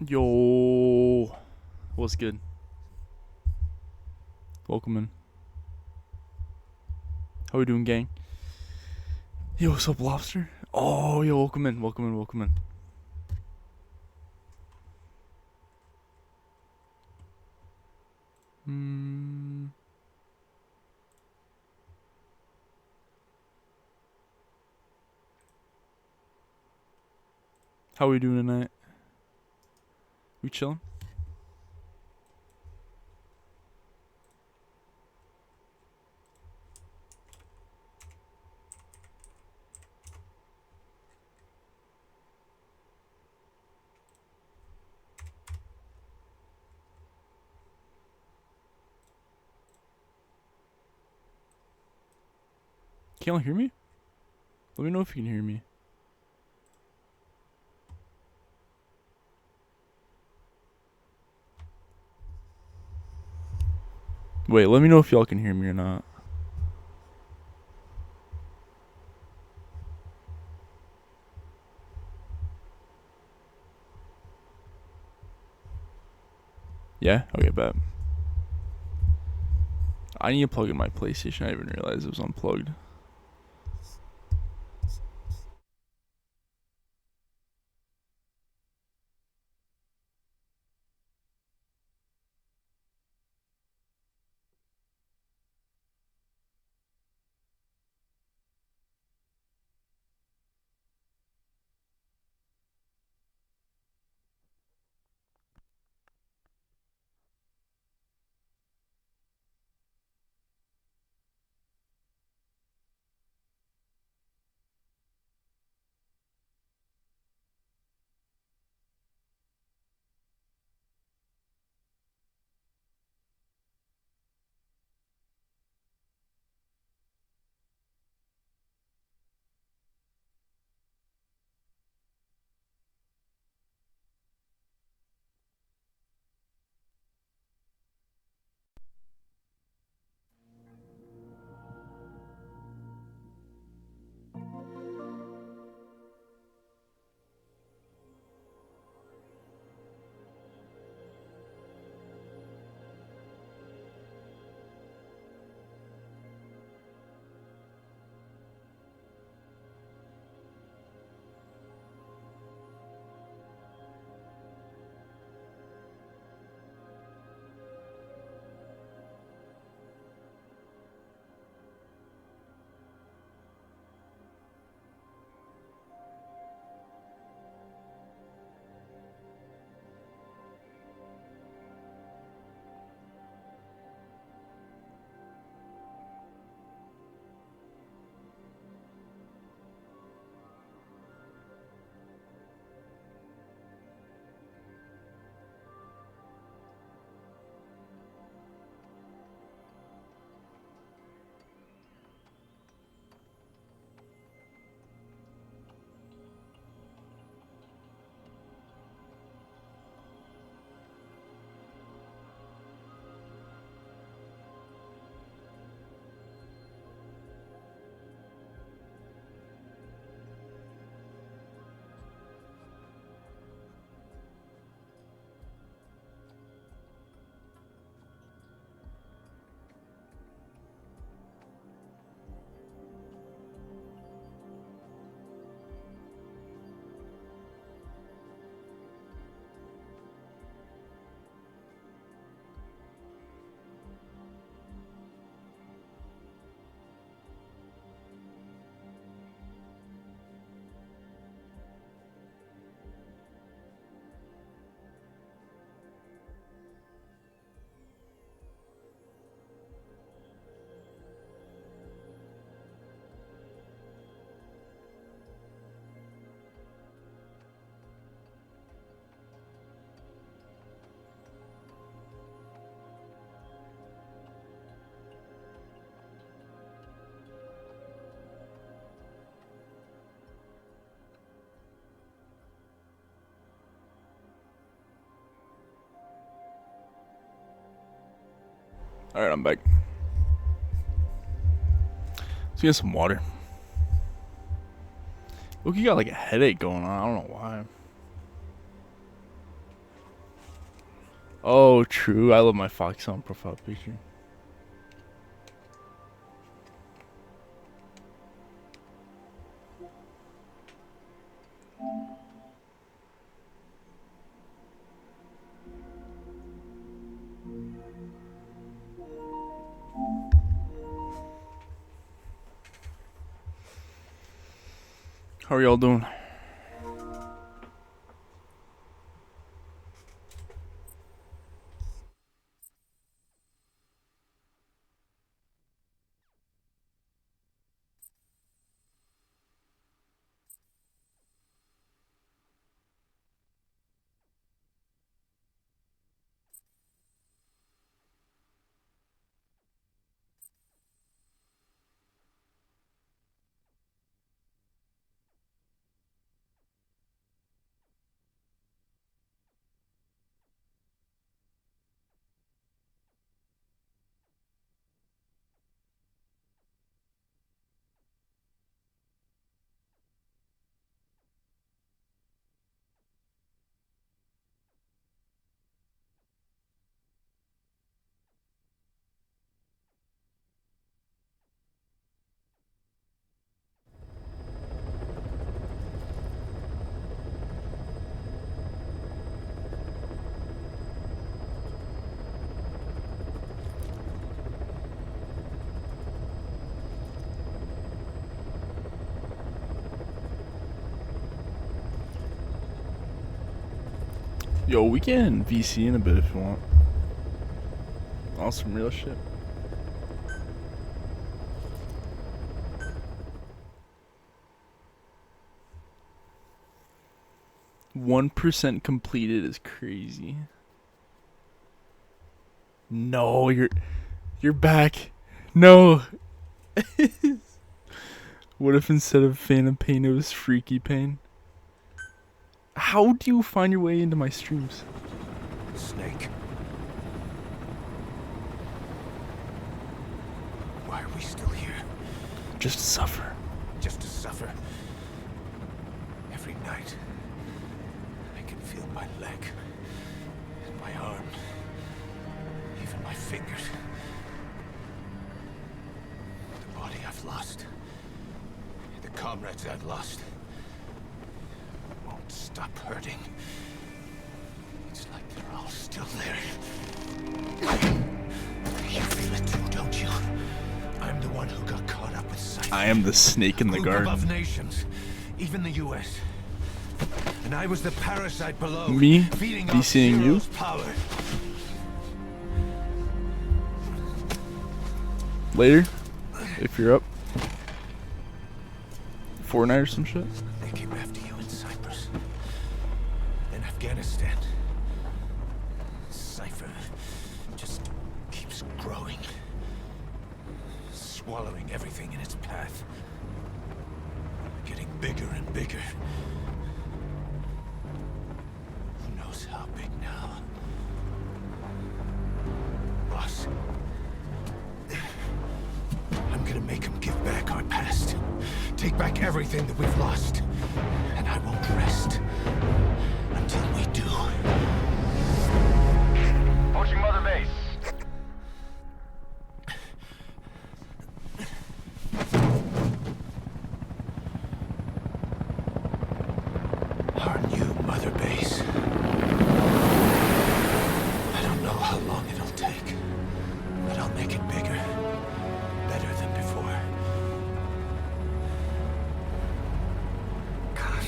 Yo, what's good? Welcome in. How we doing, gang? Yo, what's up, lobster? Oh, yo, welcome in, welcome in, welcome in. How we doing tonight? We chilling? Can y'all hear me? Let me know if you can hear me. Wait, let me know if y'all can hear me or not. Yeah? Okay, bet. I need to plug in my PlayStation. I didn't even realize it was unplugged. Alright, I'm back. Let's get some water. Look, you got like a headache going on. I don't know why. Oh, true. I love my Fox on profile picture. How are y'all doing? Yo, we can VC in a bit if you want. On some real shit. %1 completed is crazy. No, you're back. No. What if instead of Phantom Pain it was Freaky Pain? How do you find your way into my streams? Snake. Why are we still here? Just to suffer. Just to suffer. Every night, I can feel my leg, and my arm, even my fingers. The body I've lost, the comrades I've lost, won't stop hurting. It's like they're all still there. You feel it too, don't you? I'm the one who got caught up with Cypher. I am the snake in the garden. Above nations, even the U.S. And I was the parasite below. Me? Feeding Be seeing you? Power. Later, if you're up. Fortnite or some shit. They came after you in Cyprus. In Afghanistan. Cypher just keeps growing. Swallowing everything in its path. Getting bigger and bigger. Who knows how big now? Boss. I'm gonna make him give back our past. Take back everything that we've lost. And I won't rest until we do. Approaching Mother Base. Our new Mother Base. I don't know how long it'll take, but I'll make it bigger. Better than before. God.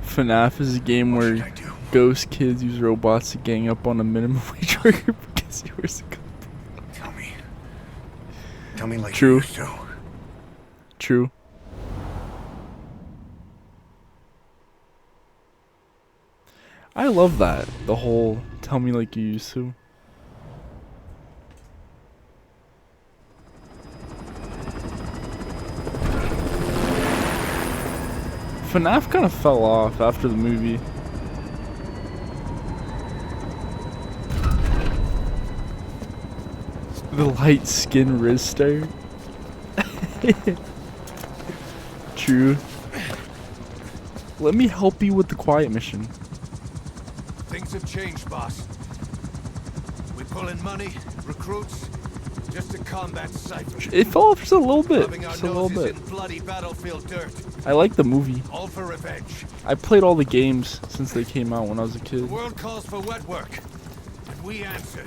FNAF is a game What where should I do? ghost kids use robots to gang up on a minimum wage worker because he wears a gun. Tell me. Tell me like True. you used to. True. I love that. The whole tell me like you used to. FNAF kind of fell off after the movie. The light skin wrister. True. Let me help you with the quiet mission. Things have changed, boss. We pull in money, recruits, just to combat Cypher. It fell off just a little bit. Rubbing our Just a little noses bit. in bloody battlefield dirt. I like the movie. All for revenge. I played all the games since they came out when I was a The kid. world calls for wet work, and we answer.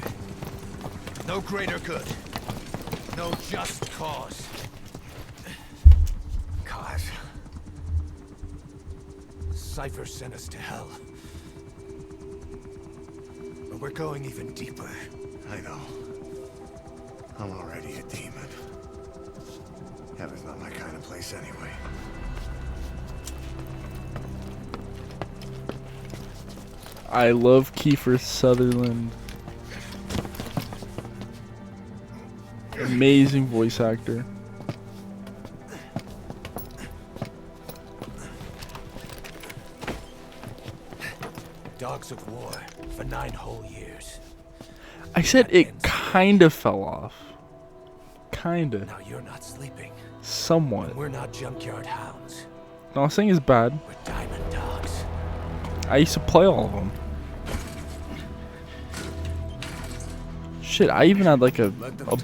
No greater good. No just cause. Cause. Cypher sent us to hell. But we're going even deeper. I know. I'm already a demon. Heaven's not my kind of place anyway. I love Kiefer Sutherland. Amazing voice actor. Dogs of war for 9 whole years. I said it kind of fell off. Kinda. Now you're not sleeping. Somewhat. We're not junkyard hounds. Not saying it's bad. We're diamond dogs. I used to play all of them. Shit, I even had like a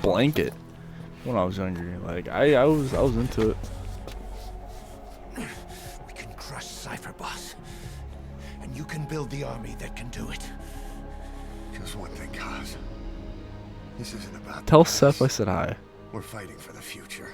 blanket when I was younger. Like I was into it. We can crush Cypher, boss. And you can build the army that can do it. Just one thing, Kaz. This isn't about Tell the Seth I past. said hi. We're fighting for the future.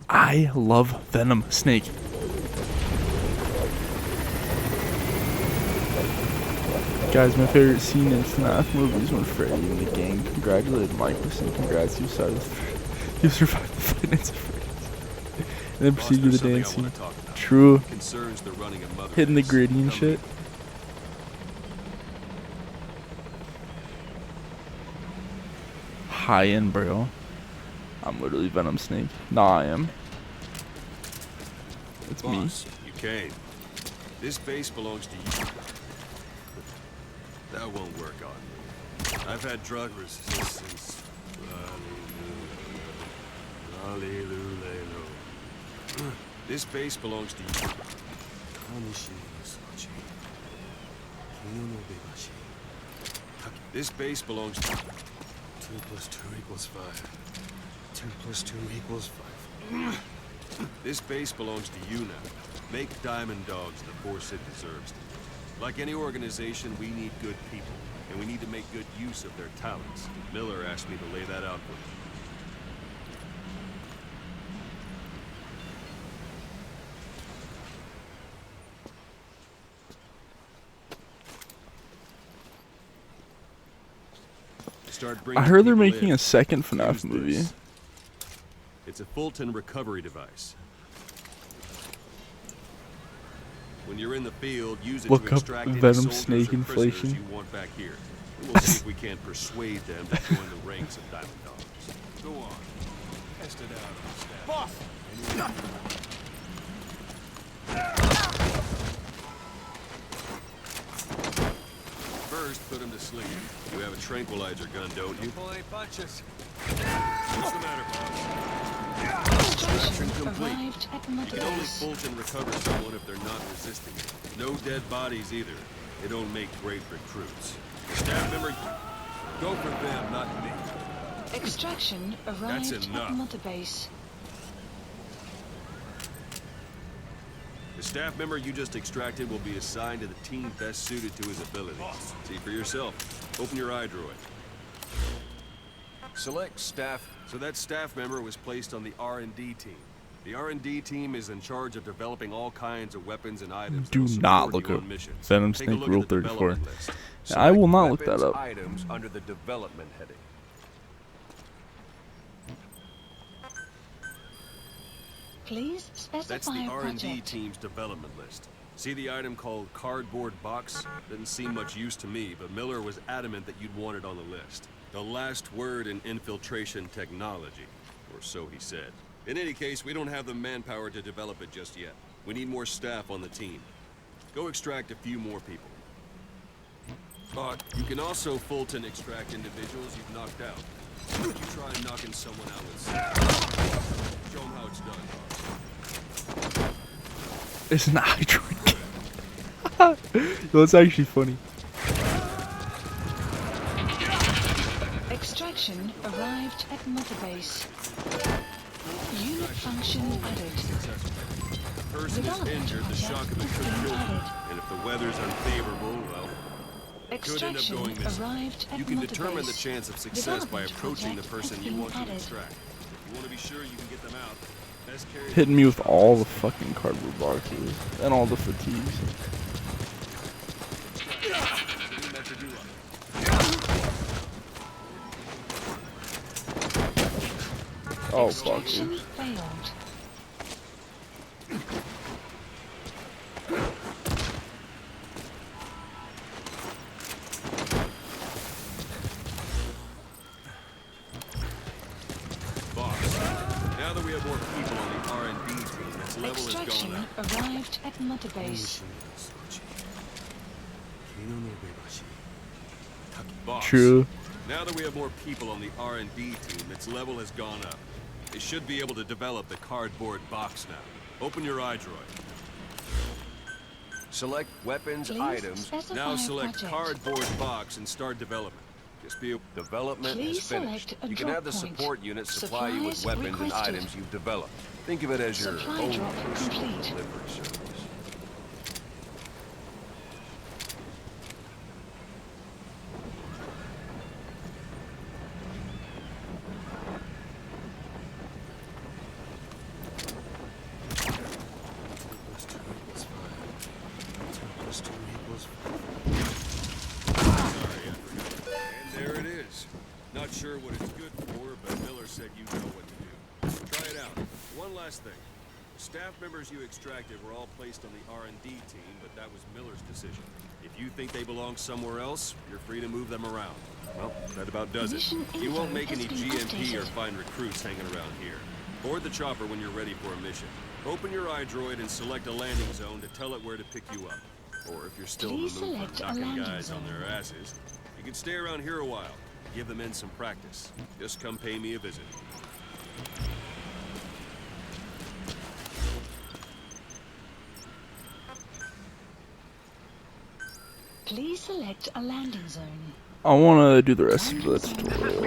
I love Venom Snake. Guys, my favorite scene in FNAF movies when Freddy and the gang congratulated Mike for saying congrats, you survived the finance of Freddy's. And then proceeded to the dance scene. True. Hitting the gritty and shit. High end, bro. I'm literally Venom Snake. Nah, I am. It's Boss, me. you came. This base belongs to you. That won't work on me. I've had drug resistance since... This base belongs to you. This base belongs to... 2 plus 2 equals 5. 2 plus 2 equals 5. This base belongs to you now. Make Diamond Dogs the force it deserves to be. Like any organization, we need good people, and we need to make good use of their talents. Miller asked me to lay that out for you. I heard they're making a second FNAF movie. It's a Fulton recovery device. When you're in the field, use it Look to up extract any Venom soldiers Snake or prisoners inflation. you want back here. And we'll see if we can't persuade them to join the ranks of Diamond Dogs. Go on. Test it out on staff. Boss! First, put him to sleep. You have a tranquilizer gun, don't you? Pull any punches. What's the matter, boss? Extraction complete. arrived at You can only Motorways. Fulton recover someone if they're not resisting it. No dead bodies either. They don't make great recruits. Staff member, go for them, not me. Extraction That's arrived at enough. Motorbase. The staff member you just extracted will be assigned to the team best suited to his abilities. See for yourself. Open your iDroid. Select staff. So that staff member was placed on the R&D team. The R&D team is in charge of developing all kinds of weapons and items. Do that'll not support look you up on missions. Venom Take a Snake look Rule at the 34. development list. I will Select not look that weapons, up. Items under the development heading. Please That's specify the a R&D project. team's development list. See the item called cardboard box? Didn't seem much use to me, but Miller was adamant that you'd want it on the list. The last word in infiltration technology, or so he said. In any case, we don't have the manpower to develop it just yet. We need more staff on the team. Go extract a few more people. But you can also Fulton extract individuals you've knocked out. You try knocking someone out with six. Show them how it's done. It's an eye drink. Yo, it's actually funny. Extraction arrived at Motorbase. Unit function added. If the person is injured, the shock of it could kill them. And if the weather's unfavorable, well, it could end up Extraction going missing. arrived at You can determine the Motorbase. chance of success by Development approaching the project person has you been want to added. extract. If you want to be sure you can get them out, best carry Hitting me with all the fucking cardboard boxes and all the fatigues. Oh fuck. Extraction Dude. failed. Boss, now that we have more people on the R&D team, its level has Extraction gone up. arrived at Motorbase. Boss, True. now that we have more people on the R&D team, its level has gone up. They should be able to develop the cardboard box now. Open your iDroid. Select weapons, Please items. specify Now select project. cardboard box and start development. Just be Development Please is finished. select a You can have the drop point. support unit supply you with Supplies weapons and requested. items you've developed. Think of it as your Supply own drop personal complete. delivery service. And there it is. Not sure what it's good for, but Miller said you know what to do. Try it out. One last thing. The staff members you extracted were all placed on the R&D team, but that was Miller's decision. If you think they belong somewhere else, you're free to move them around. Well, that about does it. Mission You won't info make has any been GMP or updated. find recruits hanging around here. Board the chopper when you're ready for a mission. Open your iDroid and select a landing zone to tell it where to pick you up. Or if you're still in Please the mood select for a knocking landing guys on zone. their asses, you can stay around here a while. Give the men some practice. Just come pay me a visit. Please select a landing zone. I want to do the rest of the tutorial.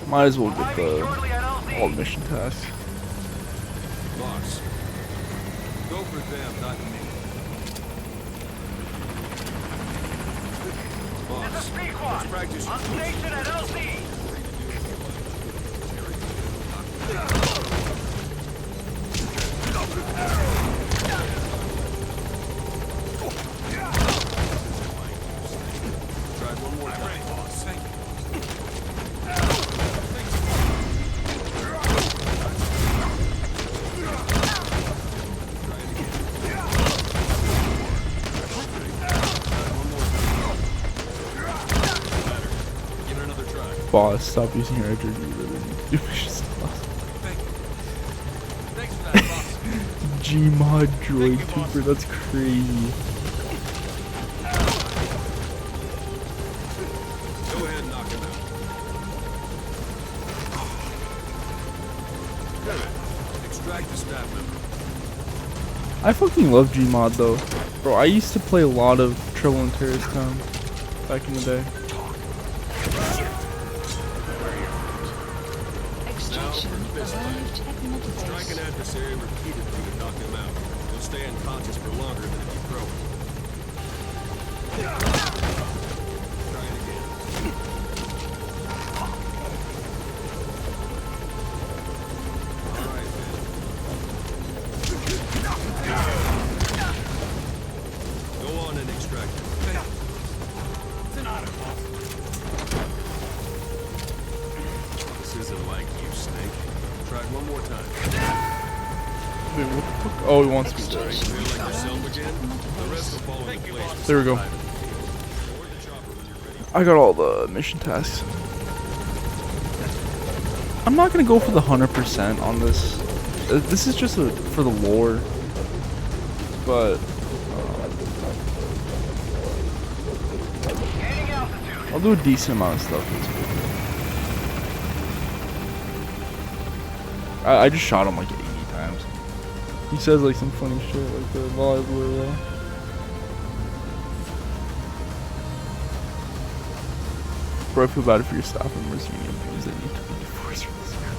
Might as well get all the mission tasks. Boss, go for them, not me. Boss, let's practice. On station at LC. Try one more time. Boss, thank you. Give it another try. Boss, stop using your edge. You really need to do missions. Thanks for that, boss. Gmod droid tuber, that's crazy. Go ahead and knock him out. Good. Extract the staff member. I fucking love Gmod though. Bro, I used to play a lot of Trouble in Terrorist Town back in the day. Extraction arrived at Strike an Motorbase. adversary repeatedly to knock him out. He'll stay unconscious for longer than if you throw him. Try it again. All right, then. Go on and extract him. This isn't like you, Snake. Try it one more time. Wait, what the fuck? Oh, he wants me there. Extraction Feel like yourself arrived again? at The rest will Motorbase. fall into place. There we go. Board the chopper when you're ready. I got all the mission tasks. I'm not gonna go for the 100% on this. This is just for the lore. But I'll do a decent amount of stuff this week. I just shot him like 80 times. He says like some funny shit like the volleyball. Bro, I feel bad for your staff members getting abused. They need to be divorced from this girl.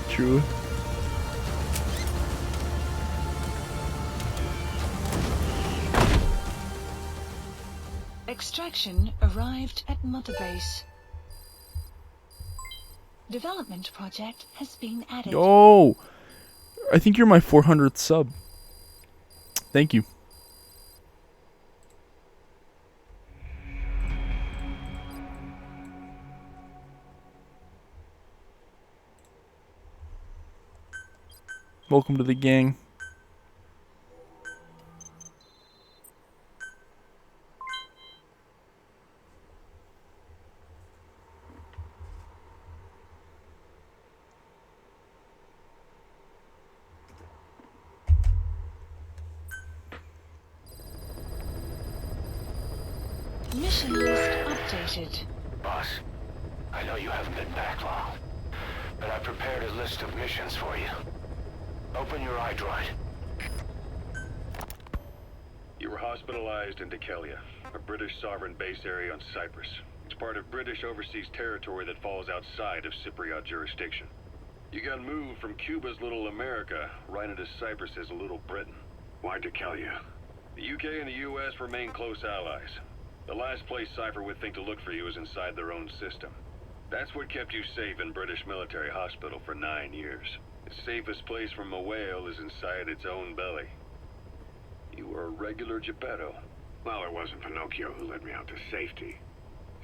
True. Extraction arrived at Mother Base. Development project has been added. Yo! I think you're my 400th sub. Thank you. Welcome to the gang. Mission list updated. Boss, I know you haven't been back long, but I prepared a list of missions for you. Open your iDroid. You were hospitalized in Decalia, a British sovereign base area on Cyprus. It's part of British overseas territory that falls outside of Cypriot jurisdiction. You got moved from Cuba's Little America right into Cyprus's Little Britain. Why Decalia? The UK and the US remain close allies. The last place Cypher would think to look for you is inside their own system. That's what kept you safe in British military hospital for 9 years. The safest place from a whale is inside its own belly. You were a regular Geppetto. Well, it wasn't Pinocchio who led me out to safety.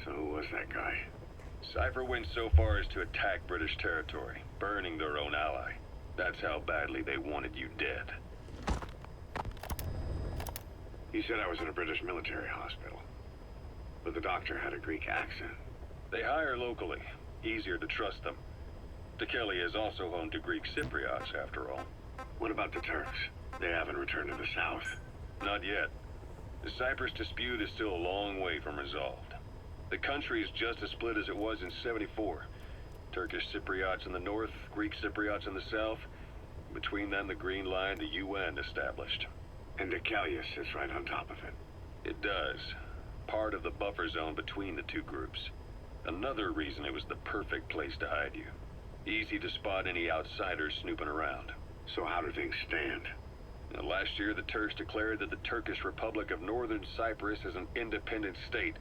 So who was that guy? Cypher went so far as to attack British territory, burning their own ally. That's how badly they wanted you dead. He said I was in a British military hospital, but the doctor had a Greek accent. They hire locally. Easier to trust them. Decalia is also home to Greek Cypriots, after all. What about the Turks? They haven't returned to the south. Not yet. The Cyprus dispute is still a long way from resolved. The country is just as split as it was in '74. Turkish Cypriots in the north, Greek Cypriots in the south. Between them, the Green Line, the UN established. And Decalia sits right on top of it. It does. Part of the buffer zone between the two groups. Another reason it was the perfect place to hide you. Easy to spot any outsiders snooping around. So how do things stand? Now, last year, the Turks declared that the Turkish Republic of Northern Cyprus is an independent state,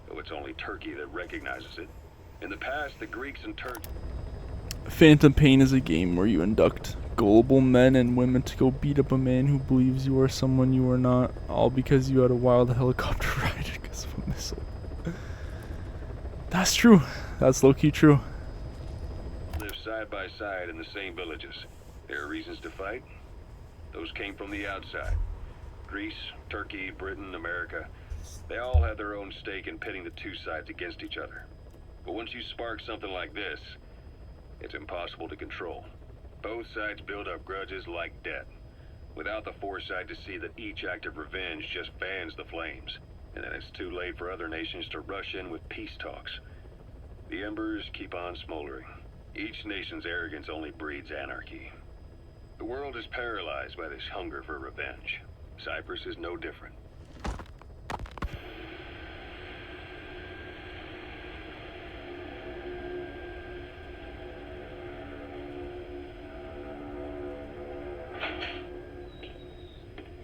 though it's only Turkey that recognizes it. In the past, the Greeks and Turks... Phantom Pain is a game where you induct gullible men and women to go beat up a man who believes you are someone you are not, all because you had a wild helicopter ride because of a missile. That's true. That's low-key true. live side by side in the same villages. There are reasons to fight. Those came from the outside. Greece, Turkey, Britain, America. They all had their own stake in pitting the two sides against each other. But once you spark something like this, it's impossible to control. Both sides build up grudges like debt, without the foresight to see that each act of revenge just fans the flames. And then it's too late for other nations to rush in with peace talks. The embers keep on smoldering. Each nation's arrogance only breeds anarchy. The world is paralyzed by this hunger for revenge. Cyprus is no different.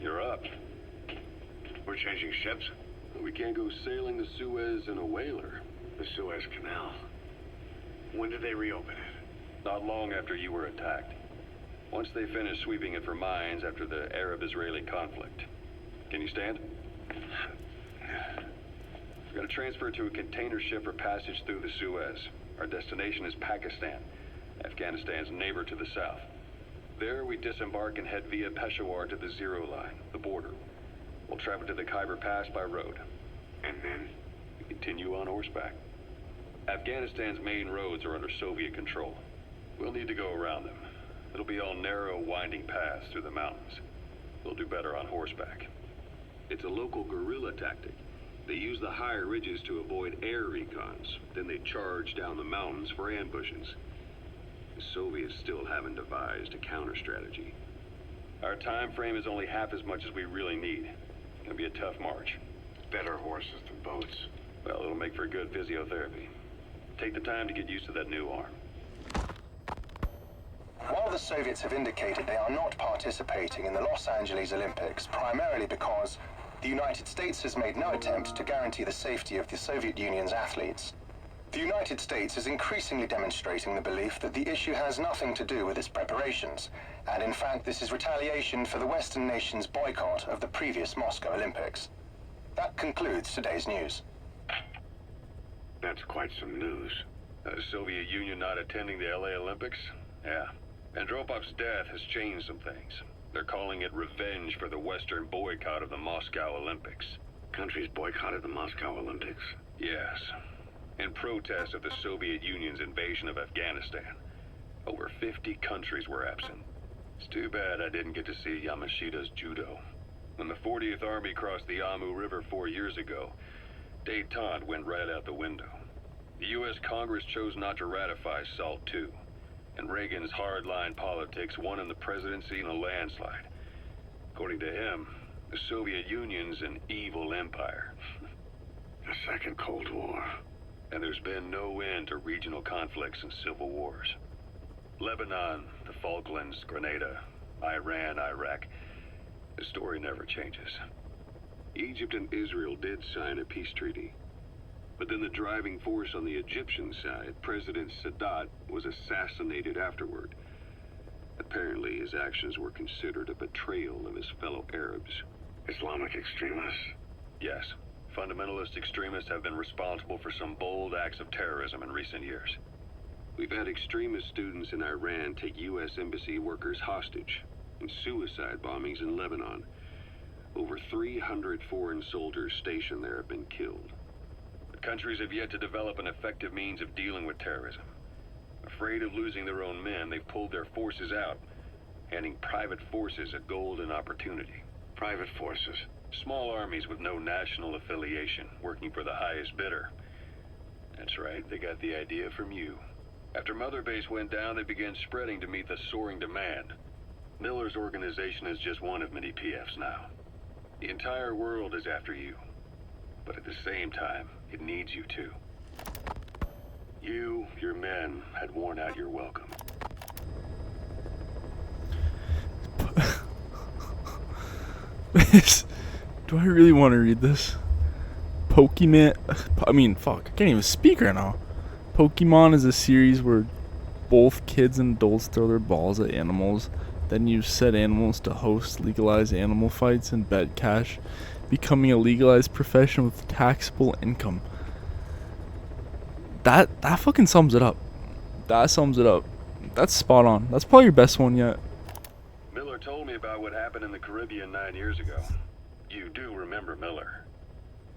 You're up. We're changing ships? We can't go sailing the Suez in a whaler. The Suez Canal. When did they reopen it? Not long after you were attacked. Once they finished sweeping it for mines after the Arab-Israeli conflict. Can you stand? We're gonna transfer to a container ship for passage through the Suez. Our destination is Pakistan, Afghanistan's neighbor to the south. There we disembark and head via Peshawar to the Zero Line, the border. We'll travel to the Khyber Pass by road. And then? We continue on horseback. Afghanistan's main roads are under Soviet control. We'll need to go around them. It'll be all narrow, winding paths through the mountains. We'll do better on horseback. It's a local guerrilla tactic. They used the higher ridges to avoid air recons. Then they charged down the mountains for ambushes. The Soviets still haven't devised a counter-strategy. Our time frame is only half as much as we really need. It'll be a tough march. Better horses than boats. Well, it'll make for good physiotherapy. Take the time to get used to that new arm. While the Soviets have indicated they are not participating in the Los Angeles Olympics, primarily because the United States has made no attempt to guarantee the safety of the Soviet Union's athletes, the United States is increasingly demonstrating the belief that the issue has nothing to do with its preparations, and in fact this is retaliation for the Western nations' boycott of the previous Moscow Olympics. That concludes today's news. That's quite some news. The Soviet Union not attending the LA Olympics? Yeah. Andropov's death has changed some things. They're calling it revenge for the Western boycott of the Moscow Olympics. Countries boycotted the Moscow Olympics? Yes. In protest of the Soviet Union's invasion of Afghanistan. Over 50 countries were absent. It's too bad I didn't get to see Yamashita's judo. When the 40th Army crossed the Amu River 4 years ago, détente went right out the window. The U.S. Congress chose not to ratify SALT II, and Reagan's hardline politics won him the presidency in a landslide. According to him, the Soviet Union's an evil empire. The Second Cold War. And there's been no end to regional conflicts and civil wars. Lebanon, the Falklands, Grenada, Iran, Iraq. The story never changes. Egypt and Israel did sign a peace treaty. But then the driving force on the Egyptian side, President Sadat, was assassinated afterward. Apparently his actions were considered a betrayal of his fellow Arabs. Islamic extremists? Yes. Fundamentalist extremists have been responsible for some bold acts of terrorism in recent years. We've had extremist students in Iran take U.S. embassy workers hostage, and suicide bombings in Lebanon. Over 300 foreign soldiers stationed there have been killed. But countries have yet to develop an effective means of dealing with terrorism. Afraid of losing their own men, they've pulled their forces out, handing private forces a golden opportunity. Private forces? Small armies with no national affiliation, working for the highest bidder. That's right, they got the idea from you. After Mother Base went down, they began spreading to meet the soaring demand. Miller's organization is just one of many PFs now. The entire world is after you. But at the same time, it needs you too. You, your men, had worn out your welcome. Do I really want to read this? Pokemon. Fuck. I can't even speak right now. Pokemon is a series where both kids and adults throw their balls at animals, then use said animals to host legalized animal fights and bet cash, becoming a legalized profession with taxable income. That fucking sums it up. That sums it up. That's spot on. That's probably your best one yet. Miller told me about what happened in the Caribbean 9 years ago. You do remember Miller.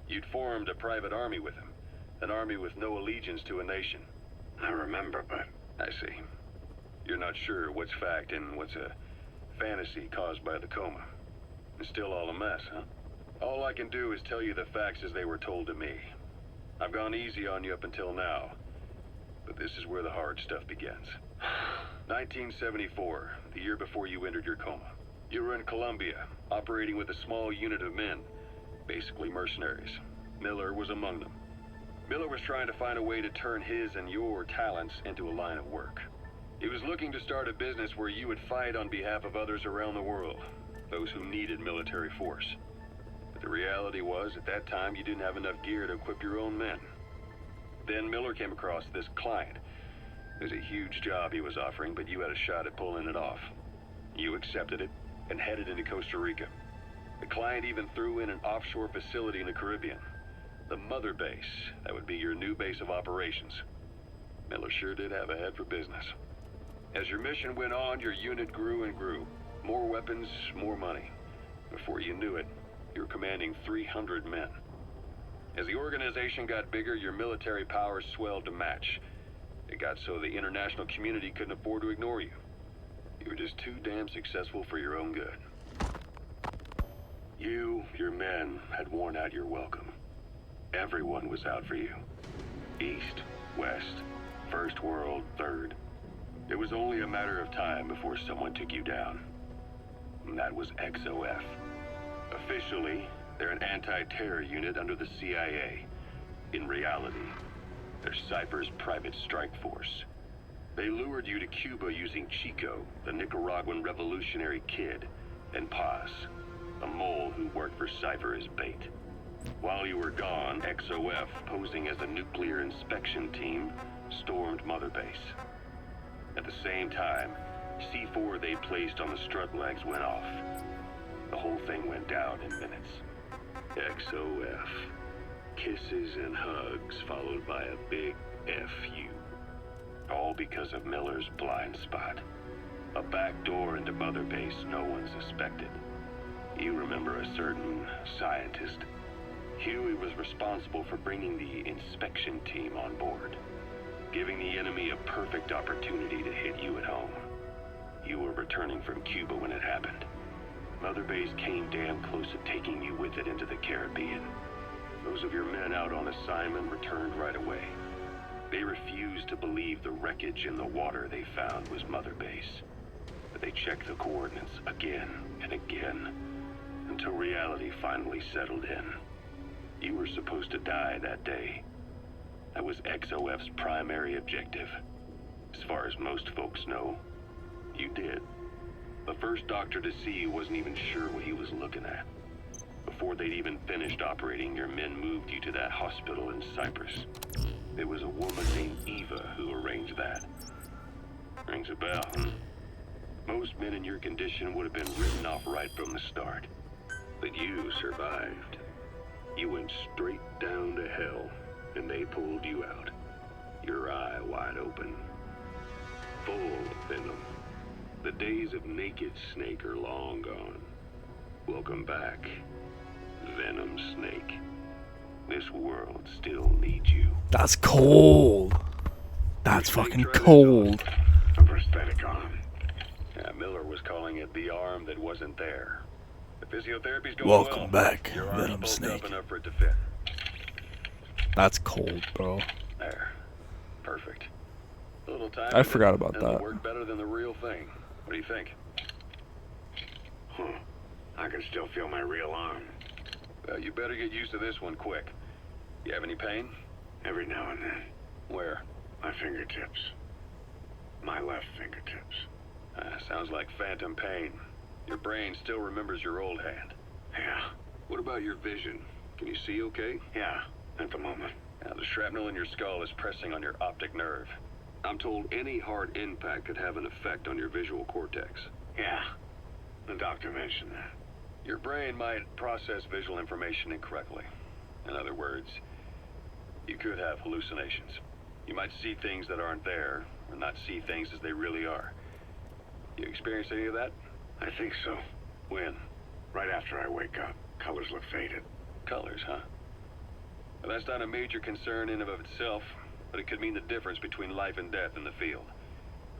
You'd formed a private army with him. An army with no allegiance to a nation. I remember, but... I see. You're not sure what's fact and what's a fantasy caused by the coma. It's still all a mess, huh? All I can do is tell you the facts as they were told to me. I've gone easy on you up until now, but this is where the hard stuff begins. 1974, the year before you entered your coma. You were in Colombia, operating with a small unit of men, basically mercenaries. Miller was among them. Miller was trying to find a way to turn his and your talents into a line of work. He was looking to start a business where you would fight on behalf of others around the world, those who needed military force. But the reality was, at that time, you didn't have enough gear to equip your own men. Then Miller came across this client. It was a huge job he was offering, but you had a shot at pulling it off. You accepted it and headed into Costa Rica. The client even threw in an offshore facility in the Caribbean. The Mother Base, that would be your new base of operations. Miller sure did have a head for business. As your mission went on, your unit grew and grew. More weapons, more money. Before you knew it, you were commanding 300 men. As the organization got bigger, your military powers swelled to match. It got so the international community couldn't afford to ignore you. You were just too damn successful for your own good. You, your men, had worn out your welcome. Everyone was out for you. East, West, First World, Third. It was only a matter of time before someone took you down. And that was XOF. Officially, they're an anti-terror unit under the CIA. In reality, they're Cypher's private strike force. They lured you to Cuba using Chico, the Nicaraguan revolutionary kid, and Paz, a mole who worked for Cypher as bait. While you were gone, XOF, posing as a nuclear inspection team, stormed Mother Base. At the same time, C4 they placed on the strut legs went off. The whole thing went down in minutes. XOF. Kisses and hugs followed by a big FU. All because of Miller's blind spot. A back door into Mother Base no one suspected. You remember a certain scientist? Huey was responsible for bringing the inspection team on board, giving the enemy a perfect opportunity to hit you at home. You were returning from Cuba when it happened. Mother Base came damn close to taking you with it into the Caribbean. Those of your men out on assignment returned right away. They refused to believe the wreckage in the water they found was Mother Base. But they checked the coordinates again and again, until reality finally settled in. You were supposed to die that day. That was XOF's primary objective. As far as most folks know, you did. The first doctor to see you wasn't even sure what he was looking at. Before they'd even finished operating, your men moved you to that hospital in Cyprus. There was a woman named Eva who arranged that. Rings a bell, huh? Most men in your condition would have been written off right from the start. But you survived. You went straight down to hell, and they pulled you out. Your eye wide open. Full venom. The days of naked Snake are long gone. Welcome back, Venom Snake. This world still needs you. That's cold. That's fucking cold. A prosthetic arm. Yeah, Miller was calling it the arm that wasn't there. The physiotherapy's going well. Welcome back, Your arm's Venom bulked Snake. up enough for it to fit. That's cold, bro. There. Perfect. A little time. I forgot about and it'll that. work better than the real thing. What do you think? I can still feel my real arm. Well, you better get used to this one quick. You have any pain? Every now and then. Where? My fingertips. My left fingertips. Sounds like phantom pain. Your brain still remembers your old hand. Yeah. What about your vision? Can you see okay? Yeah, at the moment. Now, the shrapnel in your skull is pressing on your optic nerve. I'm told any hard impact could have an effect on your visual cortex. Yeah, the doctor mentioned that. Your brain might process visual information incorrectly. In other words, you could have hallucinations. You might see things that aren't there, or not see things as they really are. You experience any of that? I think so. When? Right after I wake up. Colors look faded. Colors, huh? Well, that's not a major concern in and of itself, but it could mean the difference between life and death in the field.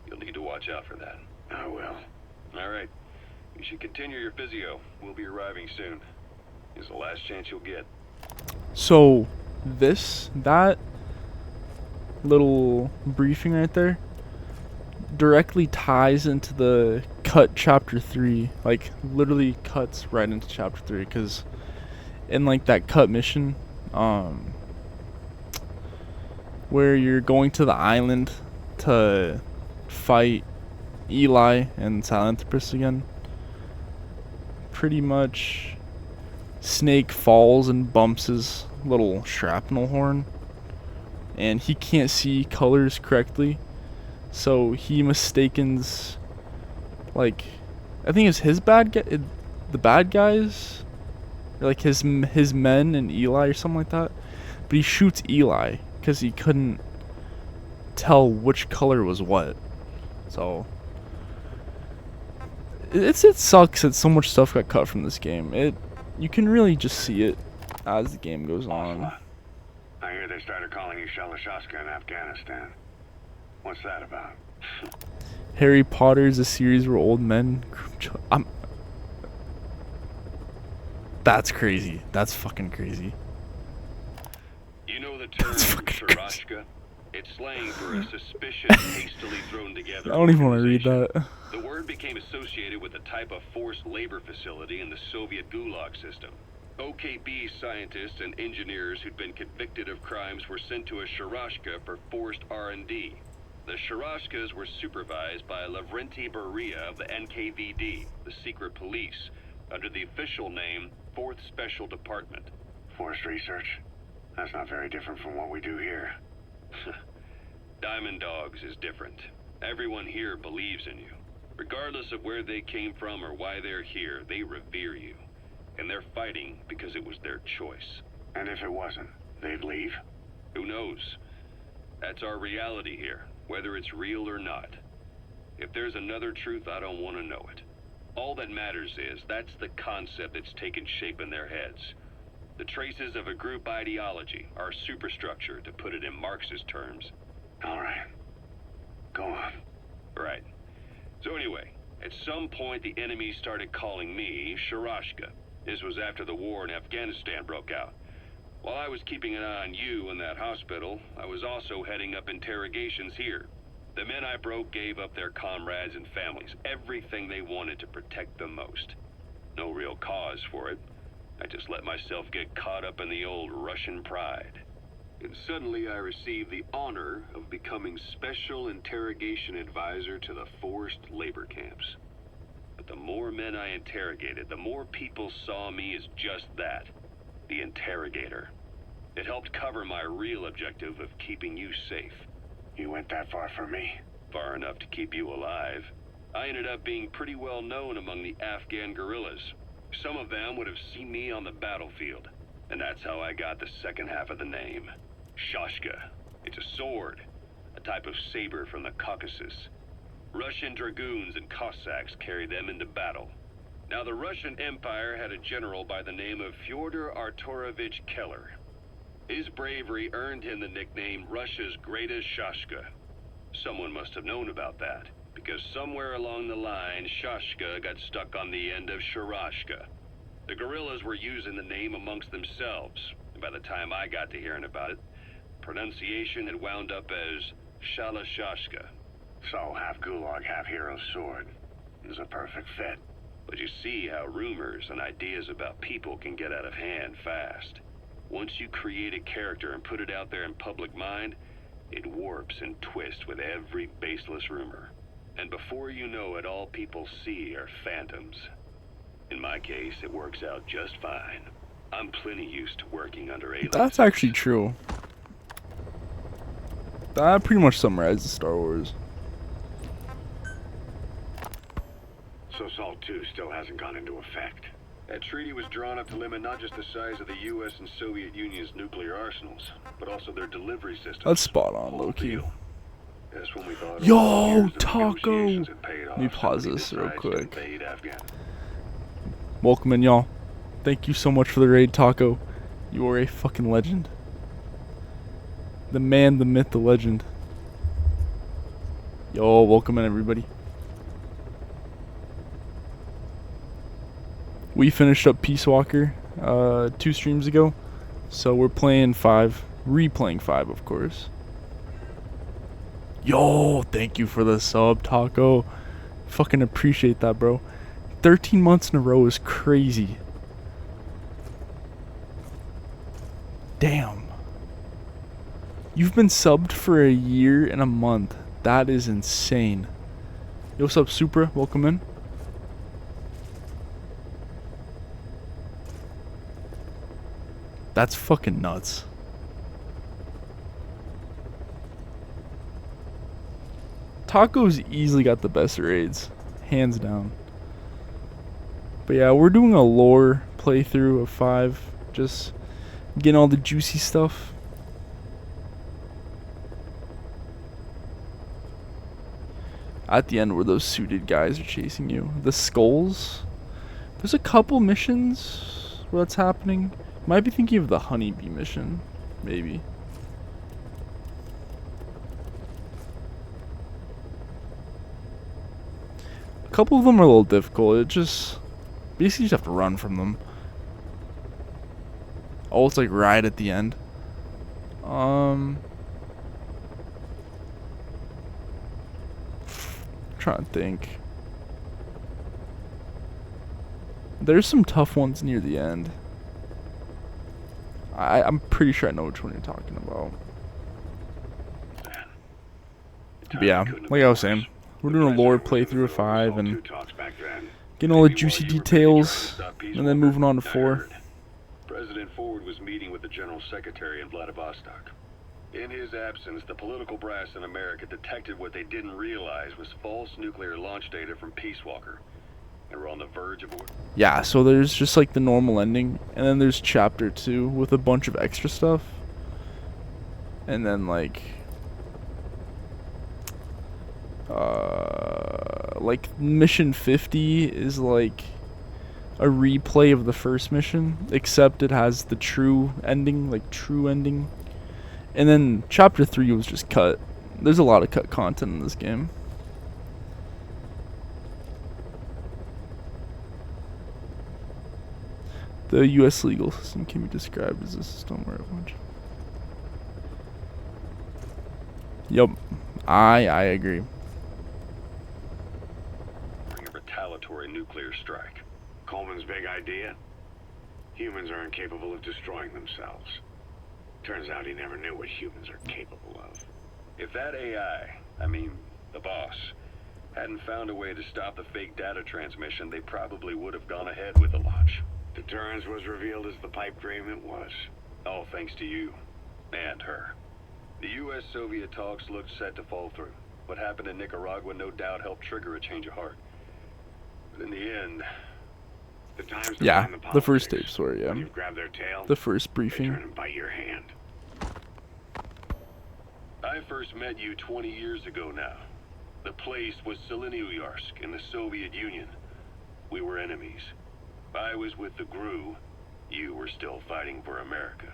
You'll need to watch out for that. I will. All right. You should continue your physio. We'll be arriving soon. It's the last chance you'll get. So, that little briefing right there directly ties into the cut chapter 3. Like, literally cuts right into chapter 3. Because in, like, that cut mission, where you're going to the island to fight Eli and Silanthropus again, pretty much Snake falls and bumps his little shrapnel horn, and he can't see colors correctly, so he mistakens, like, I think it's his the bad guys, like his men and Eli or something like that, but he shoots Eli because he couldn't tell which color was what. So it sucks that so much stuff got cut from this game. You can really just see it as the game goes on. I hear they started calling you Shalashaska in Afghanistan. What's that about? Harry Potter is a series where old men... That's crazy. That's fucking crazy. Shirashka. It's slang for a suspicion hastily thrown together. I don't even want to read that. The word became associated with a type of forced labor facility in the Soviet Gulag system. OKB scientists and engineers who'd been convicted of crimes were sent to a Shirashka for forced R&D. The Shirashkas were supervised by Lavrenti Beria of the NKVD, the secret police, under the official name 4th Special Department. Forced research? That's not very different from what we do here. Diamond Dogs is different. Everyone here believes in you. Regardless of where they came from or why they're here, they revere you. And they're fighting because it was their choice. And if it wasn't, they'd leave? Who knows? That's our reality here, whether it's real or not. If there's another truth, I don't want to know it. All that matters is that's the concept that's taken shape in their heads. The traces of a group ideology, our superstructure, to put it in Marxist terms. All right. Go on. Right. So anyway, at some point the enemy started calling me Shirashka. This was after the war in Afghanistan broke out. While I was keeping an eye on you in that hospital, I was also heading up interrogations here. The men I broke gave up their comrades and families, everything they wanted to protect them most. No real cause for it. I just let myself get caught up in the old Russian pride. And suddenly I received the honor of becoming Special Interrogation Advisor to the forced labor camps. But the more men I interrogated, the more people saw me as just that, the interrogator. It helped cover my real objective of keeping you safe. You went that far for me? Far enough to keep you alive. I ended up being pretty well known among the Afghan guerrillas. Some of them would have seen me on the battlefield, and that's how I got the second half of the name. Shashka. It's a sword, a type of saber from the Caucasus. Russian dragoons and Cossacks carried them into battle. Now, the Russian Empire had a general by the name of Fyodor Arturovich Keller. His bravery earned him the nickname Russia's Greatest Shashka. Someone must have known about that, because somewhere along the line, Shashka got stuck on the end of Shirashka. The guerrillas were using the name amongst themselves, and by the time I got to hearing about it, pronunciation had wound up as Shalashashka. So, half Gulag, half hero sword. Is a perfect fit. But you see how rumors and ideas about people can get out of hand fast. Once you create a character and put it out there in public mind, it warps and twists with every baseless rumor. And before you know it, all people see are phantoms. In my case, it works out just fine. I'm plenty used to working under aliens. That's actually true. That pretty much summarizes Star Wars. So SALT 2 still hasn't gone into effect. That treaty was drawn up to limit not just the size of the U.S. and Soviet Union's nuclear arsenals, but also their delivery systems. That's spot on, low-key. That's when we thought Yo, Taco! Let me pause this real quick. Welcome in, y'all. Thank you so much for the raid, Taco. You are a fucking legend. The man, the myth, the legend. Yo, welcome in, everybody. We finished up Peacewalker 2 streams ago, so we're playing 5, replaying 5, of course. Yo, thank you for the sub, Taco. Fucking appreciate that, bro. 13 months in a row is crazy. Damn. You've been subbed for a year and a month. That is insane. Yo, what's up, Supra? Welcome in. That's fucking nuts. Taco's easily got the best raids. Hands down. But yeah, we're doing a lore playthrough of 5. Just getting all the juicy stuff. At the end where those suited guys are chasing you. The skulls. There's a couple missions where that's happening. Might be thinking of the honeybee mission, maybe. A couple of them are a little difficult. It just basically you just have to run from them. Oh, it's like right at the end. trying to think. There's some tough ones near the end. I'm pretty sure I know which one you're talking about. But yeah, like I was saying, we're doing a lore playthrough of 5 and getting all the juicy details, and then moving on to 4. President Ford was meeting with the General Secretary in Vladivostok. In his absence, the political brass in America detected what they didn't realize was false nuclear launch data from Peacewalker. They were on the verge of... Yeah, so there's just like the normal ending, and then there's chapter 2 with a bunch of extra stuff. And then like mission 50 is like a replay of the first mission, except it has the true ending, like true ending. And then chapter 3 was just cut. There's a lot of cut content in this game. The U.S. legal system can be described as a system where a bunch. Yup, I agree. A retaliatory nuclear strike. Coleman's big idea? Humans are incapable of destroying themselves. Turns out he never knew what humans are capable of. If that AI, I mean, the boss, hadn't found a way to stop the fake data transmission, they probably would have gone ahead with the launch. Deterrence was revealed as the pipe dream it was. All thanks to you. And her. The U.S.-Soviet talks looked set to fall through. What happened in Nicaragua no doubt helped trigger a change of heart. But in the end, the times yeah, the first stage story, yeah. You've grabbed their tail, the first briefing. turn and bite your hand. I first met you 20 years ago now. The place was Selenouyarsk in the Soviet Union. We were enemies. I was with the GRU. You were still fighting for America.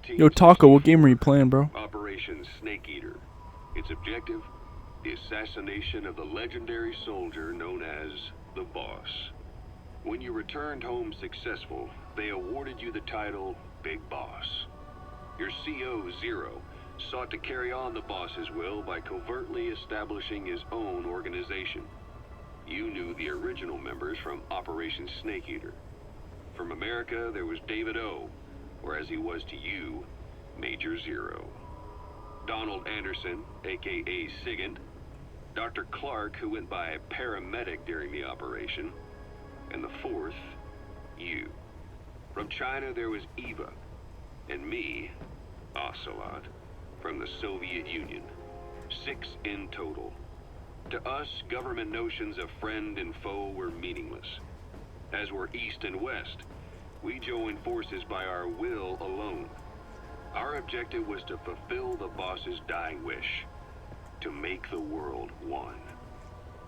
Yo, Taco, what game are you playing, bro? Operation Snake Eater. Its objective? The assassination of the legendary soldier known as the Boss. When you returned home successful, they awarded you the title Big Boss. Your CO, Zero, sought to carry on the boss's will by covertly establishing his own organization. You knew the original members from Operation Snake Eater. From America, there was David O, or as he was to you, Major Zero. Donald Anderson, aka Sigint. Dr. Clark, who went by paramedic during the operation. And the fourth, you. From China, there was Eva. And me, Ocelot, from the Soviet Union. 6 in total. To us, government notions of friend and foe were meaningless. As were East and West, we joined forces by our will alone. Our objective was to fulfill the boss's dying wish, to make the world one.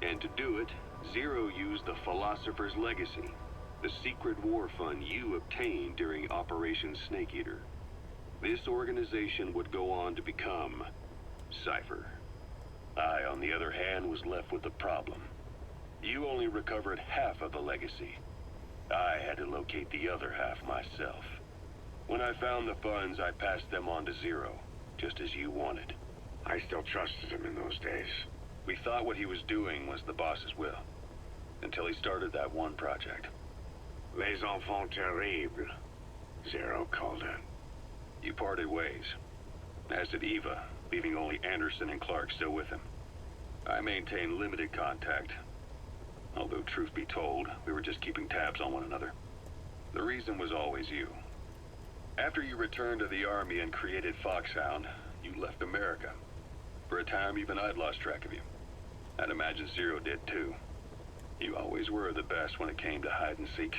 And to do it, Zero used the Philosopher's Legacy, the secret war fund you obtained during Operation Snake Eater. This organization would go on to become Cypher. I, on the other hand, was left with the problem. You only recovered half of the legacy. I had to locate the other half myself. When I found the funds, I passed them on to Zero, just as you wanted. I still trusted him in those days. We thought what he was doing was the boss's will, until he started that one project. Les enfants terribles, Zero called it. You parted ways, as did Eva, leaving only Anderson and Clark still with him. I maintained limited contact, although truth be told, we were just keeping tabs on one another. The reason was always you. After you returned to the Army and created Foxhound, you left America. For a time, even I'd lost track of you. I'd imagine Zero did too. You always were the best when it came to hide and seek.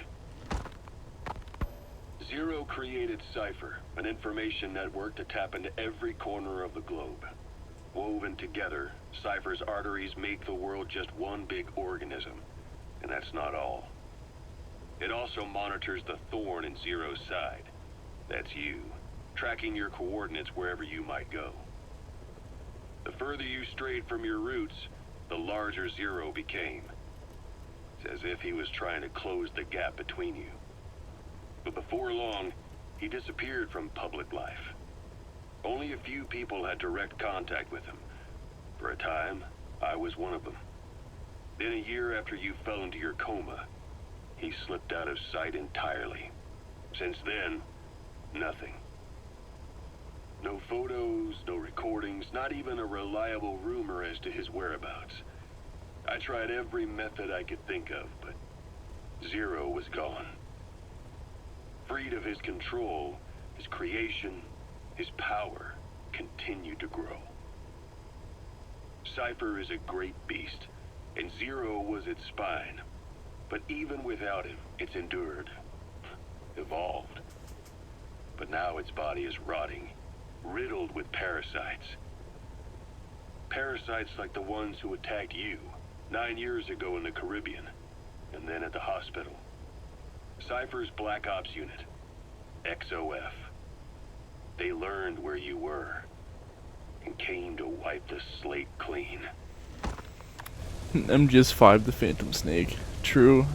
Zero created Cypher, an information network to tap into every corner of the globe. Woven together, Cypher's arteries make the world just one big organism. And that's not all. It also monitors the thorn in Zero's side. That's you, tracking your coordinates wherever you might go. The further you strayed from your roots, the larger Zero became. It's as if he was trying to close the gap between you. But before long, he disappeared from public life. Only a few people had direct contact with him. For a time, I was one of them. Then a year after you fell into your coma, he slipped out of sight entirely. Since then, nothing. No photos, no recordings, not even a reliable rumor as to his whereabouts. I tried every method I could think of, but Zero was gone. Freed of his control, his creation, his power continued to grow. Cypher is a great beast, and Zero was its spine. But even without him, it's endured, evolved. But now its body is rotting, riddled with parasites. Parasites like the ones who attacked you 9 years ago in the Caribbean, and then at the hospital. Cypher's Black Ops unit, XOF. They learned where you were, and came to wipe the slate clean. MGS5, the Phantom Snake. True.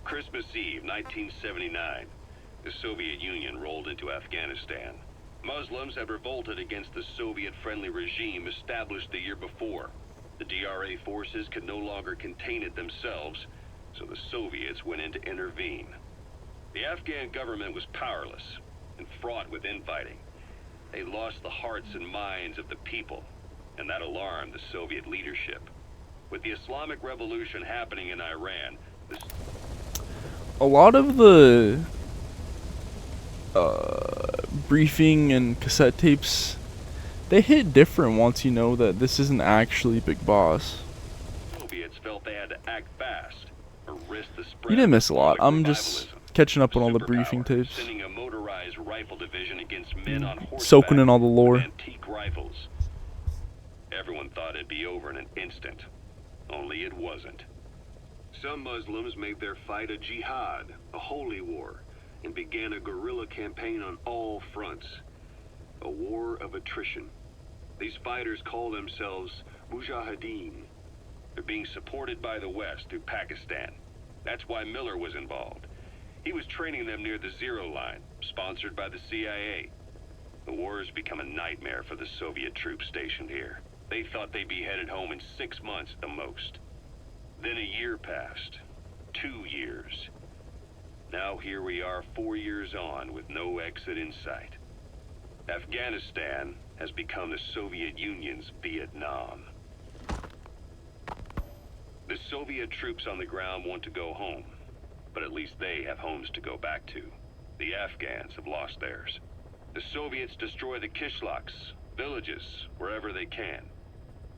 Christmas Eve, 1979. The Soviet Union rolled into Afghanistan. Muslims had revolted against the Soviet-friendly regime established the year before. The DRA forces could no longer contain it themselves, so the Soviets went in to intervene. The Afghan government was powerless and fraught with infighting. They lost the hearts and minds of the people, and that alarmed the Soviet leadership. With the Islamic Revolution happening in Iran, A lot of the briefing and cassette tapes, they hit different once you know that this isn't actually Big Boss. Soviets felt they had to act fast or risk the spread. You didn't miss a lot. of I'm just catching up on all the briefing superpower, tapes. Sending a motorized rifle division against men on horseback Soaking in all the lore. with antique rifles. Everyone thought it'd be over in an instant. Only it wasn't. Some Muslims made their fight a jihad, a holy war, and began a guerrilla campaign on all fronts. A war of attrition. These fighters call themselves Mujahideen. They're being supported by the West through Pakistan. That's why Miller was involved. He was training them near the Zero Line, sponsored by the CIA. The war has become a nightmare for the Soviet troops stationed here. They thought they'd be headed home in 6 months at the most. Then a year passed. 2 years. Now here we are 4 years on with no exit in sight. Afghanistan has become the Soviet Union's Vietnam. The Soviet troops on the ground want to go home, but at least they have homes to go back to. The Afghans have lost theirs. The Soviets destroy the kishlaks, villages, wherever they can.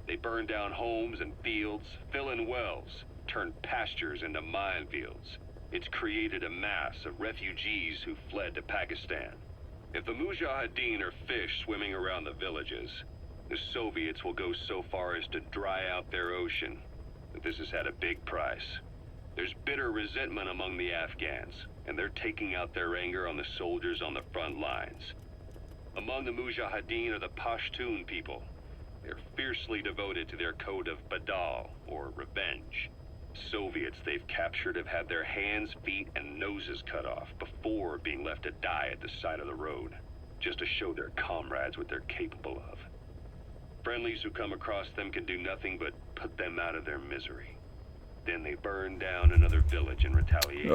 They burn down homes and fields, fill in wells, turn pastures into minefields. It's created a mass of refugees who fled to Pakistan. If the Mujahideen are fish swimming around the villages, the Soviets will go so far as to dry out their ocean. But this has had a big price. There's bitter resentment among the Afghans, and they're taking out their anger on the soldiers on the front lines. Among the Mujahideen are the Pashtun people. They're fiercely devoted to their code of Badal, or revenge. Soviets they've captured have had their hands, feet, and noses cut off before being left to die at the side of the road, just to show their comrades what they're capable of. Friendlies who come across them can do nothing but put them out of their misery. Then they burn down another village in retaliation.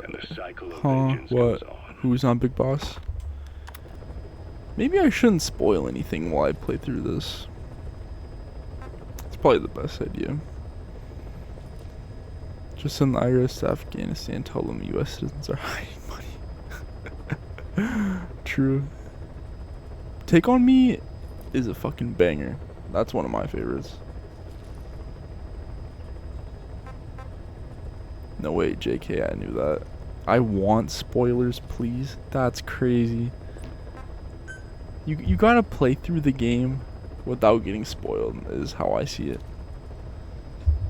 And the cycle of vengeance goes on. Who's on Big Boss? Maybe I shouldn't spoil anything while I play through this. It's probably the best idea. Just send the IRS to Afghanistan, tell them US citizens are hiding money. True. Take On Me is a fucking banger. That's one of my favorites. No way, JK, I knew that. I want spoilers, please. That's crazy. You gotta play through the game without getting spoiled, is how I see it.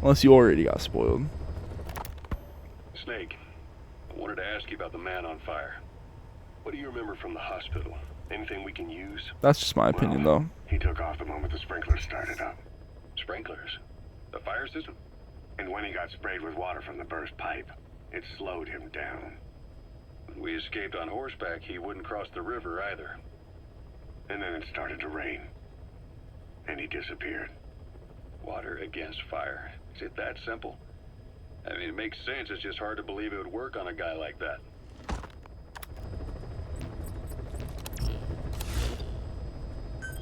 Unless you already got spoiled. Snake, I wanted to ask you about the man on fire. What do you remember from the hospital? Anything we can use? That's just my opinion, though. He took off the moment the sprinklers started up. Sprinklers? The fire system? And when he got sprayed with water from the burst pipe, it slowed him down. When we escaped on horseback, he wouldn't cross the river either. And then it started to rain. And he disappeared. Water against fire. Is it that simple? I mean, it makes sense. It's just hard to believe it would work on a guy like that.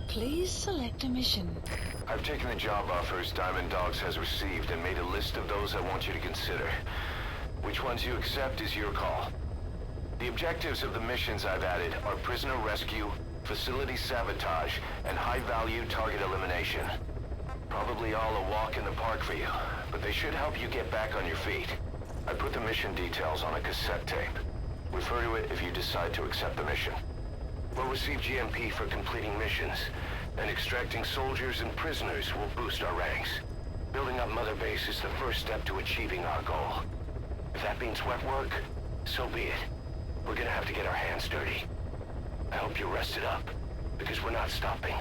Please select a mission. I've taken the job offers Diamond Dogs has received and made a list of those I want you to consider. Which ones you accept is your call. The objectives of the missions I've added are prisoner rescue, facility sabotage, and high-value target elimination. Probably all a walk in the park for you, but they should help you get back on your feet. I put the mission details on a cassette tape. Refer to it if you decide to accept the mission. We'll receive GMP for completing missions, and extracting soldiers and prisoners will boost our ranks. Building up Mother Base is the first step to achieving our goal. If that means wet work, so be it. We're gonna have to get our hands dirty. I hope you're rested up, because we're not stopping.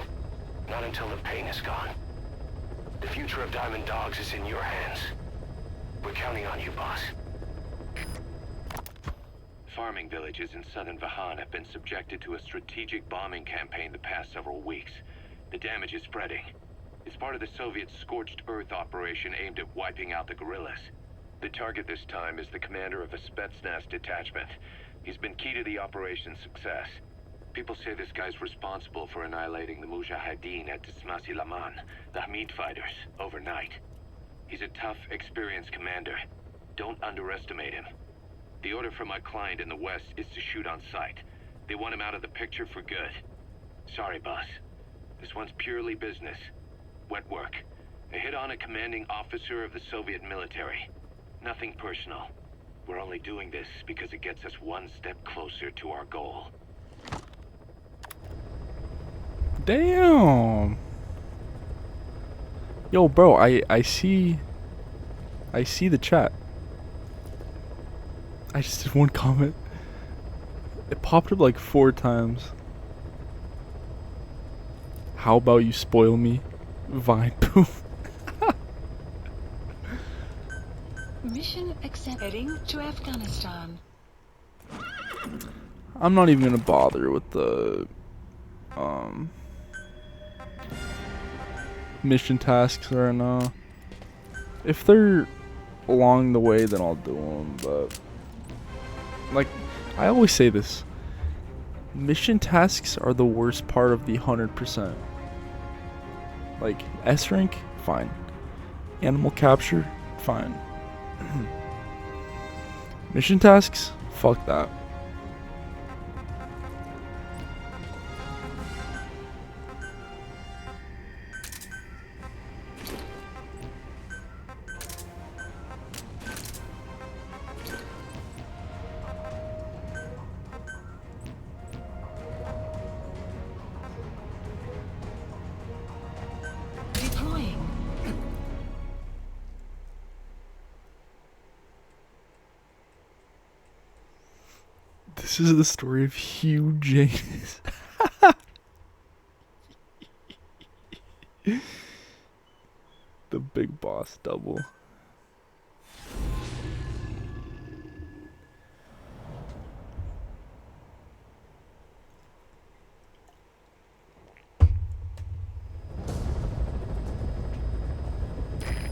Not until the pain is gone. The future of Diamond Dogs is in your hands. We're counting on you, boss. Farming villages in southern Vahan have been subjected to a strategic bombing campaign the past several weeks. The damage is spreading. It's part of the Soviet Scorched Earth operation aimed at wiping out the guerrillas. The target this time is the commander of a Spetsnaz detachment. He's been key to the operation's success. People say this guy's responsible for annihilating the Mujahideen at Tismasi Laman, the Hamid fighters, overnight. He's a tough, experienced commander. Don't underestimate him. The order from my client in the west is to shoot on sight. They want him out of the picture for good. Sorry, boss. This one's purely business. Wet work. A hit on a commanding officer of the Soviet military. Nothing personal. We're only doing this because it gets us one step closer to our goal. Damn. Yo, bro, I see the chat. I just did one comment. It popped up like 4 times. How about you spoil me? Vine poof. Mission accepted. Heading to Afghanistan. I'm not even gonna bother with the mission tasks right now. If they're along the way, then I'll do them. But like I always say this, mission tasks are the worst part of the 100%. Like S rank, fine. Animal capture, fine. Mission tasks, fuck that. Deploying. This is the story of Hugh Janus. The big boss double.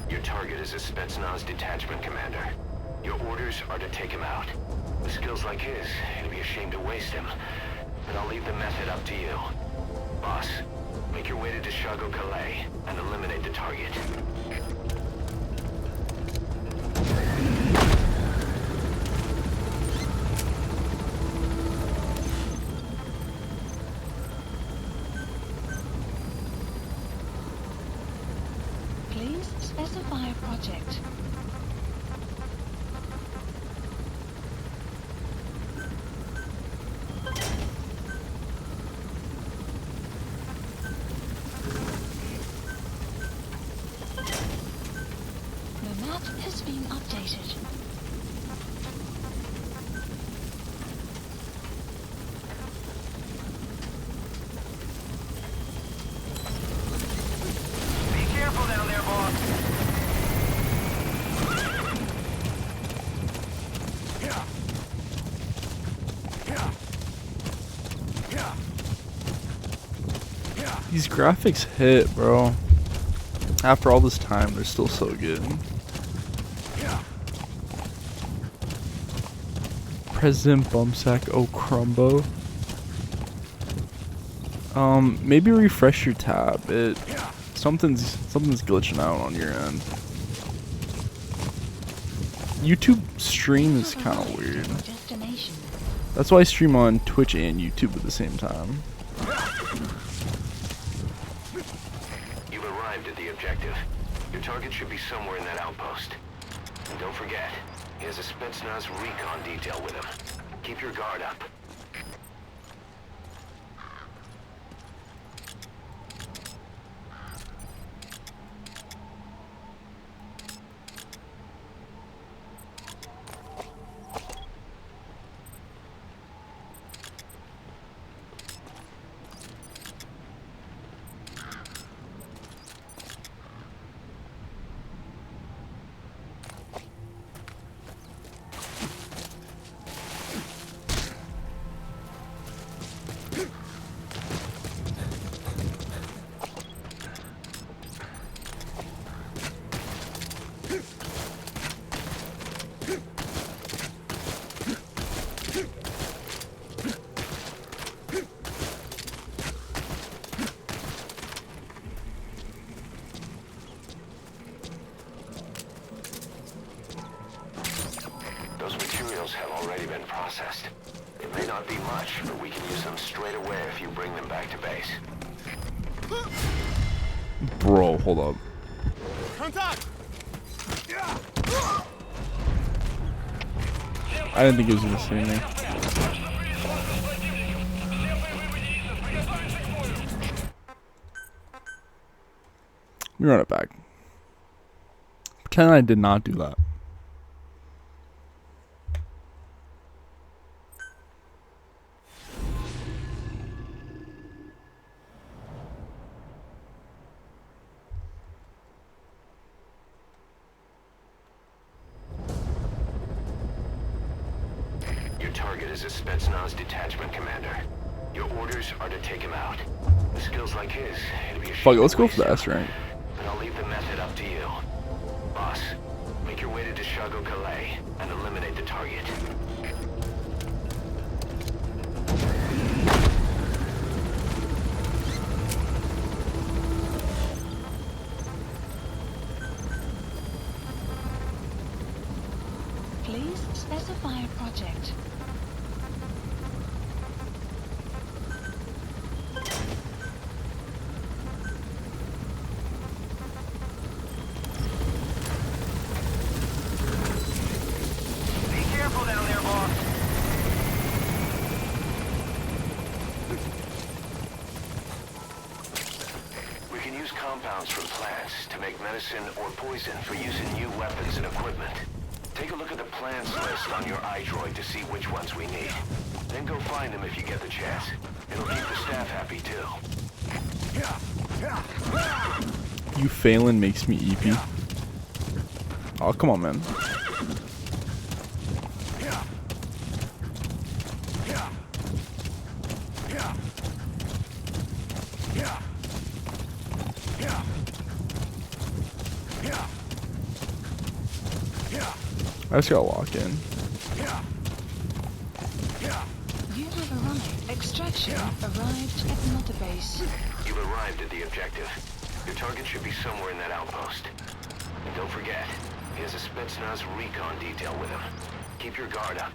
Your target is a Spetsnaz detachment commander. Your orders are to take him out. With skills like his, it'd be a shame to waste him. But I'll leave the method up to you. Boss, make your way to Dishago Calais and eliminate the target. Please specify a project. The map has been updated. Be careful down there, boss. These graphics hit, bro. After all this time, they're still so good. President Bumsack O'Crumbo. Maybe refresh your tab. Something's glitching out on your end. YouTube stream is kind of weird. That's why I stream on Twitch and YouTube at the same time. You've arrived at the objective. Your target should be somewhere in that outpost. And don't forget, he has a Spetsnaz recon detail with him. Keep your guard up. Those materials have already been processed. It may not be much, but we can use them straight away if you bring them back to base. Bro, hold up. I didn't think it was gonna see me. Let me run it back. Pretend I did not do that. Target is a Spetsnaz detachment commander. Your orders are to take him out. With skills like his, it'll be a fuck it, let's go for the S rank. But I'll leave the method up to you. Boss, make your way to Deshago Calais and eliminate the target. Please specify a project. Compounds from plants to make medicine or poison for use in new weapons and equipment. Take a look at the plants list on your iDroid to see which ones we need. Then go find them if you get the chance. It'll keep the staff happy too. You failing makes me EP. Oh, come on, man. I just gotta walk in. You have arrived. Extraction arrived at Mother Base. You've arrived at the objective. Your target should be somewhere in that outpost. And don't forget, he has a Spetsnaz recon detail with him. Keep your guard up.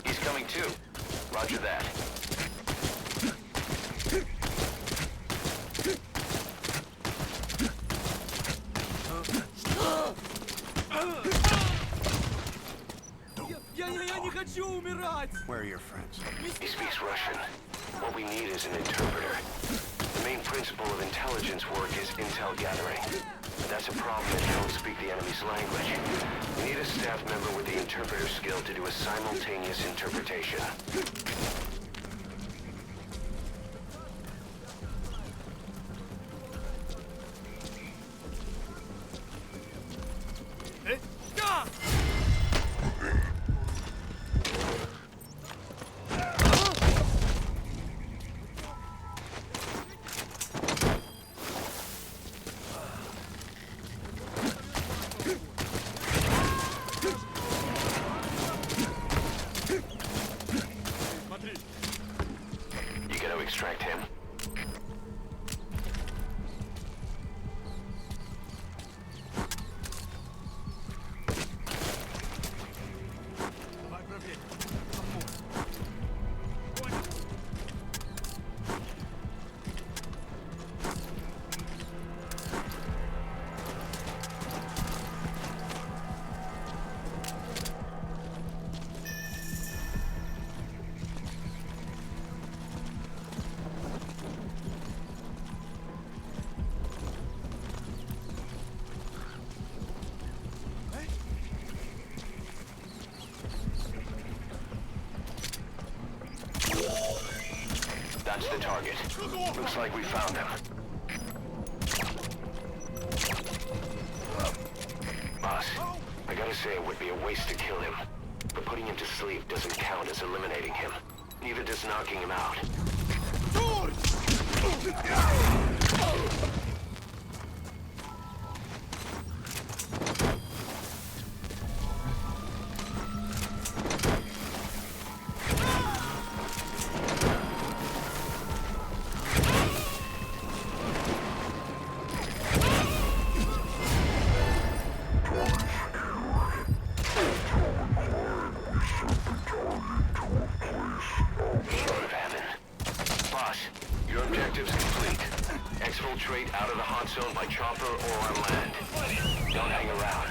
He's coming too. Roger that. Where are your friends? He speaks Russian. What we need is an interpreter. The main principle of intelligence work is intel gathering. But that's a problem if you don't speak the enemy's language. We need a staff member with the interpreter skill to do a simultaneous interpretation. You gotta extract him. That's the target. Looks like we found him. Boss, I gotta say it would be a waste to kill him. But putting him to sleep doesn't count as eliminating him. Neither does knocking him out. Your objective's complete. Exfiltrate out of the hot zone by chopper or on land. Don't hang around.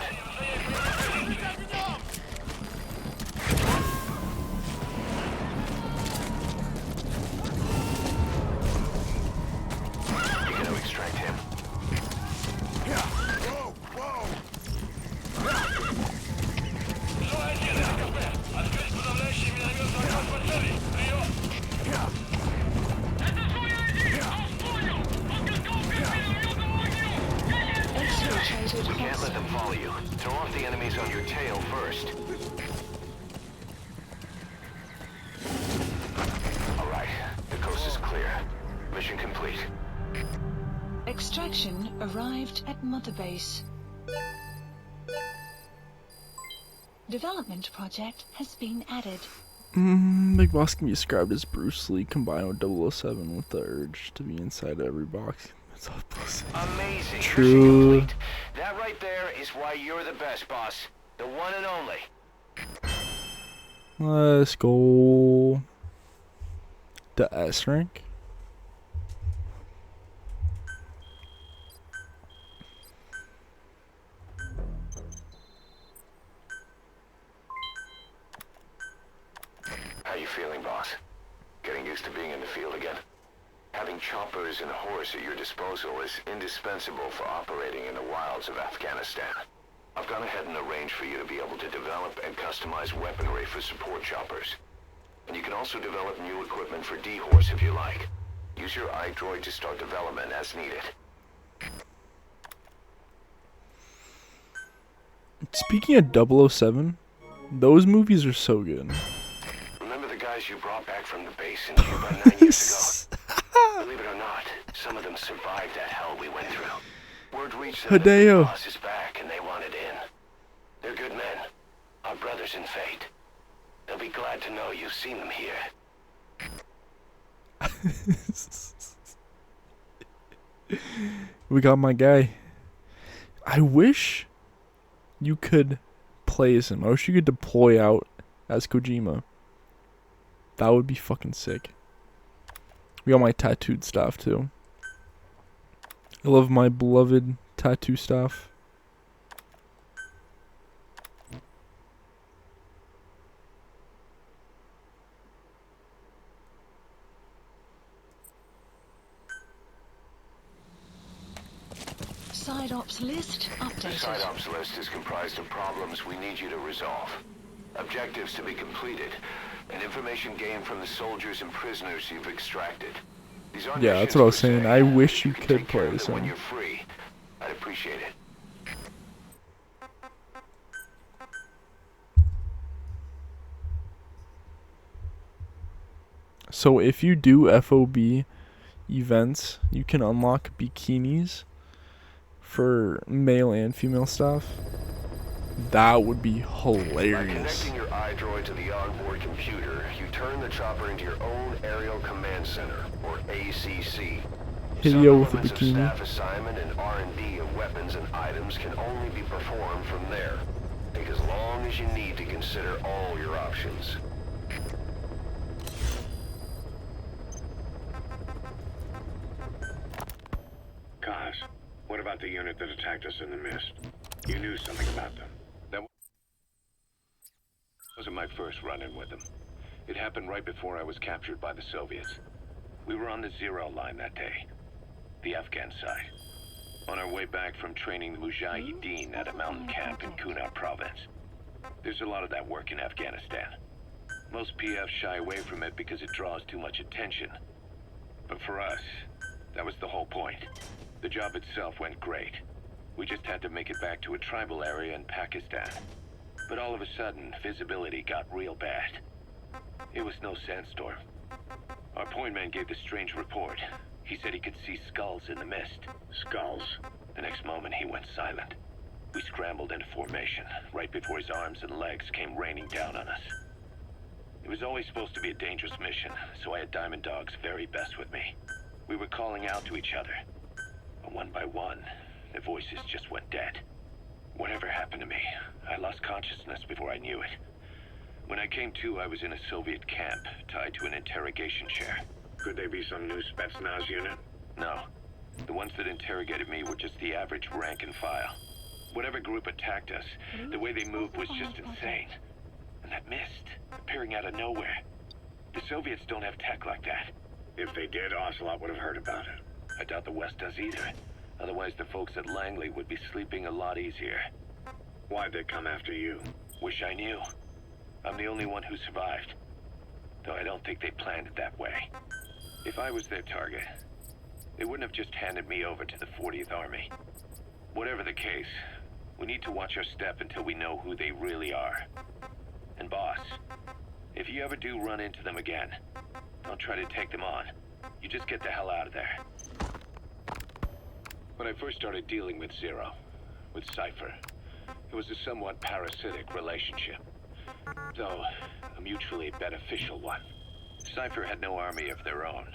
You gotta extract him. Whoa! Whoa! We can't let them follow you. Throw off the enemies on your tail first. Alright, the coast is clear. Mission complete. Extraction arrived at Mother Base. Development project has been added. Big Boss can be described as Bruce Lee combined with 007 with the urge to be inside every box. That's all pussy. Amazing. True. Mission complete. That right there is why you're the best, boss. The one and only. Let's go. The S rank. How you feeling, boss? Getting used to being in the field again? Having choppers and a horse at your disposal is indispensable for operating in the wilds of Afghanistan. I've gone ahead and arranged for you to be able to develop and customize weaponry for support choppers. And you can also develop new equipment for D-Horse if you like. Use your iDroid to start development as needed. Speaking of 007, those movies are so good. Remember the guys you brought back from the base in Cuba 9 years ago? Believe it or not, some of them survived that hell we went through. Word reached them that the Hideo. boss is back and they wanted in. They're good men, our brothers in fate. They'll be glad to know you've seen them here. We got my guy. I wish you could play as him. I wish you could deploy out as Kojima. That would be fucking sick. We got my tattooed stuff too. I love my beloved tattoo stuff. Side ops list The updated. side ops list is comprised of problems we need you to resolve, objectives to be completed, and information gained from the soldiers and prisoners you've extracted. These aren't Yeah, that's what I was saying. I wish you could play as when him. you're free. I'd appreciate it. So if you do FOB events, you can unlock bikinis for male and female stuff. That would be By hilarious. connecting your iDroid to the onboard computer, you turn the chopper into your own Aerial Command Center, or ACC. Hideo with a Some elements of bikini. staff assignment and R&D of weapons and items can only be performed from there. Take as long as you need to consider all your options. Kaz, what about the unit that attacked us in the mist? You knew something about them. That wasn't my first run-in with them. It happened right before I was captured by the Soviets. We were on the Zero line that day, the Afghan side, on our way back from training the Mujahideen at a mountain camp in Kunar province. There's a lot of that work in Afghanistan. Most PFs shy away from it because it draws too much attention. But for us, that was the whole point. The job itself went great. We just had to make it back to a tribal area in Pakistan. But all of a sudden, visibility got real bad. It was no sandstorm. Our point man gave this strange report. He said he could see skulls in the mist. Skulls? The next moment, he went silent. We scrambled into formation, right before his arms and legs came raining down on us. It was always supposed to be a dangerous mission, so I had Diamond Dog's very best with me. We were calling out to each other. But one by one, the voices just went dead. Whatever happened to me, I lost consciousness before I knew it. When I came to, I was in a Soviet camp, tied to an interrogation chair. Could they be some new Spetsnaz unit? No. The ones that interrogated me were just the average rank and file. Whatever group attacked us, the way they moved was just insane. And that mist, appearing out of nowhere. The Soviets don't have tech like that. If they did, Ocelot would have heard about it. I doubt the West does either. Otherwise, the folks at Langley would be sleeping a lot easier. Why'd they come after you? Wish I knew. I'm the only one who survived. Though I don't think they planned it that way. If I was their target, they wouldn't have just handed me over to the 40th Army. Whatever the case, we need to watch our step until we know who they really are. And boss, if you ever do run into them again, don't try to take them on. You just get the hell out of there. When I first started dealing with Zero, with Cypher, it was a somewhat parasitic relationship. Though, a mutually beneficial one. Cypher had no army of their own,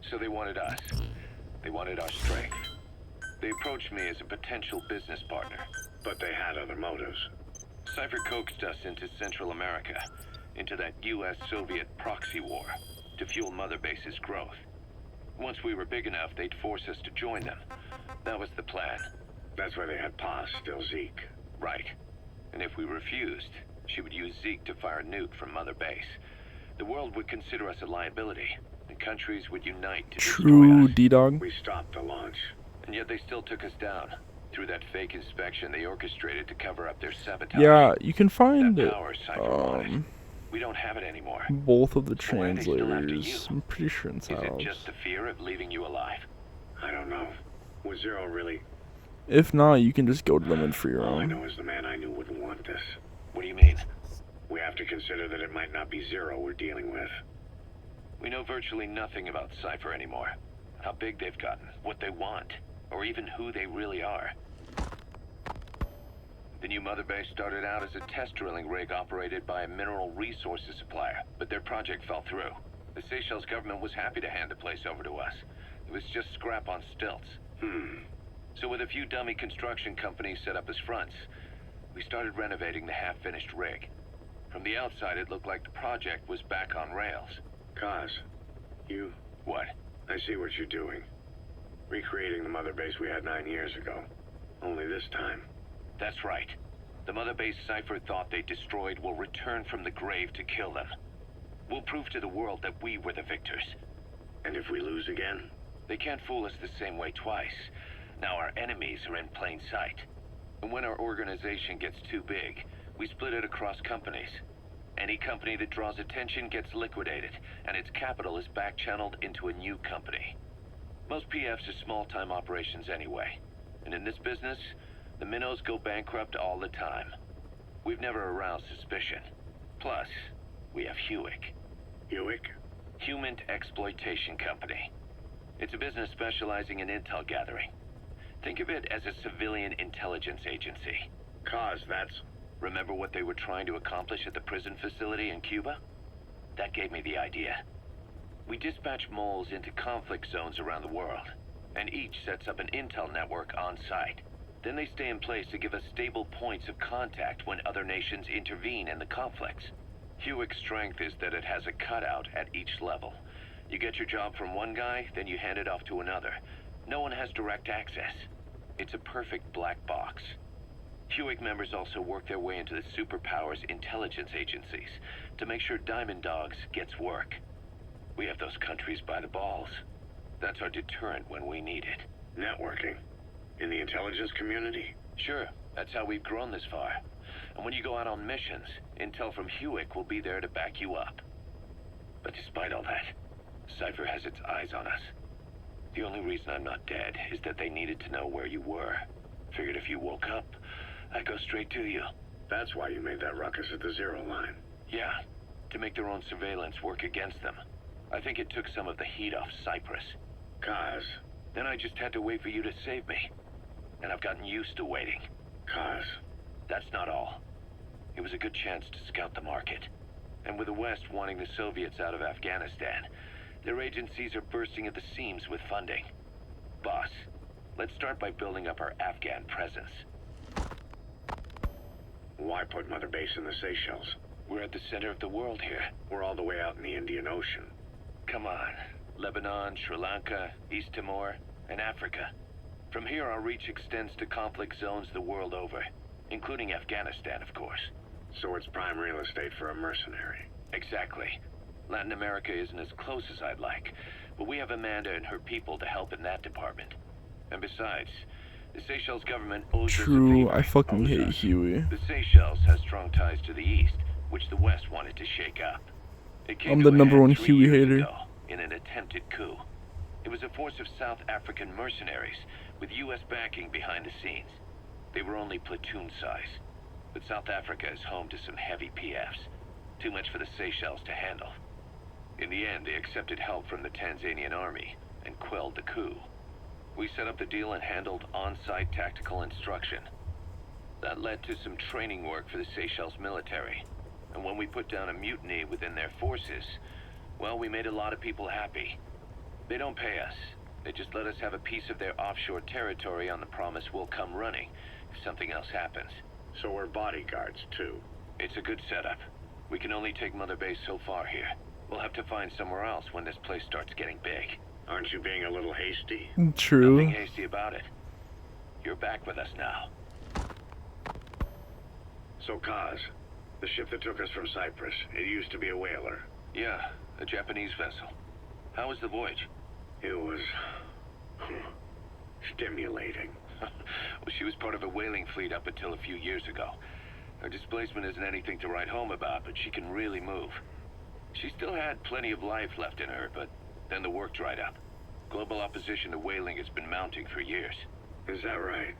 so they wanted us. They wanted our strength. They approached me as a potential business partner. But they had other motives. Cypher coaxed us into Central America, into that US-Soviet proxy war, to fuel Mother Base's growth. Once we were big enough, they'd force us to join them. That was the plan. That's why they had Paz, still Zeke. Right. And if we refused, she would use Zeke to fire a nuke from Mother Base. The world would consider us a liability, and countries would unite to destroy True, us. D-Dog. We stopped the launch. And yet they still took us down. Through that fake inspection they orchestrated to cover up their sabotage. Yeah, you can find That power Cypher wanted. it. We don't have it anymore. Both of the So why are they still after you? translators. I'm pretty sure it's Is it Alex. just the fear of leaving you alive? I don't know. Was Zero really... If not, you can just go to them for your All I own. know is the man I knew wouldn't want this. What do you mean? We have to consider that it might not be Zero we're dealing with. We know virtually nothing about Cypher anymore. How big they've gotten, what they want, or even who they really are. The new Mother Base started out as a test drilling rig operated by a mineral resources supplier, but their project fell through. The Seychelles government was happy to hand the place over to us. It was just scrap on stilts. So with a few dummy construction companies set up as fronts, we started renovating the half-finished rig. From the outside, it looked like the project was back on rails. Kaz, you... What? I see what you're doing. Recreating the mother base we had 9 years ago. Only this time. That's right. The mother base Cypher thought they destroyed will return from the grave to kill them. We'll prove to the world that we were the victors. And if we lose again? They can't fool us the same way twice. Now our enemies are in plain sight. And when our organization gets too big, we split it across companies. Any company that draws attention gets liquidated, and its capital is back-channeled into a new company. Most PFs are small-time operations anyway. And in this business, the minnows go bankrupt all the time. We've never aroused suspicion. Plus, we have Hewick. Hewick? Human Exploitation Company. It's a business specializing in intel gathering. Think of it as a civilian intelligence agency. Kaz, that's... Remember what they were trying to accomplish at the prison facility in Cuba? That gave me the idea. We dispatch moles into conflict zones around the world, and each sets up an intel network on site. Then they stay in place to give us stable points of contact when other nations intervene in the conflicts. Hewick's strength is that it has a cutout at each level. You get your job from one guy, then you hand it off to another. No one has direct access. It's a perfect black box. Hewick members also work their way into the superpowers intelligence agencies to make sure Diamond Dogs gets work. We have those countries by the balls. That's our deterrent when we need it. Networking? In the intelligence community? Sure, that's how we've grown this far. And when you go out on missions, intel from Hewick will be there to back you up. But despite all that, Cypher has its eyes on us. The only reason I'm not dead is that they needed to know where you were. Figured if you woke up, I'd go straight to you. That's why you made that ruckus at the zero line. Yeah, to make their own surveillance work against them. I think it took some of the heat off Cyprus. Kaz. Then I just had to wait for you to save me. And I've gotten used to waiting. Kaz. That's not all. It was a good chance to scout the market. And with the West wanting the Soviets out of Afghanistan, their agencies are bursting at the seams with funding. Boss, let's start by building up our Afghan presence. Why put Mother Base in the Seychelles? We're at the center of the world here. We're all the way out in the Indian Ocean. Come on. Lebanon, Sri Lanka, East Timor, and Africa. From here, our reach extends to conflict zones the world over, including Afghanistan, of course. So it's prime real estate for a mercenary. Exactly. Latin America isn't as close as I'd like, but we have Amanda and her people to help in that department. And besides, the Seychelles government owes us a True, favor. I fucking hate Huey. The Seychelles has strong ties to the East, which the West wanted to shake up. It came I'm to the a number head one 3 Huey years hater. ago in an attempted coup. It was a force of South African mercenaries with U.S. backing behind the scenes. They were only platoon size, but South Africa is home to some heavy PFs. Too much for the Seychelles to handle. In the end, they accepted help from the Tanzanian army and quelled the coup. We set up the deal and handled on-site tactical instruction. That led to some training work for the Seychelles military. And when we put down a mutiny within their forces, well, we made a lot of people happy. They don't pay us. They just let us have a piece of their offshore territory on the promise we'll come running if something else happens. So we're bodyguards, too. It's a good setup. We can only take Mother Base so far here. We'll have to find somewhere else when this place starts getting big. Aren't you being a little hasty? True. Nothing hasty about it. You're back with us now. So, Kaz, the ship that took us from Cyprus, it used to be a whaler. Yeah, a Japanese vessel. How was the voyage? It was... stimulating. Well, she was part of a whaling fleet up until a few years ago. Her displacement isn't anything to write home about, but she can really move. She still had plenty of life left in her, but then the work dried up. Global opposition to whaling has been mounting for years. Is that right?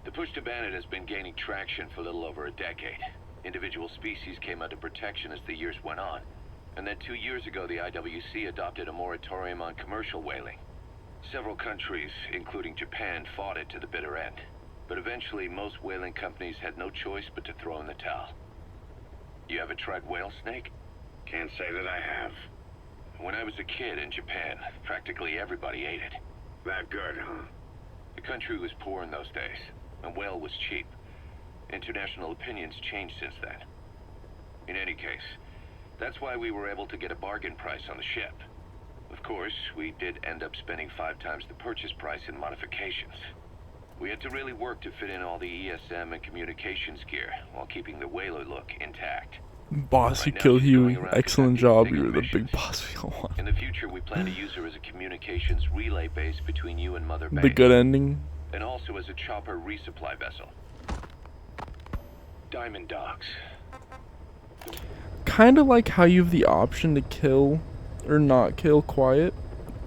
The push to ban it has been gaining traction for a little over a decade. Individual species came under protection as the years went on. And then 2 years ago, the IWC adopted a moratorium on commercial whaling. Several countries, including Japan, fought it to the bitter end. But eventually, most whaling companies had no choice but to throw in the towel. You ever tried whale snake? Can't say that I have. When I was a kid in Japan, practically everybody ate it. That good, huh? The country was poor in those days, and oil was cheap. International opinions changed since then. In any case, that's why we were able to get a bargain price on the ship. Of course, we did end up spending 5 times the purchase price in modifications. We had to really work to fit in all the ESM and communications gear while keeping the whaler look intact. Boss, you Right now, killed she's Huey. going around Excellent conducting job. single You're the missions. big boss we all want. In the future, we plan to use her as a communications relay base between you and Mother Base. The good ending. And also as a chopper resupply vessel. Diamond Dogs. Kind of like how you have the option to kill or not kill Quiet.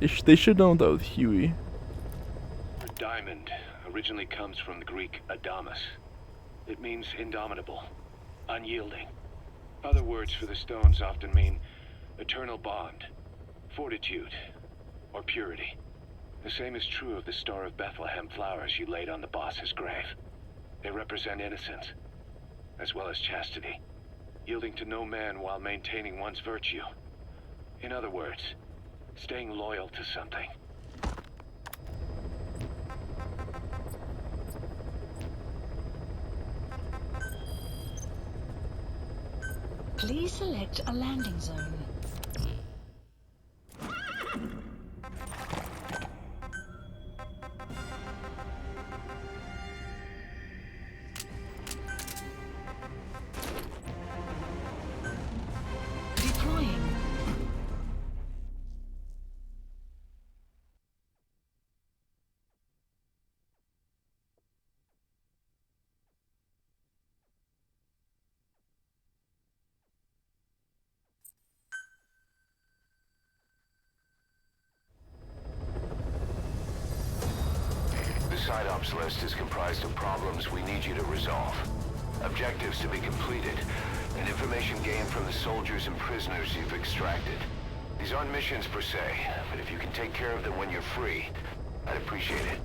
They should know that with Huey. Diamond originally comes from the Greek Adamas. It means indomitable, unyielding. Other words for the stones often mean eternal bond, fortitude, or purity. The same is true of the Star of Bethlehem flowers you laid on the boss's grave. They represent innocence, as well as chastity, yielding to no man while maintaining one's virtue. In other words, staying loyal to something. Please select a landing zone. Deploying. The side ops list is comprised of problems we need you to resolve. Objectives to be completed, and information gained from the soldiers and prisoners you've extracted. These aren't missions per se, but if you can take care of them when you're free, I'd appreciate it.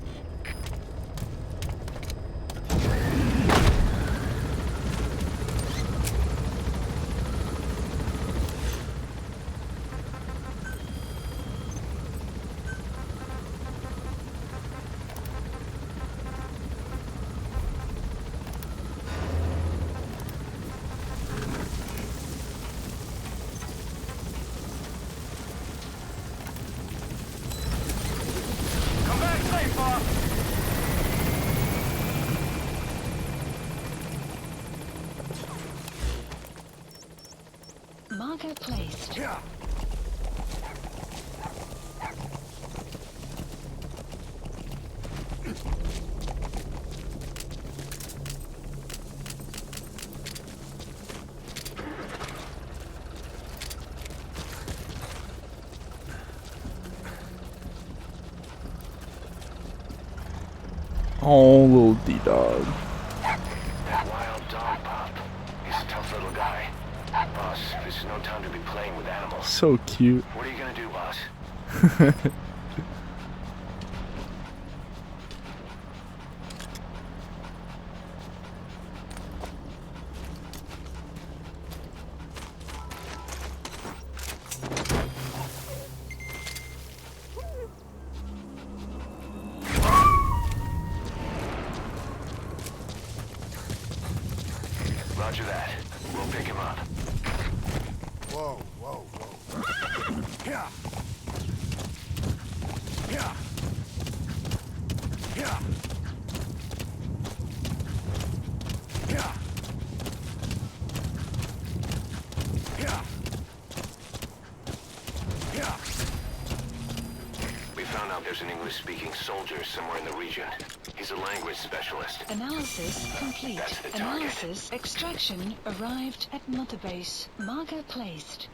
Marker placed. Oh, little D-Dog. That wild dog pup. He's a tough little guy. Boss, this is no time to be playing with animals. So cute. What are you gonna do, boss? Roger that. We'll pick him up. Whoa, whoa, whoa. Yeah. Yeah. Yeah. Yeah. Yeah. Yeah. We found out there's an English-speaking soldier somewhere in the region. He's a language specialist. Analysis complete. That's the target. Analysis extraction arrived at Mother Base. Marker placed.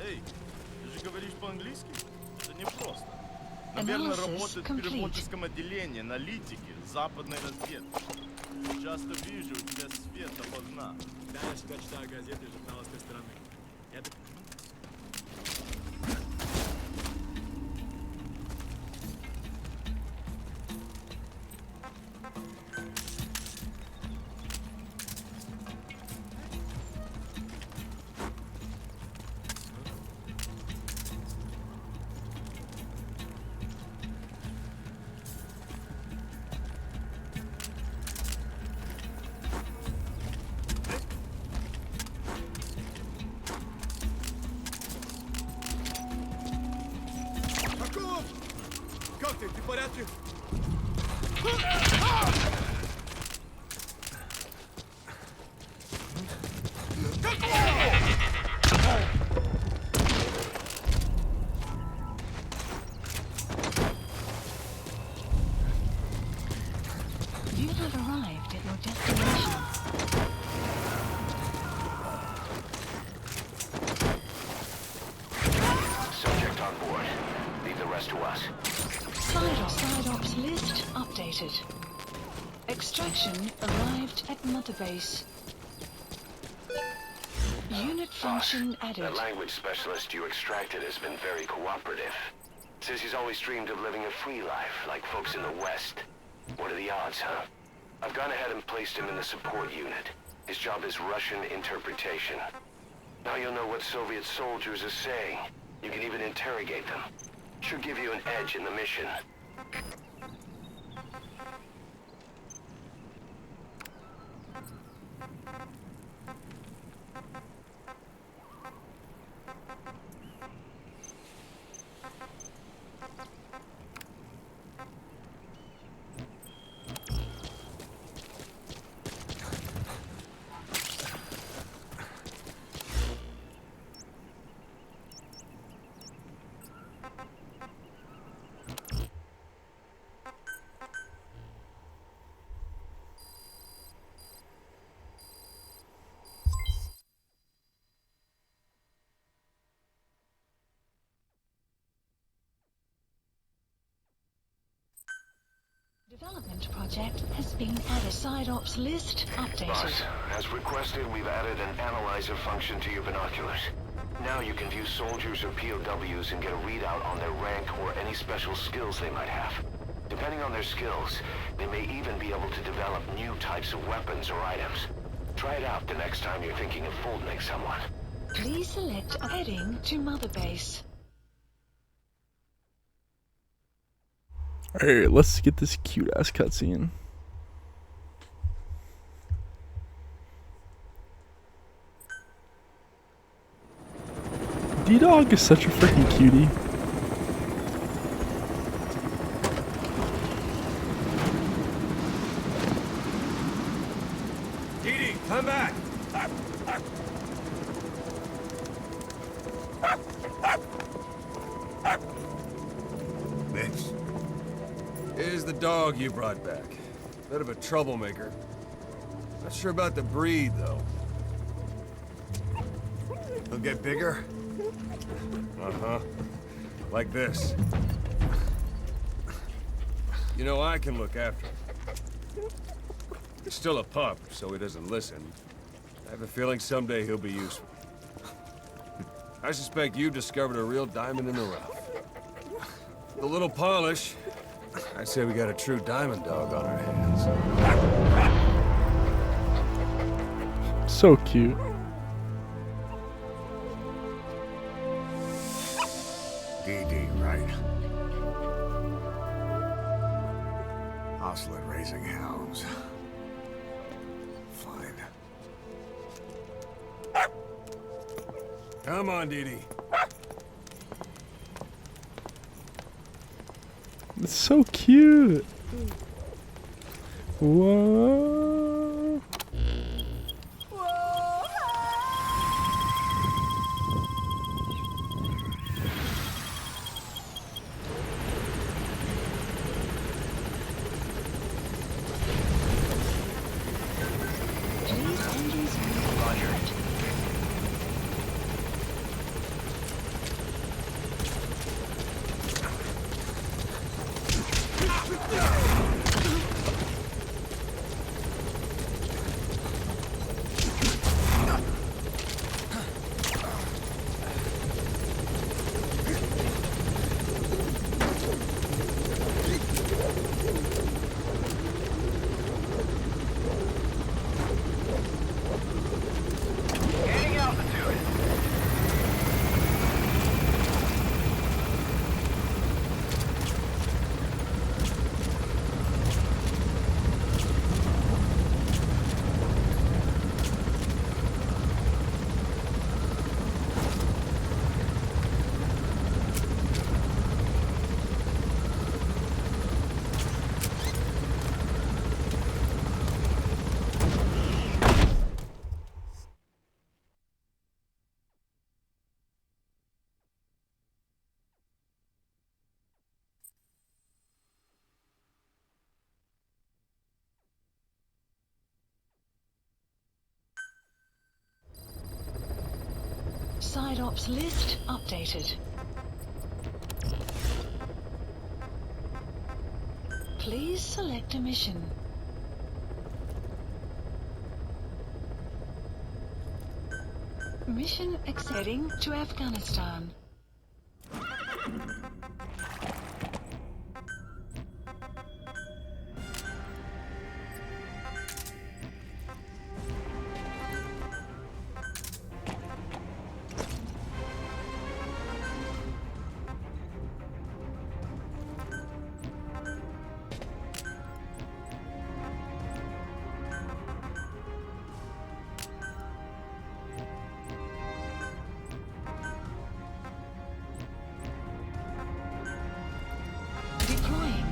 Эй, ты же говоришь по-английски? Это непросто. Наверное, Analysis работает в complete. переводческом отделении, аналитики, западной разведки. Часто вижу, у тебя свет обогна. Да, я всегда читаю газеты и журналы с той стороны. Это... Как ты? Ты в порядке? You have arrived at your destination. Subject on board. Leave the rest to us. Side ops list updated. Extraction arrived at Mother Base. Unit function added. That language specialist you extracted has been very cooperative. Says he's always dreamed of living a free life, like folks in the West. What are the odds, huh? I've gone ahead and placed him in the support unit. His job is Russian interpretation. Now you'll know what Soviet soldiers are saying. You can even interrogate them. Should give you an edge in the mission. Development project has been added. Side ops list updated. Boss, as requested, we've added an analyzer function to your binoculars. Now you can view soldiers or POWs and get a readout on their rank or any special skills they might have. Depending on their skills, they may even be able to develop new types of weapons or items. Try it out the next time you're thinking of folding someone. Please select heading to Mother Base. Alright, let's get this cute ass cutscene. D-Dog is such a freaking cutie. Dee, come back! Mix. Here's the dog you brought back. Bit of a troublemaker. Not sure about the breed, though. He'll get bigger? Uh-huh. Like this. You know, I can look after him. He's still a pup, so he doesn't listen. I have a feeling someday he'll be useful. I suspect you discovered a real diamond in the rough. With a little polish, I'd say we got a true diamond dog on our hands. So cute. DD, right? Oscillate raising hounds. Fine. Come on, Dee. It's so cute. Whoa. Please engines Roger. Side ops list updated. Please select a mission. Mission heading to Afghanistan. Deploying.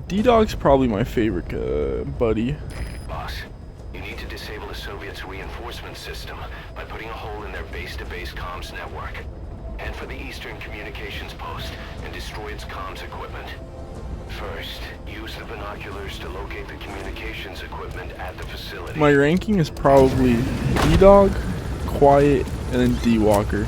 D-Dog's probably my favorite buddy. Boss, you need to disable the Soviets' reinforcement system by putting a hole in their base-to-base comms network. Head for the Eastern Communications Post and destroy its comms equipment. First, use the binoculars to locate the communications equipment at the facility. My ranking is probably D-Dog, Quiet, and then D-Walker.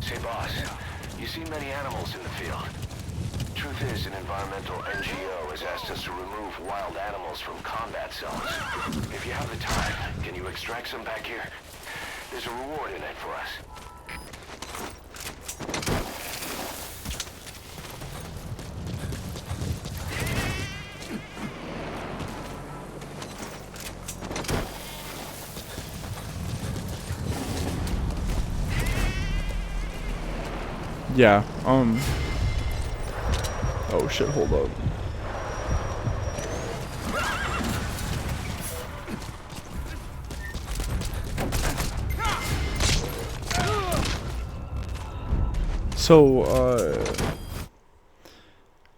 Say, boss, you've seen many animals in the field. Truth is, an environmental NGO has asked us to remove wild animals from combat zones. If you have the time, can you extract some back here? There's a reward in it for us. Yeah, oh shit, hold up. So,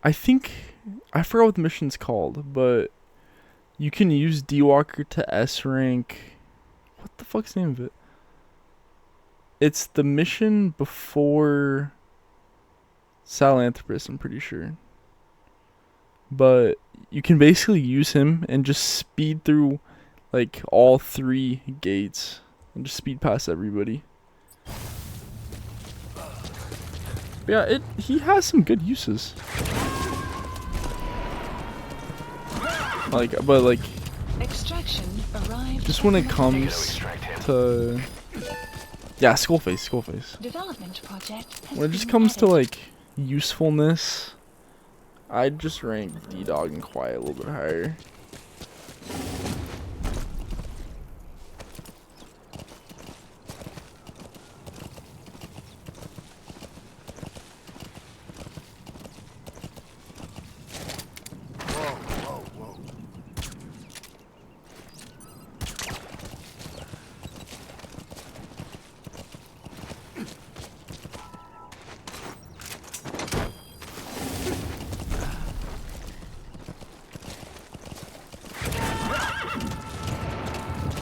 I think, I forgot what the mission's called, but you can use D-Walker to S-rank, what the fuck's the name of it? It's the mission before Salanthropus, I'm pretty sure. But you can basically use him and just speed through like all 3 gates and just speed past everybody. But yeah, he has some good uses. But Extraction arrived. just when it comes to Skullface. Development project has When it just been comes to added. like usefulness, I'd just rank D-Dog and Quiet a little bit higher.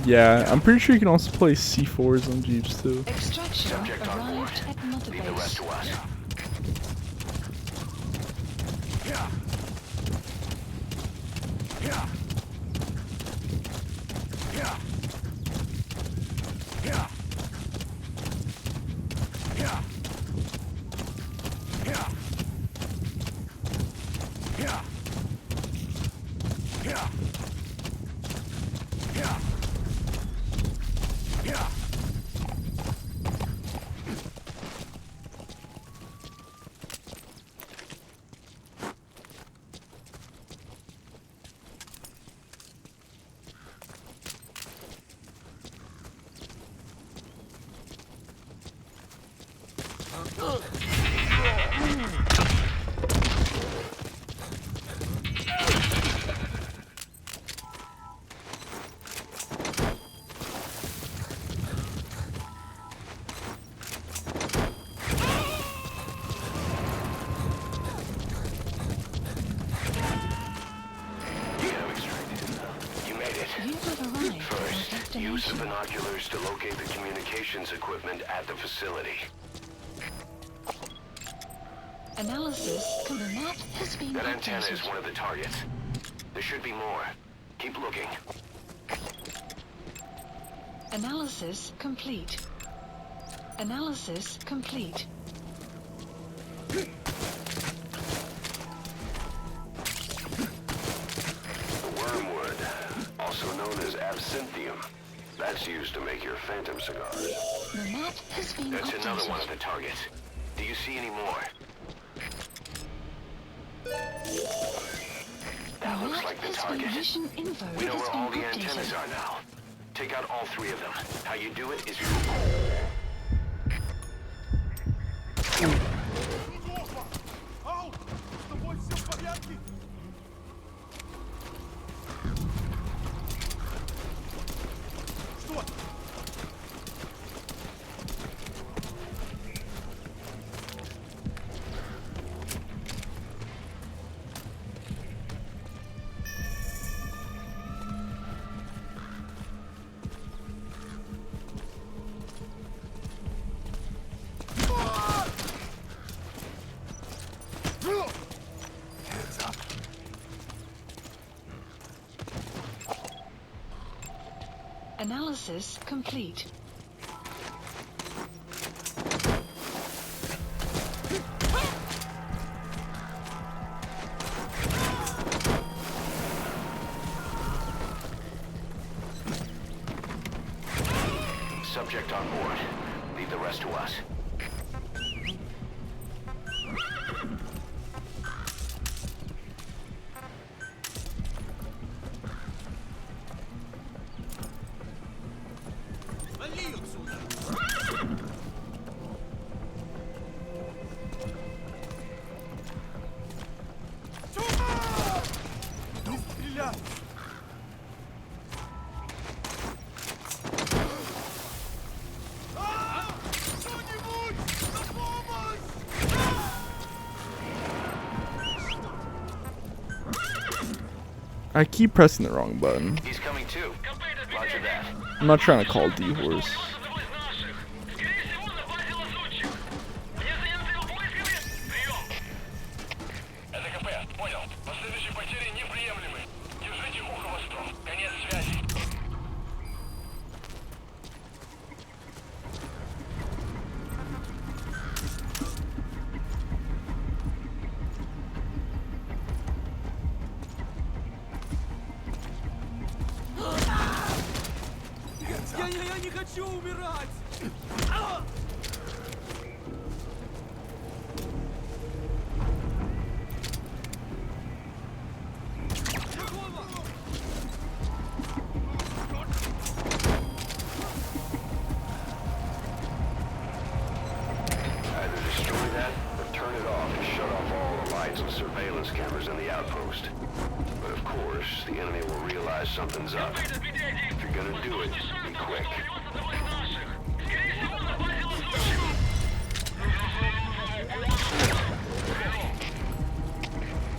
Yeah, I'm pretty sure you can also play C4s on Jeeps too. Extraction Subject on board. arrived at Mother Leave the rest Base. to us. use of binoculars to locate the communications equipment at the facility. Analysis for the map has been That antenna is updated. one of the targets. There should be more. Keep looking. Analysis complete. Analysis complete. The wormwood, also known as absinthium. That's used to make your phantom cigars. The map has been That's updated. another one of the targets. Do you see any more? That looks like the target. Mission info We know has where all been the updated. antennas are now. Take out all 3 of them. How you do it is you... Ау! С тобой все в порядке? Что? Hands up. Analysis complete. Subject on board. Leave the rest to us. Вали отсюда! Не стреляй! Кто-нибудь! На помощь! I keep pressing the wrong button. He's coming too. Roger that. I'm not trying to call D-Horse. Это КП, понял. Последующие потери неприемлемы. Держите ухо востро. Конец связи. Я не хочу умирать! Either destroy that or turn it off to shut off all the lights and surveillance cameras in the outpost. But of course, the enemy will realize something's up. If you're gonna do it, be quick.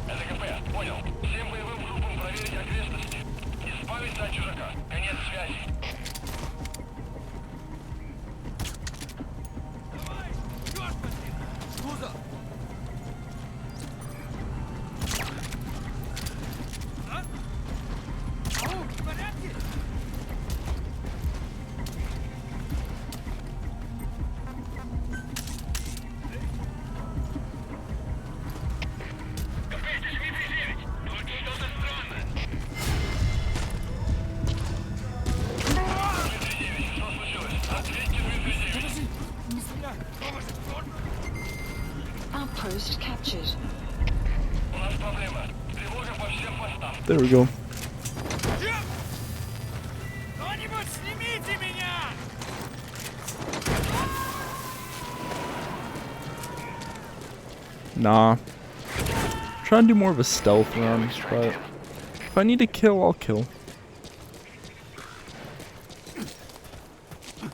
Это КП, понял. Всем боевым группам проверить окрестности. Избавиться от чужака. Конец связи. Кузов! А? Ау, в порядке? Подожди, не стреляй! Outpost captured. У нас проблема. Тревога по всем постам. There we go. Кто-нибудь снимите меня! Nah. Trying to do more of a stealth run, but if I need to kill, I'll kill.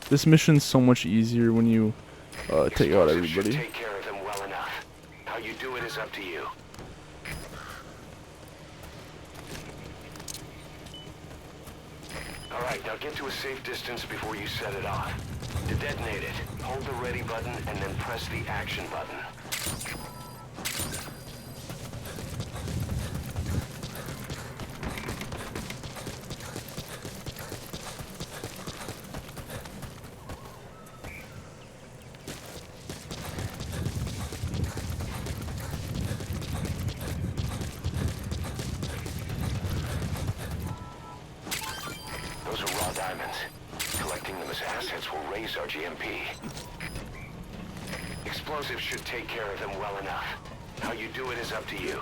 This mission's so much easier when you take out Explosives should everybody. take care of them well enough. How you do it is up to you. Alright, now get to a safe distance before you set it off. To detonate it, hold the ready button and then press the action button. Those are raw diamonds. Collecting them as assets will raise our GMP. Explosives should take care of them well enough. How you do it is up to you.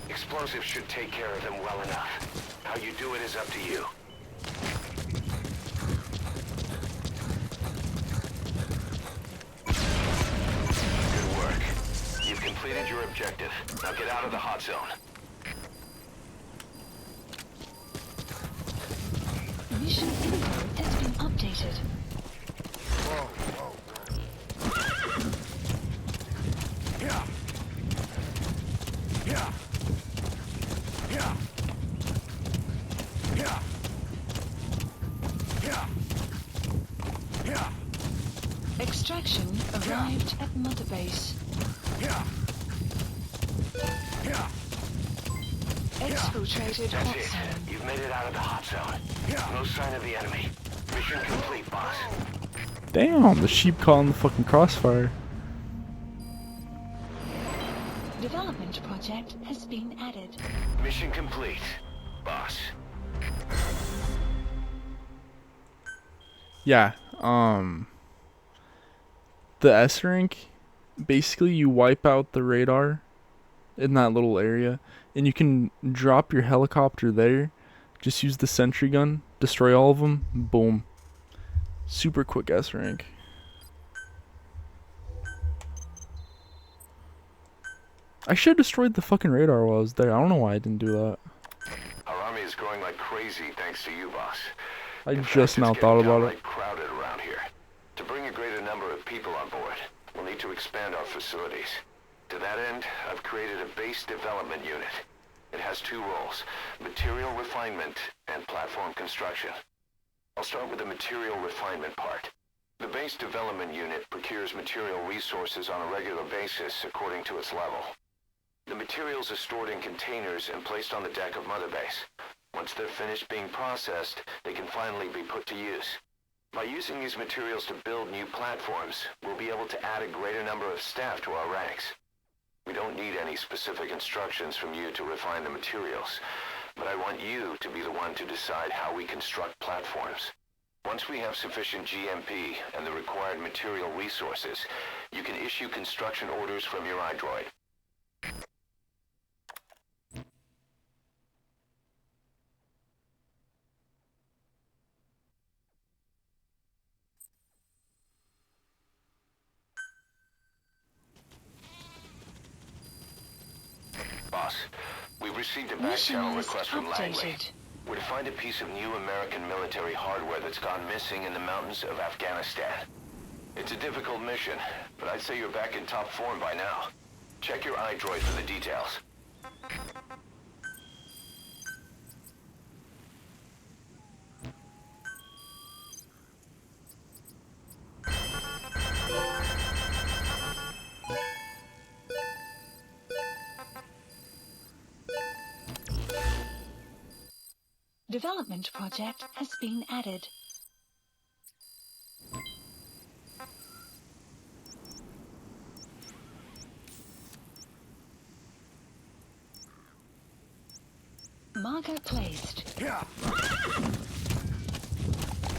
Explosives should take care of them well enough. How you do it is up to you. Good work. You've completed your objective. Now get out of the hot zone. Mission info has been updated. Yeah. Yeah. Yeah. Yeah. Yeah. Yeah. Extraction arrived at Mother Base. Yeah. Yeah. Exfiltrated That's hot it. zone. You've made it out of the hot zone. No sign of the enemy. Mission complete, boss. Damn, the sheep caught in the fucking crossfire. Development project has been added. Mission complete, boss. Yeah, the S rank, basically you wipe out the radar in that little area, and you can drop your helicopter there, just use the sentry gun, destroy all of them, boom. Super quick S rank. I should have destroyed the fucking radar while I was there. I don't know why I didn't do that. Our army is growing like crazy thanks to you, boss. I In just fact, now it's thought getting about it. downright crowded around here. To bring a greater number of people on board, we'll need to expand our facilities. To that end, I've created a base development unit. It has two roles, material refinement and platform construction. I'll start with the material refinement part. The base development unit procures material resources on a regular basis according to its level. The materials are stored in containers and placed on the deck of Mother Base. Once they're finished being processed, they can finally be put to use. By using these materials to build new platforms, we'll be able to add a greater number of staff to our ranks. We don't need any specific instructions from you to refine the materials, but I want you to be the one to decide how we construct platforms. Once we have sufficient GMP and the required material resources, you can issue construction orders from your iDroid. Boss, we've received a back channel request from Langley. We're to find a piece of new American military hardware that's gone missing in the mountains of Afghanistan. It's a difficult mission, but I'd say you're back in top form by now. Check your iDroid for the details. Development project has been added. Marker placed. Yeah.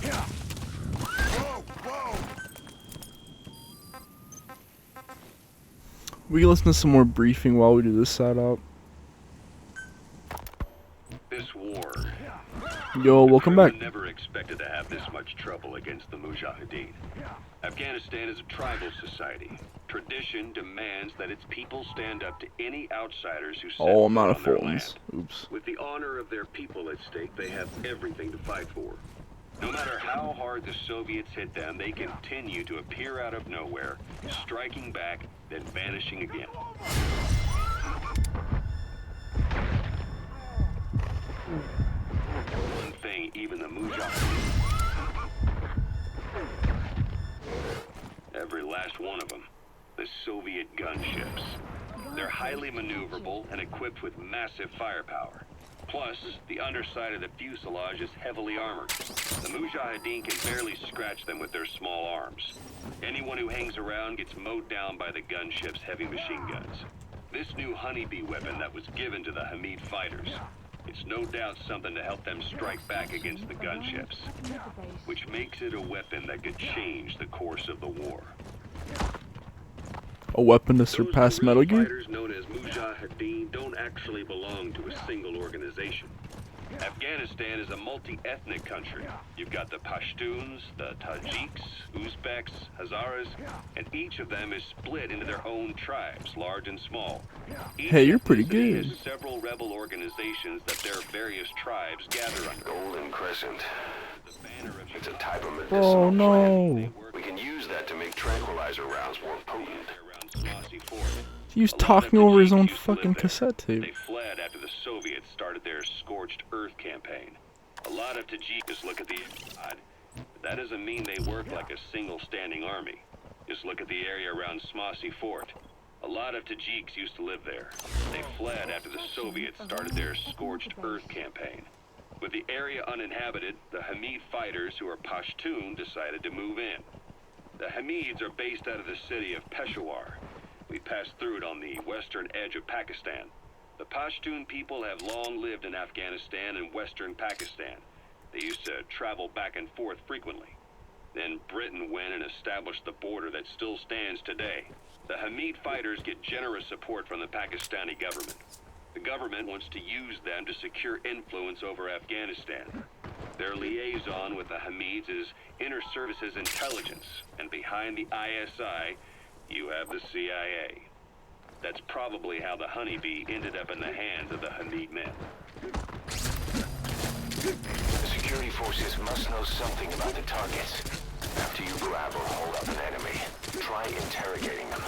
Yeah. We can listen to some more briefing while we do this setup. This war. Yo, welcome back. Never expected to have this much trouble against the Mujahideen. Afghanistan is a tribal society. Tradition demands that its people stand up to any outsiders who set Oh, I'm foot out of on their phones. land. Oops. With the honor of their people at stake, they have everything to fight for. No matter how hard the Soviets hit them, they continue to appear out of nowhere, striking back, then vanishing again. One thing even the Mujahideen, every last one of them, the Soviet gunships. They're highly maneuverable and equipped with massive firepower. Plus, the underside of the fuselage is heavily armored. The Mujahideen can barely scratch them with their small arms. Anyone who hangs around gets mowed down by the gunship's heavy machine guns. This new honeybee weapon that was given to the Hamid fighters, it's no doubt something to help them strike back against the gunships, which makes it a weapon that could change the course of the war. A weapon to surpass Metal Gear? Fighters known as Mujahideen don't actually belong to a single organization. Afghanistan is a multi-ethnic country. You've got the Pashtuns, the Tajiks, Uzbeks, Hazaras, and each of them is split into their own tribes, large and small. Hey, you're pretty Ethnicity good. has several rebel organizations that their various tribes gather under. Golden Crescent. It's a type of medicinal Oh plant. no. We can use that to make tranquilizer rounds more potent. He was talking over his own fucking cassette tape. They fled after the Soviets started their Scorched Earth campaign. A lot of Tajiks look at the but that doesn't mean they work like a single standing army. Just look at the area around Smossy Fort. A lot of Tajiks used to live there. They fled after the Soviets started their Scorched Earth campaign. With the area uninhabited, the Hamid fighters, who are Pashtun, decided to move in. The Hamids are based out of the city of Peshawar. We passed through it on the western edge of Pakistan. The Pashtun people have long lived in Afghanistan and western Pakistan. They used to travel back and forth frequently. Then Britain went and established the border that still stands today. The Hamid fighters get generous support from the Pakistani government. The government wants to use them to secure influence over Afghanistan. Their liaison with the Hamids is Inter-Services Intelligence, and behind the ISI, you have the CIA. That's probably how the honeybee ended up in the hands of the Hamid men. The security forces must know something about the targets. After you grab or hold up an enemy, try interrogating them.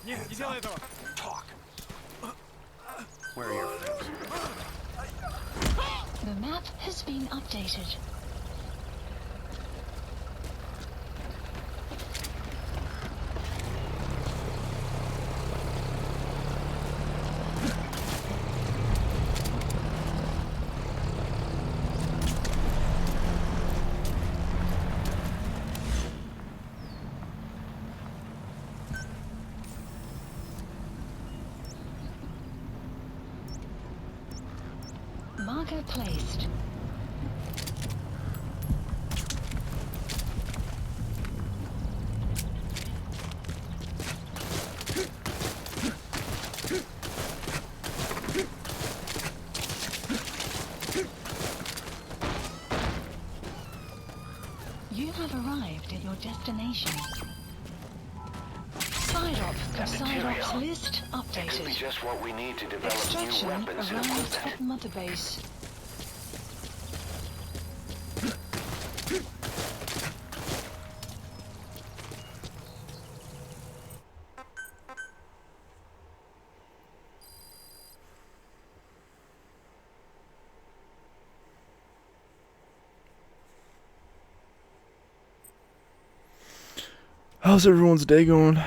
Нет, не делай этого! Talk. Where are your friends? The map has been updated. Marker placed. You have arrived at your destination. Side ops list updated. It could be just what we need to develop Extraction new weapons and arrived equipment. at Mother Base. How's everyone's day going?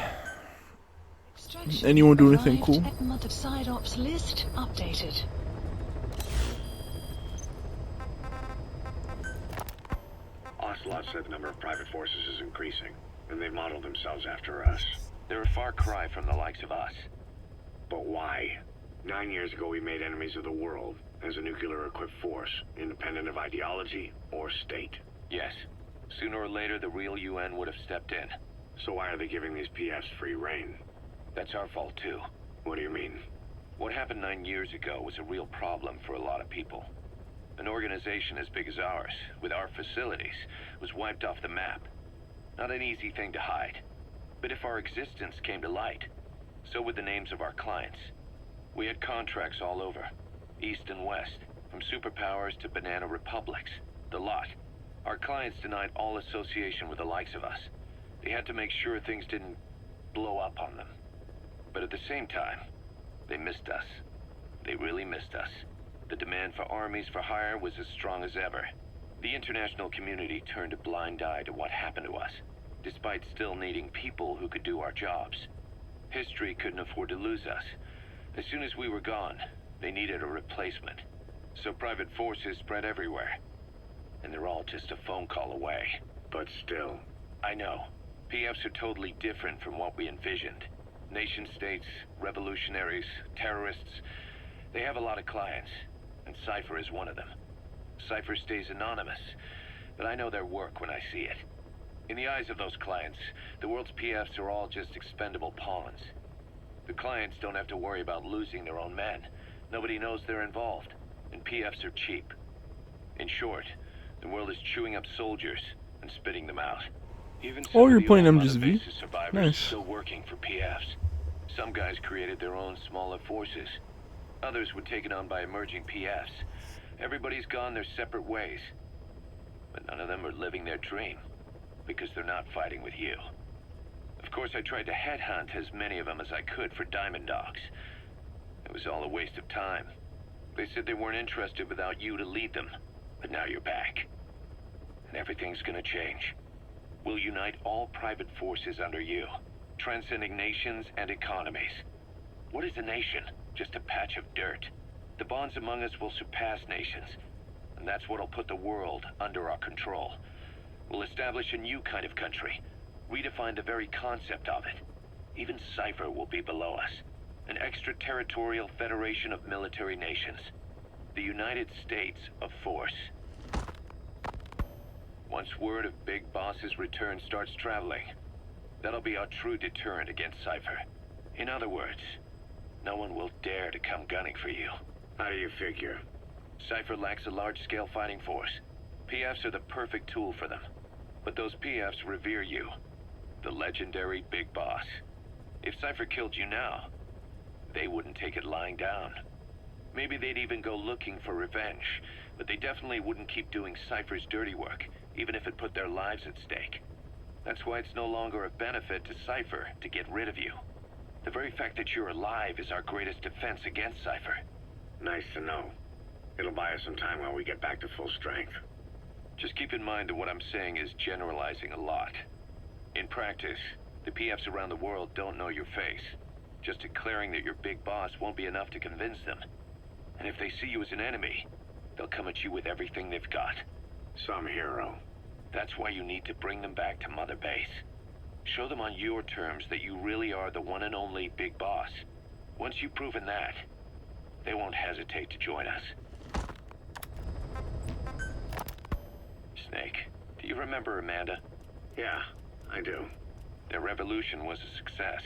Anyone do anything cool? Side ops list updated. Ocelot said the number of private forces is increasing, and they've modeled themselves after us. They're a far cry from the likes of us. But why? 9 years ago we made enemies of the world as a nuclear-equipped force, independent of ideology or state. Yes. Sooner or later, the real UN would have stepped in. So why are they giving these PFs free rein? That's our fault too. What do you mean? What happened 9 years ago was a real problem for a lot of people. An organization as big as ours, with our facilities, was wiped off the map. Not an easy thing to hide. But if our existence came to light, so would the names of our clients. We had contracts all over, east and west, from superpowers to banana republics, the lot. Our clients denied all association with the likes of us. They had to make sure things didn't blow up on them. But at the same time, they missed us. They really missed us. The demand for armies for hire was as strong as ever. The international community turned a blind eye to what happened to us, despite still needing people who could do our jobs. History couldn't afford to lose us. As soon as we were gone, they needed a replacement. So private forces spread everywhere. And they're all just a phone call away. But still. I know. PFs are totally different from what we envisioned. Nation-states, revolutionaries, terrorists. They have a lot of clients, and Cypher is one of them. Cypher stays anonymous, but I know their work when I see it. In the eyes of those clients, the world's PFs are all just expendable pawns. The clients don't have to worry about losing their own men. Nobody knows they're involved, and PFs are cheap. In short, the world is chewing up soldiers and spitting them out. Even some you're of the playing old MGSV? Mother Base's survivors Nice. are still working for PFs. Some guys created their own smaller forces. Others were taken on by emerging PFs. Everybody's gone their separate ways. But none of them are living their dream, because they're not fighting with you. Of course, I tried to headhunt as many of them as I could for Diamond Dogs. It was all a waste of time. They said they weren't interested without you to lead them, but now you're back. And everything's gonna change. We'll unite all private forces under you, transcending nations and economies. What is a nation? Just a patch of dirt. The bonds among us will surpass nations, and that's what'll put the world under our control. We'll establish a new kind of country, redefine the very concept of it. Even Cypher will be below us, an extraterritorial federation of military nations. The United States of Force. Once word of Big Boss's return starts traveling, that'll be our true deterrent against Cypher. In other words, no one will dare to come gunning for you. How do you figure? Cypher lacks a large-scale fighting force. PFs are the perfect tool for them. But those PFs revere you, the legendary Big Boss. If Cypher killed you now, they wouldn't take it lying down. Maybe they'd even go looking for revenge, but they definitely wouldn't keep doing Cypher's dirty work, even if it put their lives at stake. That's why it's no longer a benefit to Cypher to get rid of you. The very fact that you're alive is our greatest defense against Cypher. Nice to know. It'll buy us some time while we get back to full strength. Just keep in mind that what I'm saying is generalizing a lot. In practice, the PFs around the world don't know your face. Just declaring that you're Big Boss won't be enough to convince them. And if they see you as an enemy, they'll come at you with everything they've got. Some hero. That's why you need to bring them back to Mother Base. Show them on your terms that you really are the one and only Big Boss. Once you've proven that, they won't hesitate to join us. Snake, do you remember Amanda? Yeah, I do. Their revolution was a success.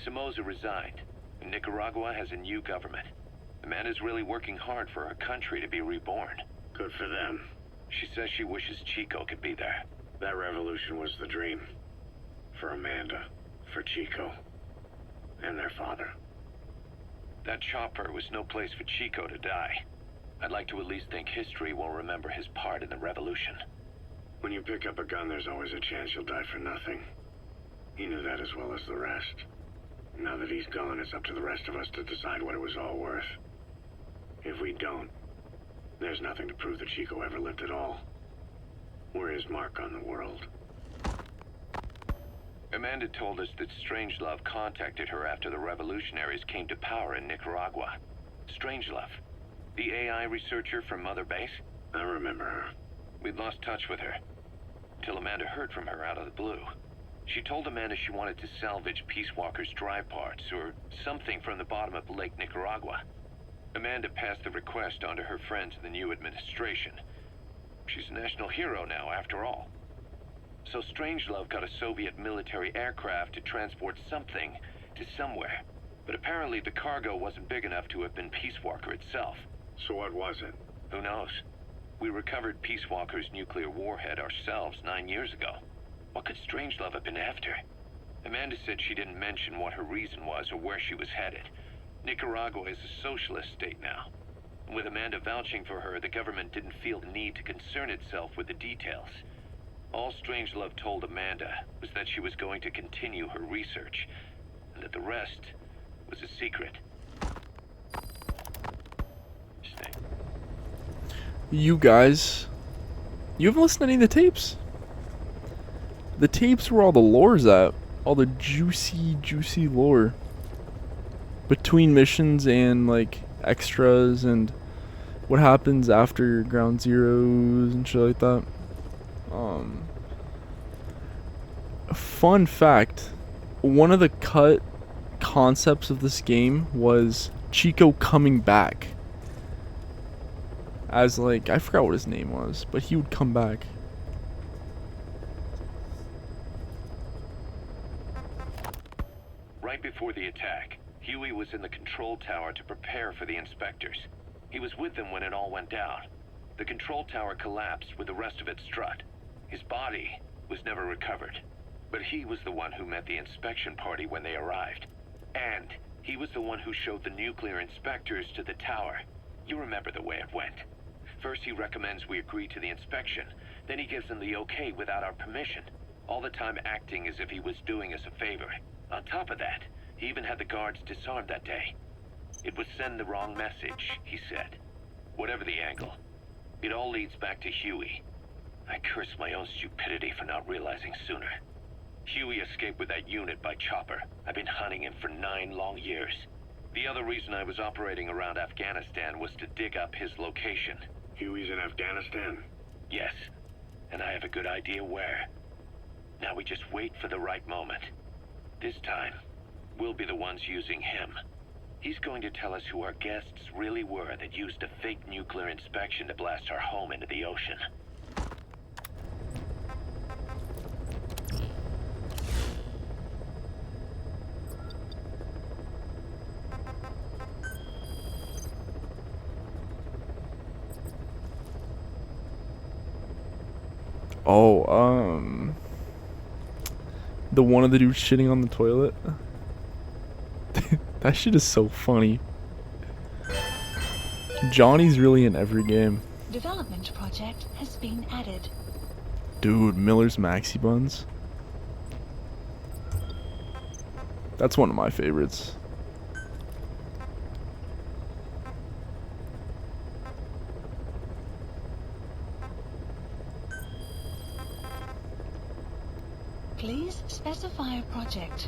Somoza resigned, and Nicaragua has a new government. Amanda's really working hard for her country to be reborn. Good for them. She says she wishes Chico could be there. That revolution was the dream. For Amanda, for Chico, and their father. That chopper was no place for Chico to die. I'd like to at least think history will remember his part in the revolution. When you pick up a gun, there's always a chance you'll die for nothing. He knew that as well as the rest. Now that he's gone, it's up to the rest of us to decide what it was all worth. If we don't, there's nothing to prove that Chico ever lived at all. We're his mark on the world. Amanda told us that Strangelove contacted her after the revolutionaries came to power in Nicaragua. Strangelove, the AI researcher from Mother Base? I remember her. We'd lost touch with her, till Amanda heard from her out of the blue. She told Amanda she wanted to salvage Peacewalker's drive parts, or something from the bottom of Lake Nicaragua. Amanda passed the request on to her friends in the new administration. She's a national hero now, after all. So Strangelove got a Soviet military aircraft to transport something to somewhere. But apparently the cargo wasn't big enough to have been Peacewalker itself. So what was it? Who knows? We recovered Peacewalker's nuclear warhead ourselves 9 years ago. What could Strangelove have been after? Amanda said she didn't mention what her reason was or where she was headed. Nicaragua is a socialist state now. With Amanda vouching for her, the government didn't feel the need to concern itself with the details. All Strangelove told Amanda was that she was going to continue her research, and that the rest was a secret. Stay. You guys, you haven't listened to any of the tapes? The tapes where all the lore's at. All the juicy lore. Between missions and, like, extras and what happens after Ground Zeroes and shit like that. Fun fact, one of the cut concepts of this game was Chico coming back. As, like, I forgot what his name was, but he would come back. Right before the attack, Huey was in the control tower to prepare for the inspectors. He was with them when it all went down. The control tower collapsed with the rest of it strut. His body was never recovered. But he was the one who met the inspection party when they arrived. And he was the one who showed the nuclear inspectors to the tower. You remember the way it went. First he recommends we agree to the inspection. Then he gives them the okay without our permission. All the time acting as if he was doing us a favor. On top of that, he even had the guards disarmed that day. It would send the wrong message, he said. Whatever the angle, it all leads back to Huey. I curse my own stupidity for not realizing sooner. Huey escaped with that unit by chopper. I've been hunting him for 9 long years. The other reason I was operating around Afghanistan was to dig up his location. Huey's in Afghanistan? Yes, and I have a good idea where. Now we just wait for the right moment. This time, we'll be the ones using him. He's going to tell us who our guests really were that used a fake nuclear inspection to blast our home into the ocean. Oh, the one of the dudes shitting on the toilet. That shit is so funny. Johnny's really in every game. Development project has been added. Dude, Miller's Maxi Buns. That's one of my favorites. Please specify a project.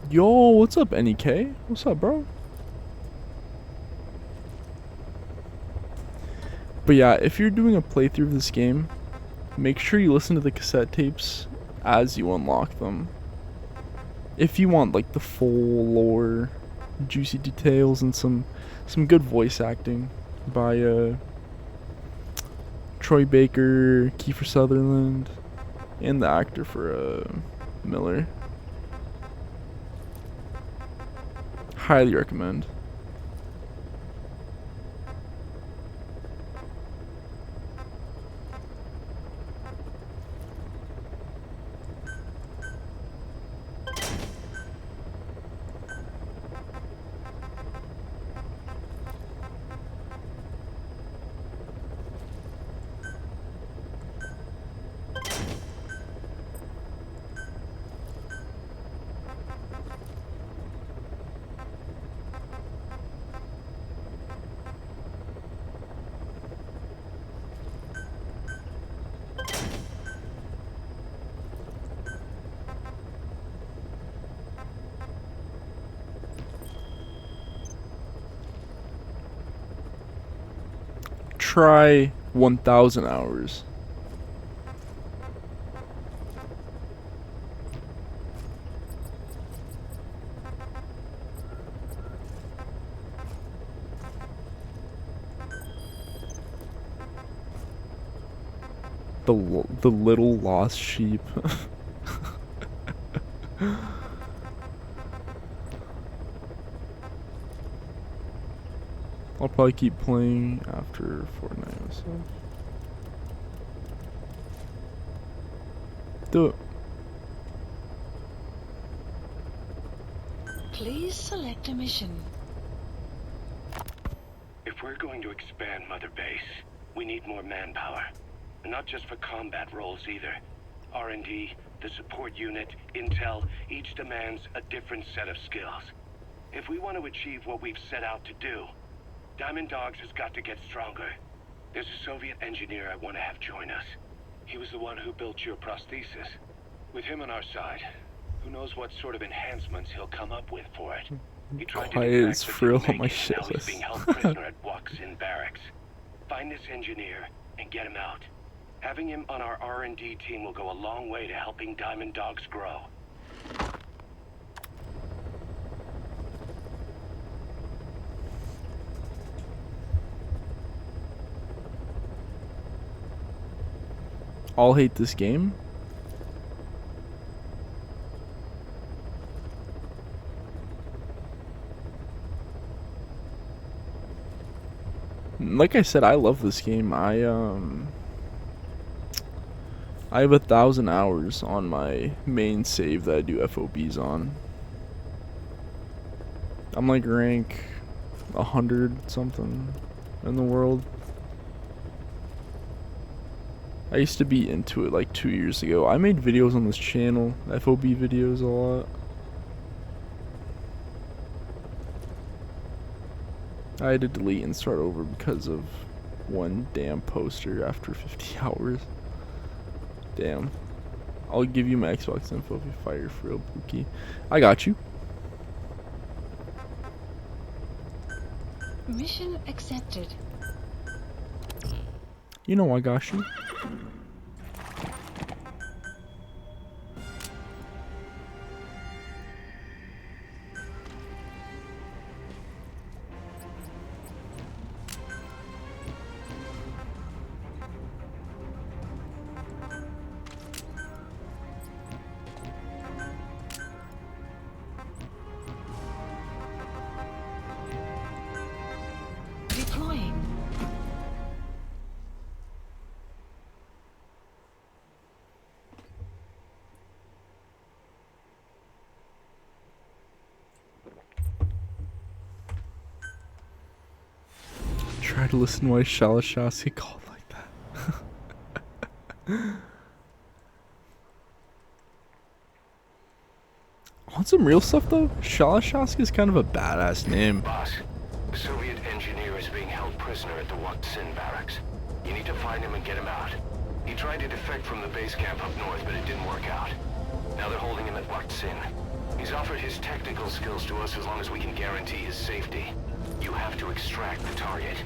Yo, what's up, NEK? What's up, bro? But yeah, if you're doing a playthrough of this game, make sure you listen to the cassette tapes as you unlock them. If you want like the full lore, juicy details, and some good voice acting by Troy Baker, Kiefer Sutherland, and the actor for Miller. Highly recommend. try 1,000 hours. The little lost sheep. I'll probably keep playing after Fortnite and stuff. Do it. Please select a mission. If we're going to expand Mother Base, we need more manpower. Not just for combat roles either. R&D, the support unit, intel, each demands a different set of skills. If we want to achieve what we've set out to do, Diamond Dogs has got to get stronger. There's a Soviet engineer I want to have join us. He was the one who built your prosthesis. With him on our side, who knows what sort of enhancements he'll come up with for it. He tried to Quiet as frill on my shit now he's list. being held prisoner at Waksin Barracks. Find this engineer and get him out. Having him on our R&D team will go a long way to helping Diamond Dogs grow. I'll hate this game. Like I said, I love this game. I have 1,000 hours on my main save that I do FOBs on. I'm like rank 100 something in the world. I used to be into it like 2 years ago. I made videos on this channel, FOB videos a lot. I had to delete and start over because of one damn poster after 50 hours. Damn. I'll give you my Xbox info if you fire for real, Pookie. I got you. Mission accepted. You know I got you. Deploying. Try to listen why Shalashasi called like that. On some real stuff though, Shalashasi is kind of a badass name. Boss, a Soviet engineer is being held prisoner at the Waksin Barracks. You need to find him and get him out. He tried to defect from the base camp up north, but it didn't work out. Now they're holding him at Waksin. He's offered his technical skills to us as long as we can guarantee his safety. You have to extract the target.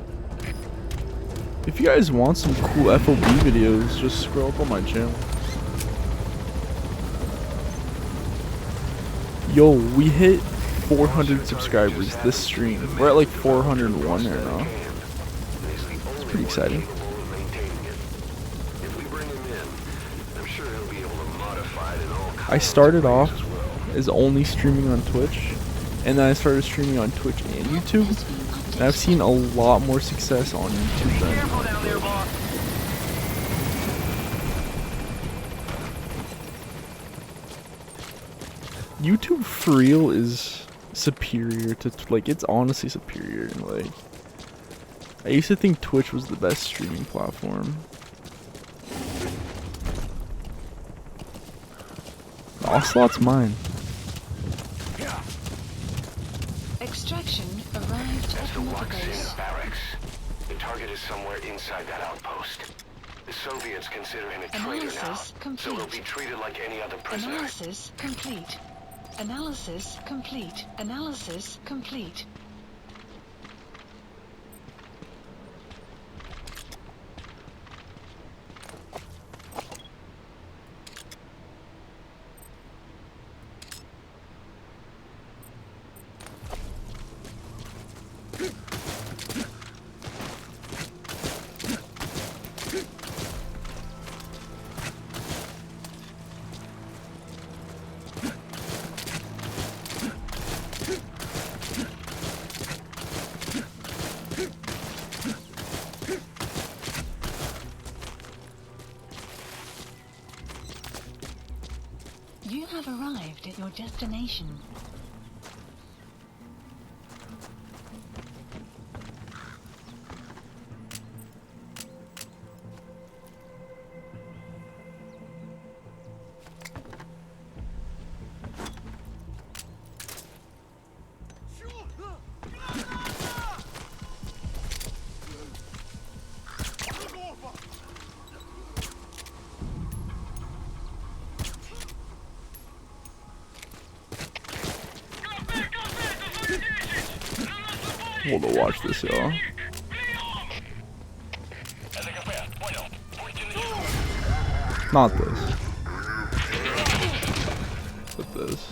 If you guys want some cool FOB videos, just scroll up on my channel. Yo, we hit 400 subscribers this stream. We're at like 401 right now. It's pretty exciting. I started off as only streaming on Twitch, and then I started streaming on Twitch and YouTube, and I've seen a lot more success on YouTube than on Twitch. YouTube for real is superior to, like, it's honestly superior. Like, I used to think Twitch was the best streaming platform. The Ocelot's mine. Extraction arrived at the Mother Base. Barracks. The target is somewhere inside that outpost. The Soviets consider him a traitor now, Analysis complete. so he'll be treated like any other prisoner. Analysis complete. Analysis complete. Analysis complete. You have arrived at your destination. Hold on, watch this, y'all. Not this. But this.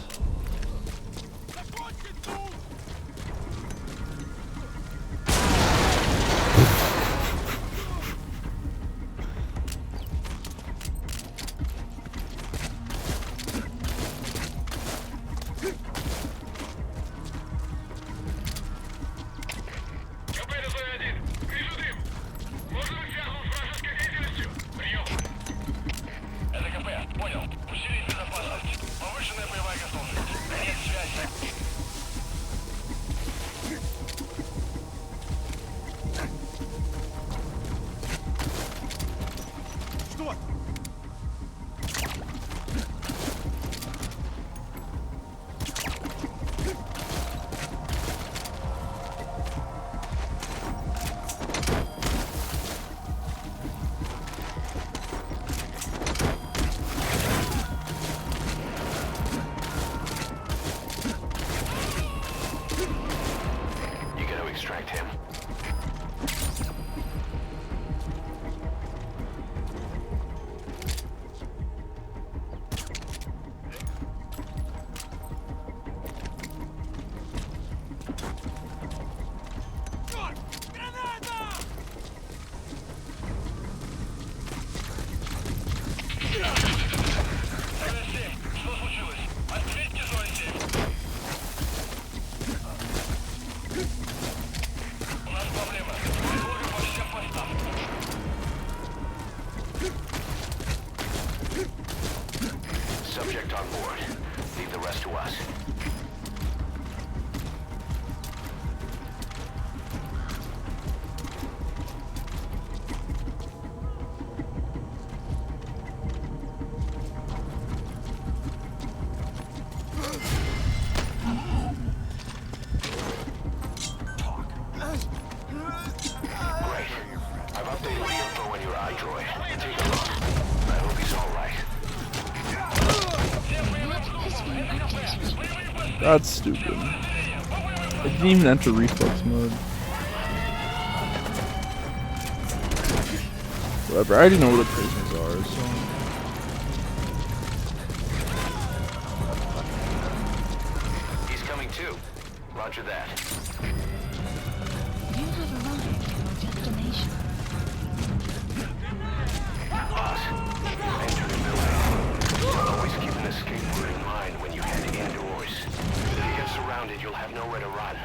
Subject on board. Leave the rest to us. Great. I've updated the info on your iDroid. Take a look. I hope he's all right. That's stupid. I didn't even enter reflex mode. Whatever, I already know where the prisoners are, so... He's coming too. Roger that. You have arrived at your destination. Boss, enter the building. Always keep an escape route in mind when you head indoors. If you get surrounded, you'll have nowhere to run.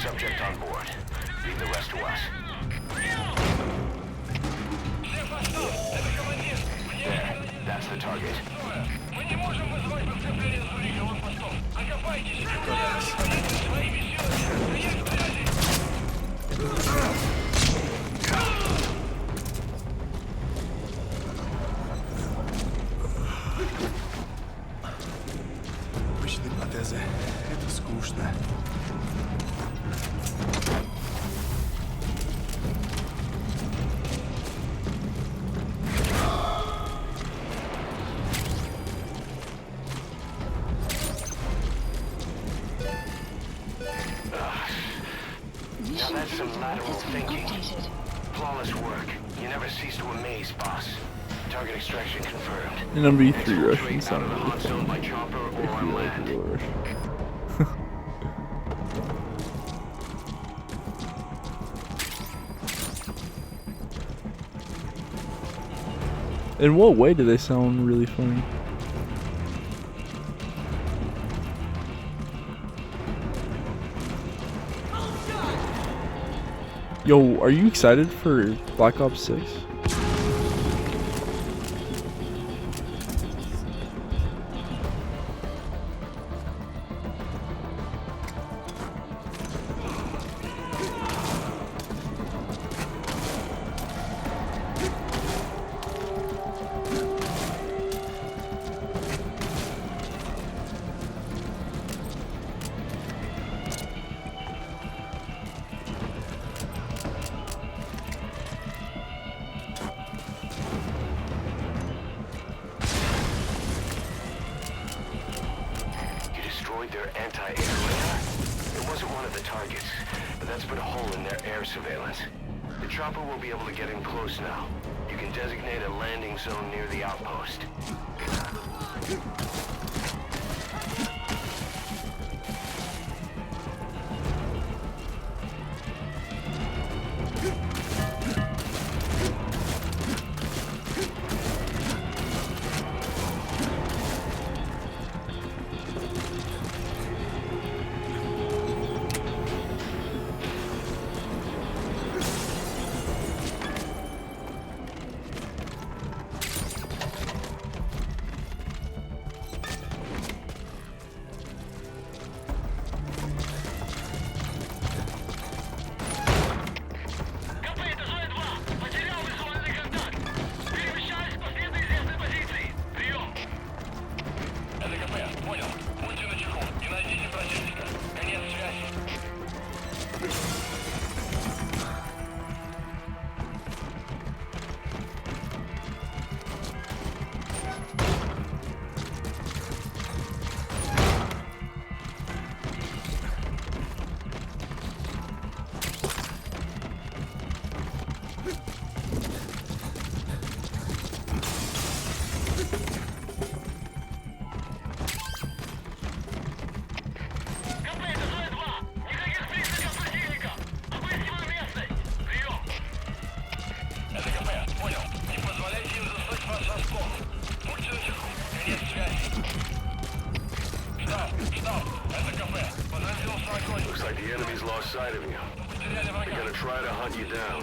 Subject on board. Leave the rest to us. There, that's the target. Now that's some lateral has been thinking. updated. Flawless work. You never cease to amaze, boss. Target extraction confirmed. And number 3 Russian Exfiltrate out of the hot sounded zone by chopper or on land. In what way do they sound really funny? Yo, are you excited for Black Ops 6? Their anti-air radar? It wasn't one of the targets, but that's put a hole in their air surveillance. The chopper will be able to get in close now. You can designate a landing zone near the outpost. Looks like the enemy's lost sight of you. They're gonna try to hunt you down.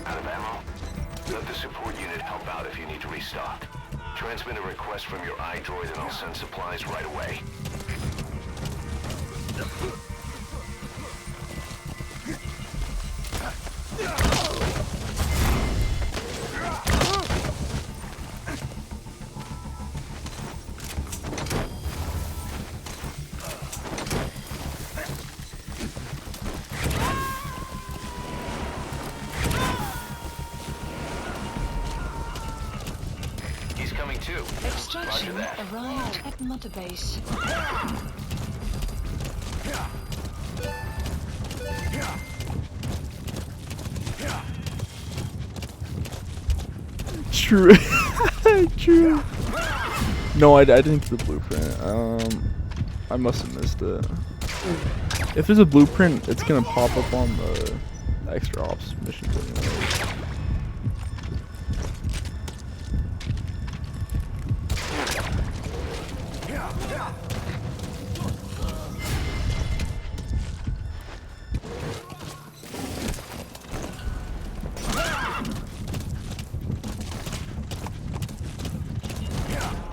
Out of ammo? Let the support unit help out if you need to restock. Transmit a request from your iDroid and I'll send supplies right away. Coming too. Extraction arrived at Mother Base. True. True. No, I didn't get the blueprint. I must have missed it. If there's a blueprint, it's gonna pop up on the extra ops missions anyway.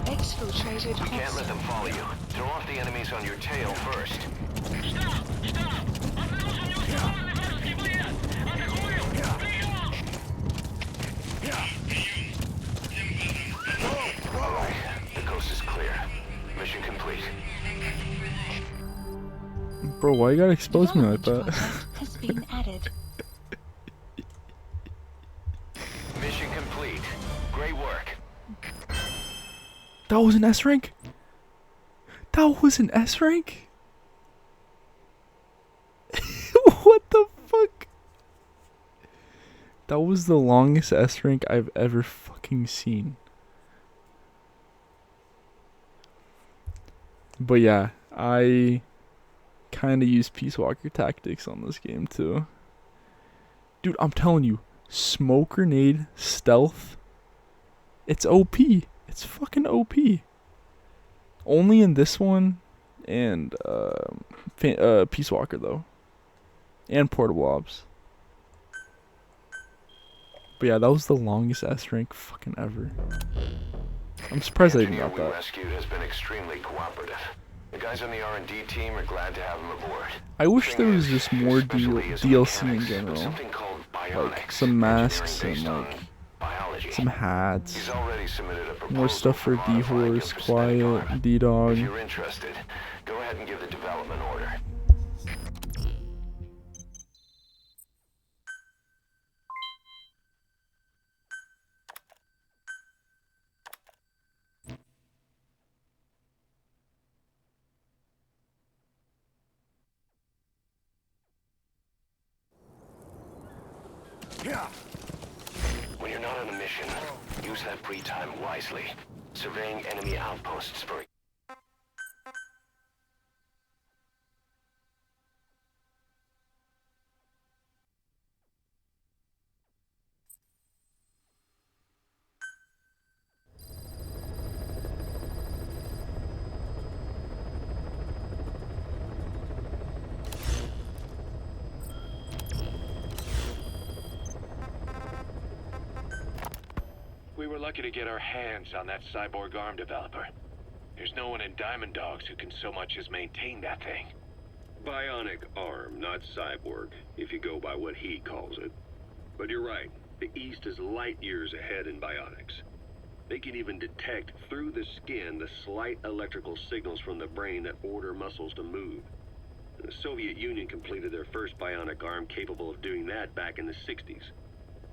Exfiltrated You can't let them follow you. Throw off the enemies on your tail first. Штаб! Штаб! Обнаружен неустановленный вражеский боец! Bro, why you gotta expose me like that? Has been added. Mission complete. Great work. That was an S rank? That was an S rank? What the fuck? That was the longest S rank I've ever fucking seen. But yeah, I kind of use Peacewalker tactics on this game too. Dude, I'm telling you, smoke grenade, stealth, it's OP. It's fucking OP. Only in this one and Peacewalker though. And portable ops. But yeah, that was the longest S rank fucking ever. I'm surprised I even got The engineer we that. rescued has been extremely cooperative. The guys on the R&D team are glad to have him aboard. I wish there was just more DLC in general. Like some masks and like some hats. More stuff for D-Horse, Quiet, D-Dog. If you're interested, go ahead and give the development order. When you're not on a mission, use that free time wisely. Surveying enemy outposts for... We were lucky to get our hands on that cyborg arm developer. There's no one in Diamond Dogs who can so much as maintain that thing. Bionic arm, not cyborg, if you go by what he calls it. But you're right, the East is light years ahead in bionics. They can even detect through the skin the slight electrical signals from the brain that order muscles to move. And the Soviet Union completed their first bionic arm capable of doing that back in the 60s.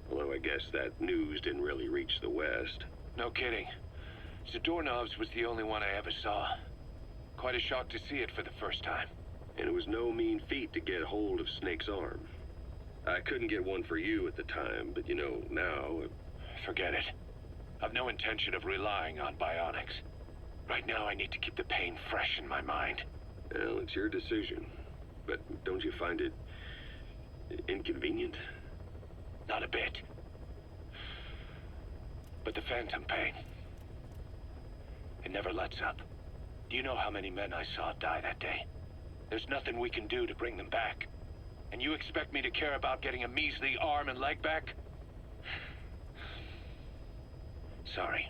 Although I guess that news didn't really reach the West. No kidding. Zadorov's was the only one I ever saw. Quite a shock to see it for the first time. And it was no mean feat to get hold of Snake's arm. I couldn't get one for you at the time, but you know, now... Forget it. I've no intention of relying on bionics. Right now I need to keep the pain fresh in my mind. Well, it's your decision. But don't you find it... inconvenient? Not a bit. But the phantom pain... it never lets up. Do you know how many men I saw die that day? There's nothing we can do to bring them back. And you expect me to care about getting a measly arm and leg back? Sorry.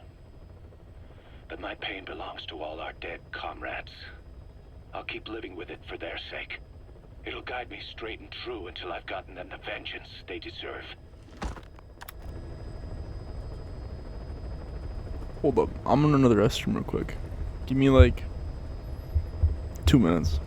But my pain belongs to all our dead comrades. I'll keep living with it for their sake. It'll guide me straight and true until I've gotten them the vengeance they deserve. Hold up, I'm in another restroom real quick. Give me like 2 minutes.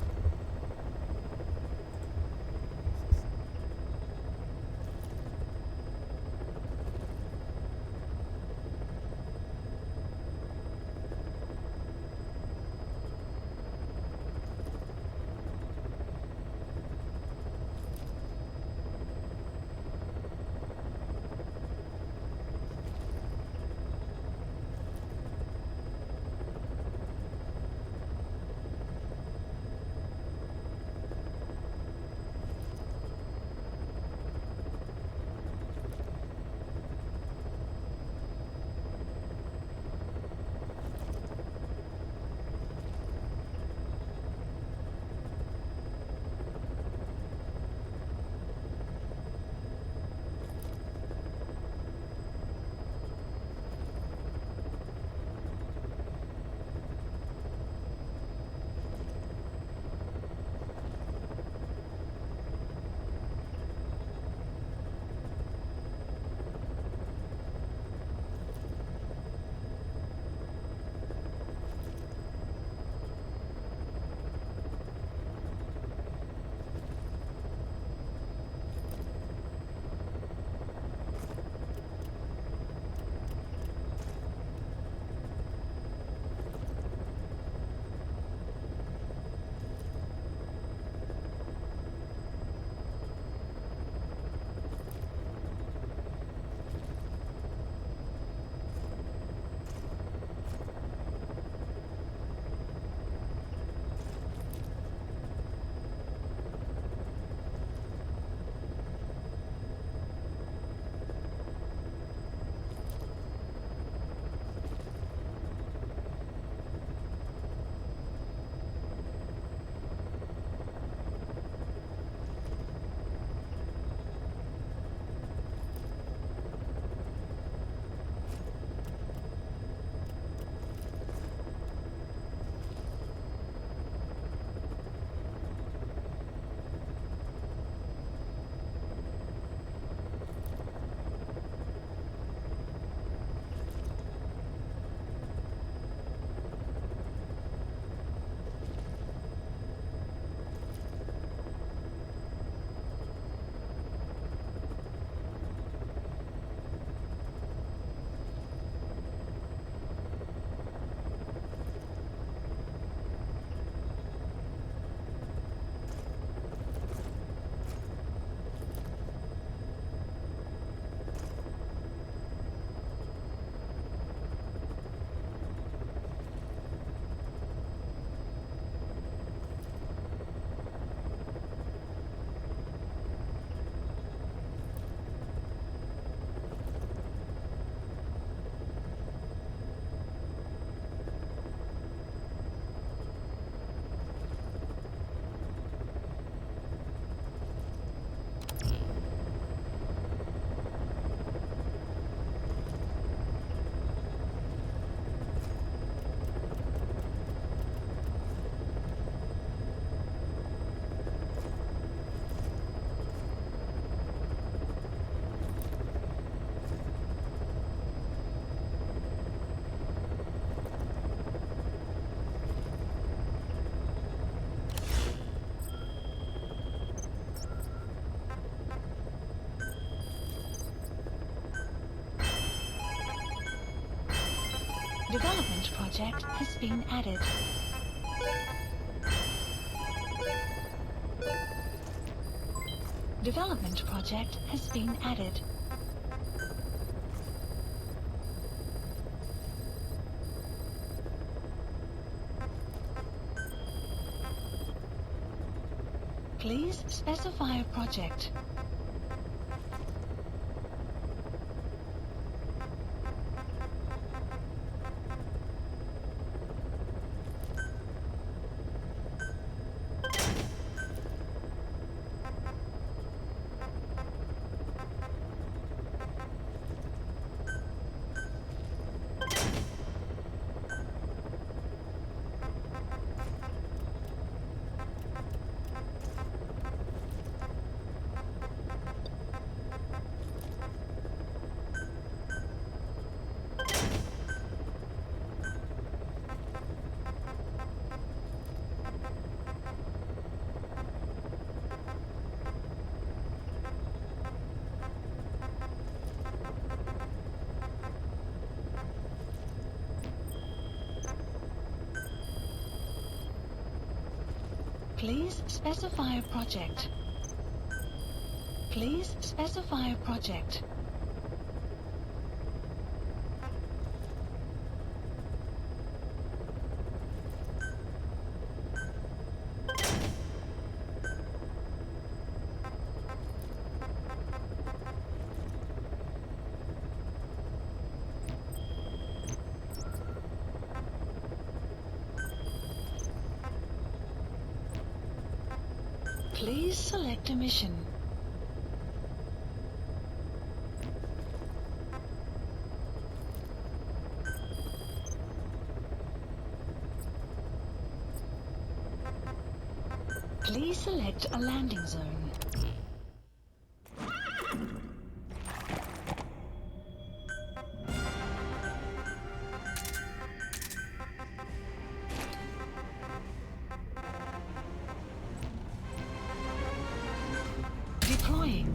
Development project has been added. Development project has been added. Please specify a project. Please specify a project. Please specify a project. Please select a mission. Please select a landing zone. Deploying.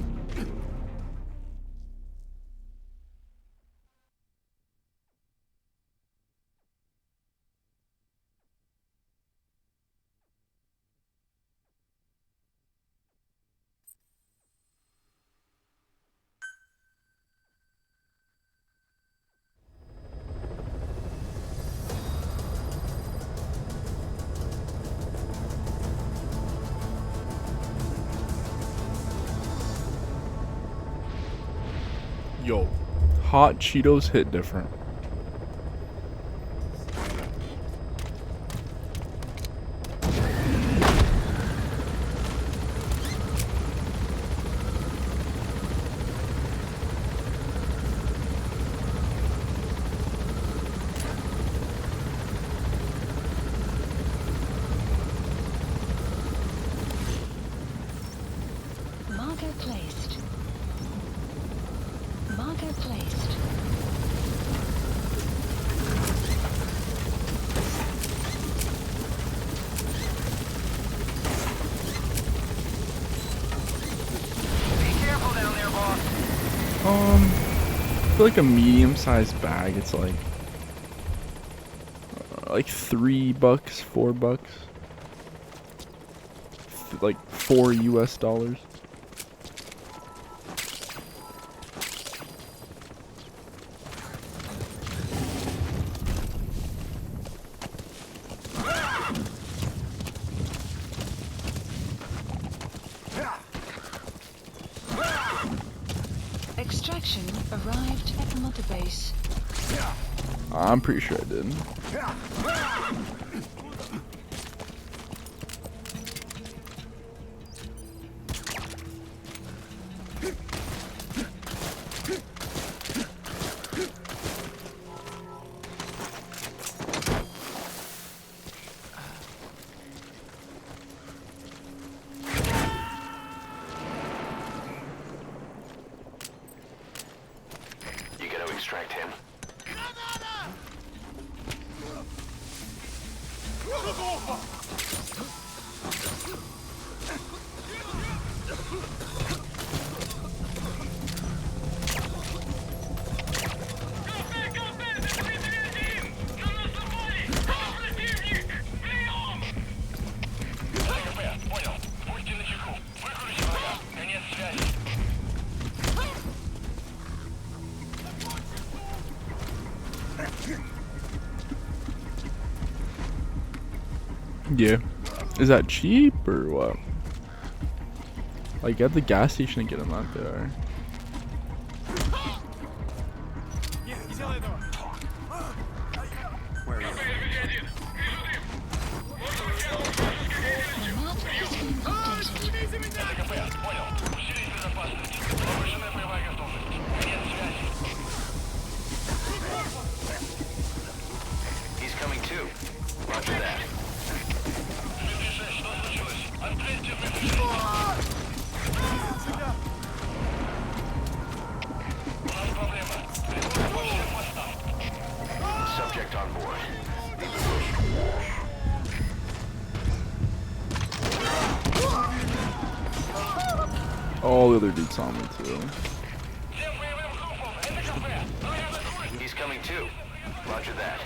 Yo, hot Cheetos hit different. Marker placed. Marker placed. Be careful down there, boss. I feel like a medium-sized bag. It's like $3, $4, like $4 US. Extraction arrived at Mother Base. I'm pretty sure I did. You gotta extract him. Yeah. Is that cheap or what? Like at the gas station and get them out there. The map has been updated. He's coming too. Roger that. Subject on board. All the other dudes on me too. He's coming too. Roger that.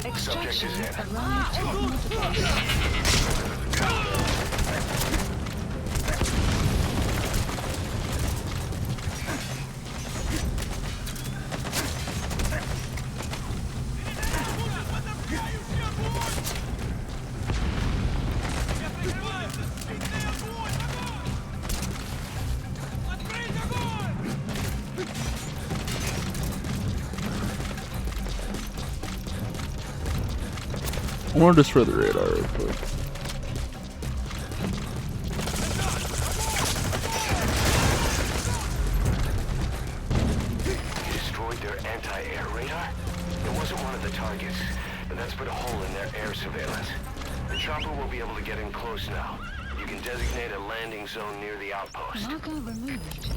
Extraction arrived at Mother I want to destroy the radar real quick. You destroyed their anti-air radar? It wasn't one of the targets, but that's put a hole in their air surveillance. The chopper will be able to get in close now. You can designate a landing zone near the outpost. Marker removed.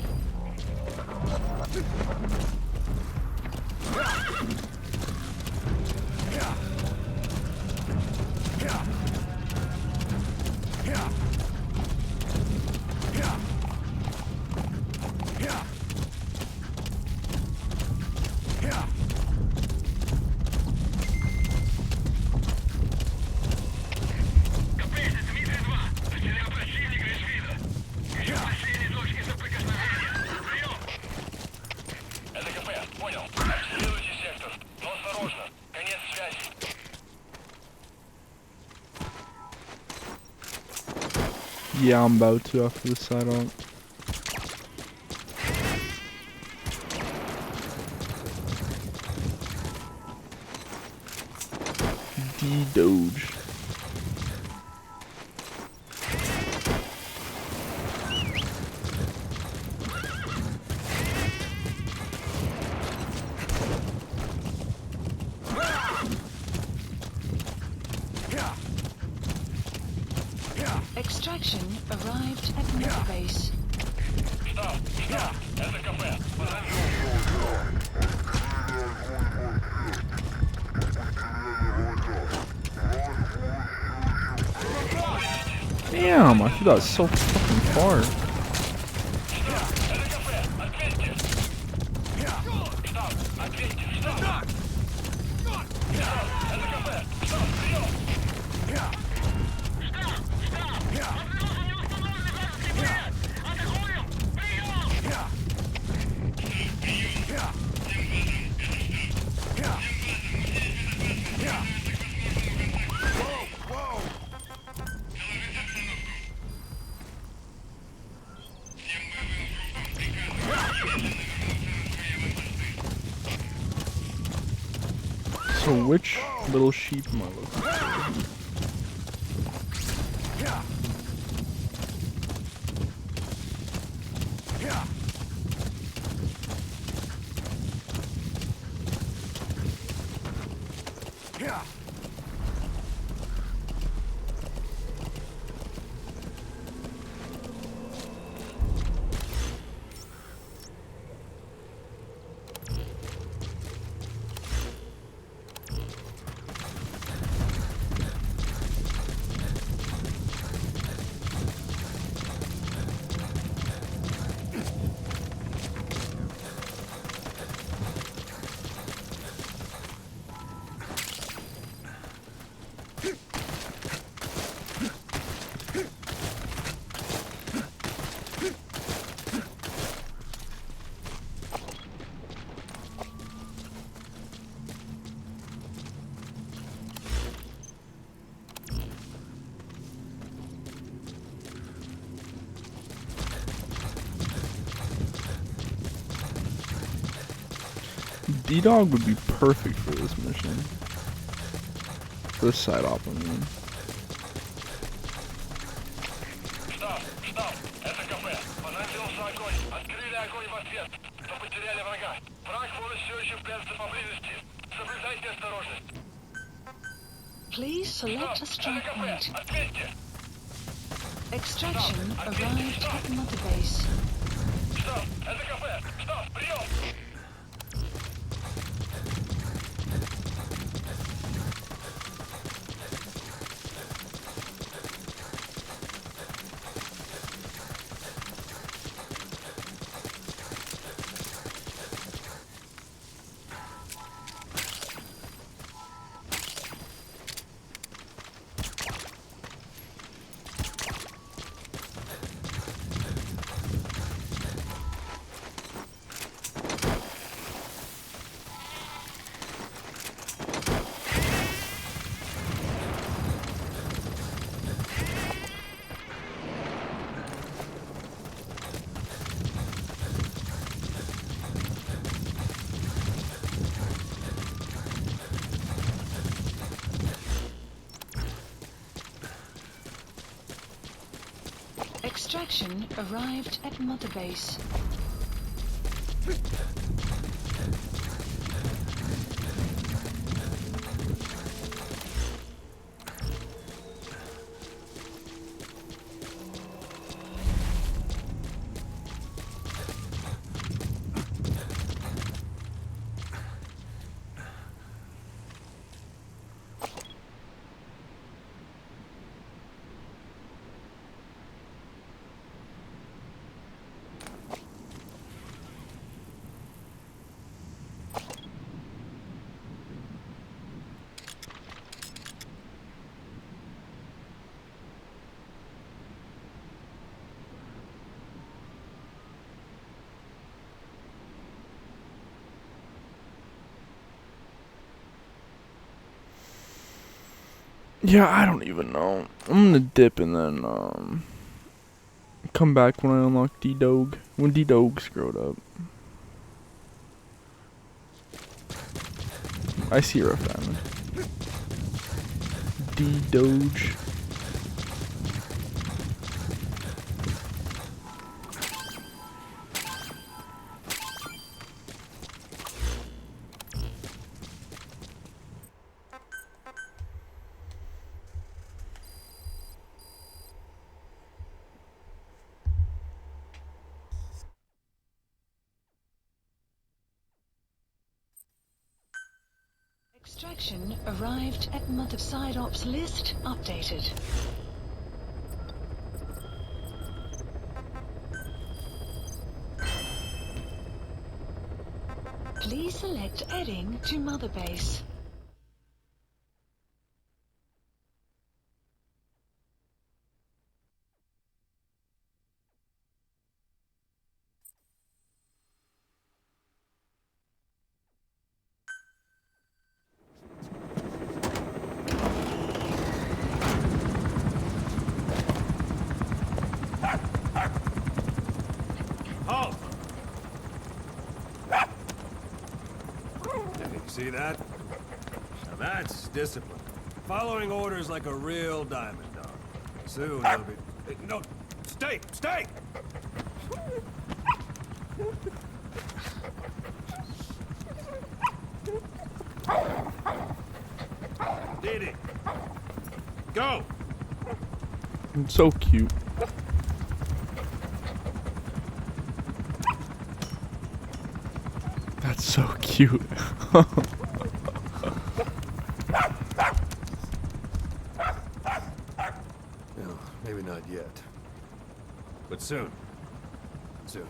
Yeah, I'm about to after this side on. D-Doge. Extraction arrived at Mother Base. Damn, I threw that so fucking far. So which little sheep am I looking for? D-Dog would be perfect for this mission. For this side op, I mean. Штаб, это КП. По нам велся огонь. Открыли огонь в ответ. Но потеряли врага. Враг может все еще прятаться поблизости. Соблюдайте осторожность. Please select a strike point. Ответьте. Extraction arrived at Mother Base. Штаб, это КП. Штаб, прием. Extraction arrived at Mother Base. Yeah, I don't even know. I'm gonna dip and then come back when I unlock D-Dog. When D-Dog's grown up. I see her family. D-Doge. Extraction arrived at Mother Side Ops list updated. Please select heading to Mother Base. See that? Now that's discipline. Following orders like a real diamond dog. Soon he'll be... No, stay! Stay! Diddy! Go! It's so cute. That's so cute. No, maybe not yet. But soon. Soon.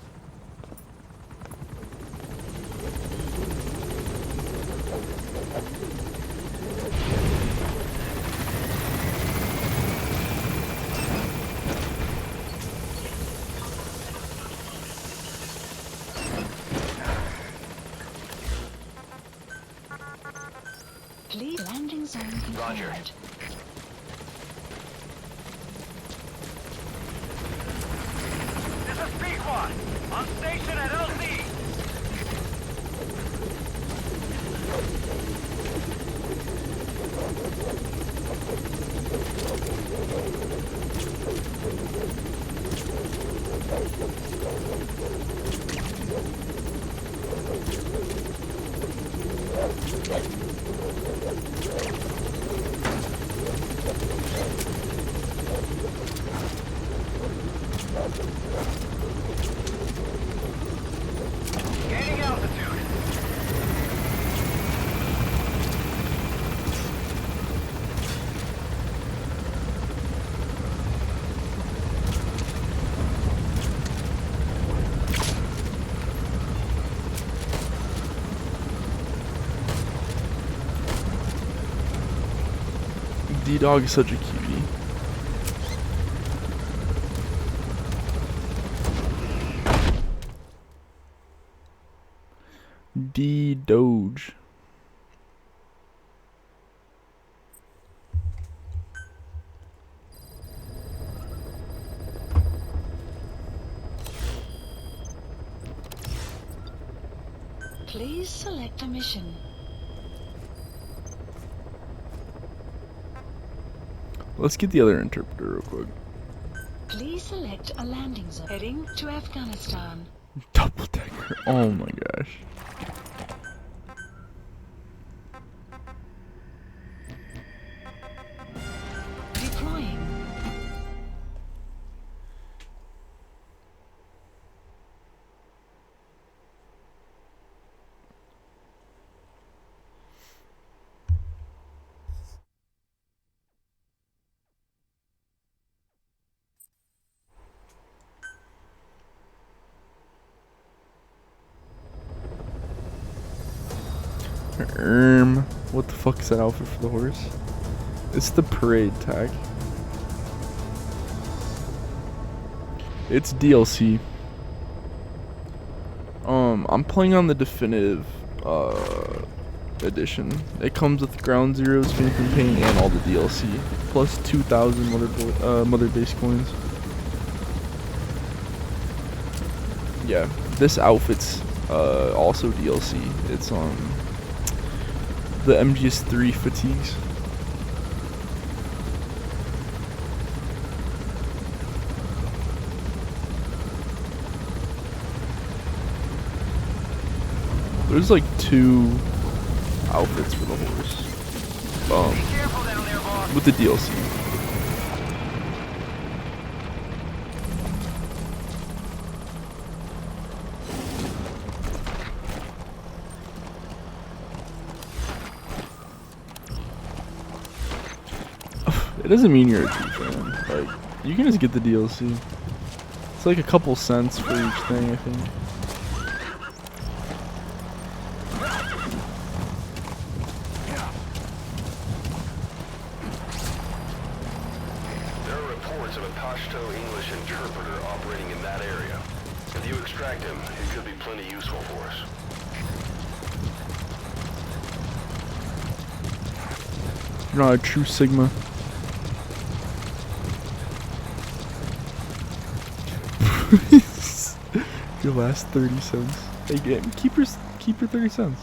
Please landing zone confirmed. Roger. This is Pequod. On station at LZ. Gaining altitude. D-Dog is such a cutie. D-Doge. Please select a mission. Let's get the other interpreter real quick. Please select a landing zone. Heading to Afghanistan. Double decker. Oh my gosh. Deploying. What the fuck is that outfit for the horse? It's the parade tag. It's DLC. I'm playing on the definitive edition. It comes with Ground Zero, Phantom Pain, and all the DLC, plus 2,000 mother base coins. Yeah, this outfit's also DLC. It's the MGS3 fatigues. There's like 2 outfits for the horse. With the DLC. It doesn't mean you're a true fan. Like, you can just get the DLC. It's like a couple cents for each thing, I think. There are reports of a Pashto English interpreter operating in that area. If you extract him, it could be plenty useful for us. You're not a true Sigma. Your last 30 cents. Hey, keep your 30 cents.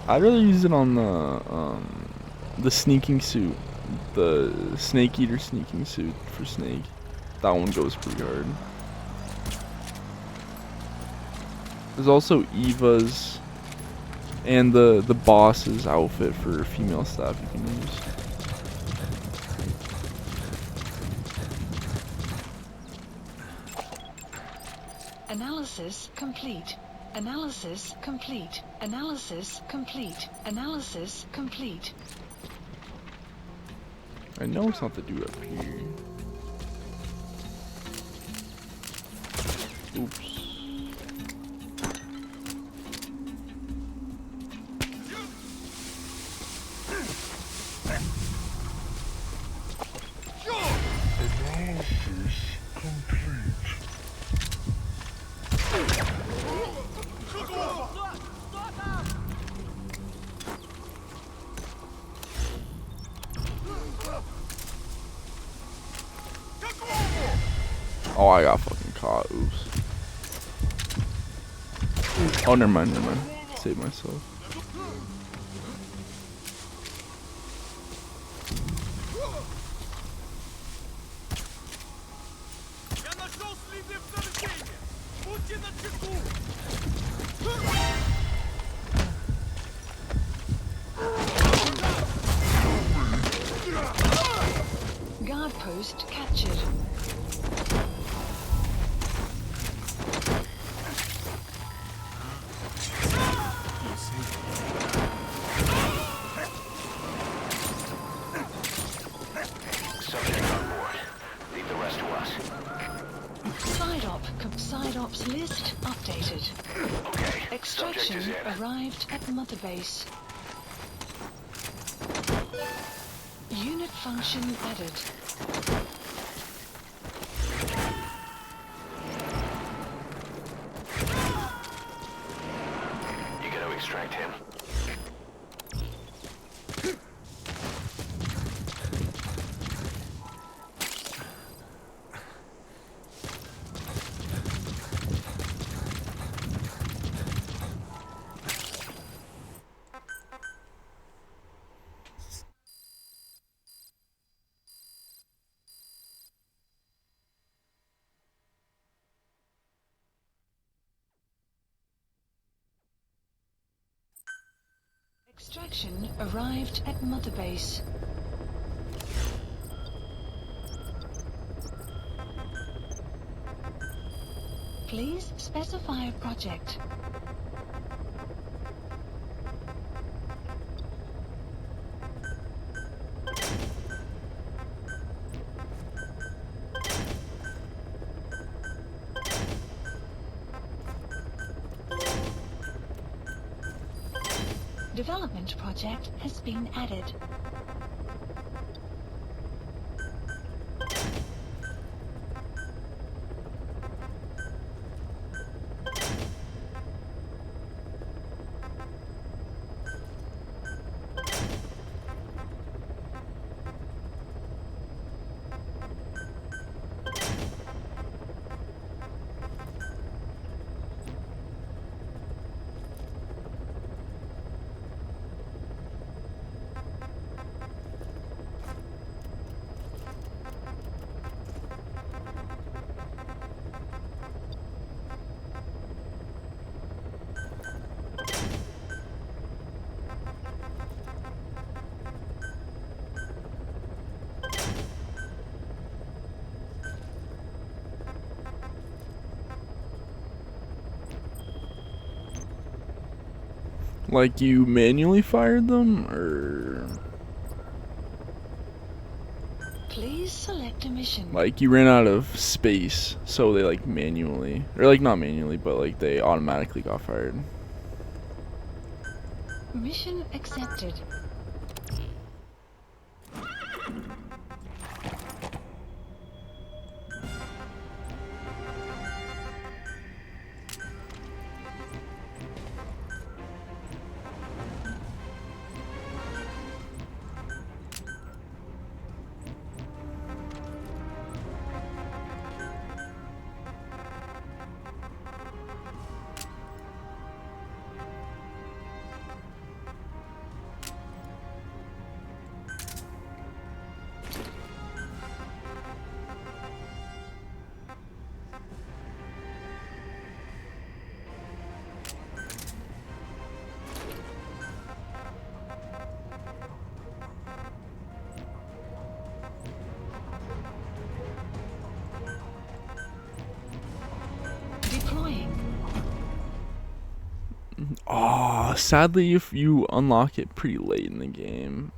I'd rather use it on the sneaking suit, the Snake Eater sneaking suit for Snake. That one goes pretty hard. There's also Eva's and the boss's outfit for female staff you can use. Analysis complete. Analysis complete. Analysis complete. Analysis complete. I know it's not the dude up here. Oops. Oh, I got fucking caught. Oops. Oh, never mind, never mind. Save myself. Я нашел следы в заведении! Будьте начеку! outpost captured. Subject on board. Leave the rest to us. Side ops list updated. Okay. Extraction Subject is in. arrived at Mother Base. Unit function added. You gotta extract him. Extraction arrived at Mother Base. Please specify a project. Development project has been added. Like you manually fired them, or Please select a mission. like you ran out of space, so they like manually, or like not manually, but like they automatically got fired. Mission accepted. Oh, sadly, if you unlock it pretty late in the game.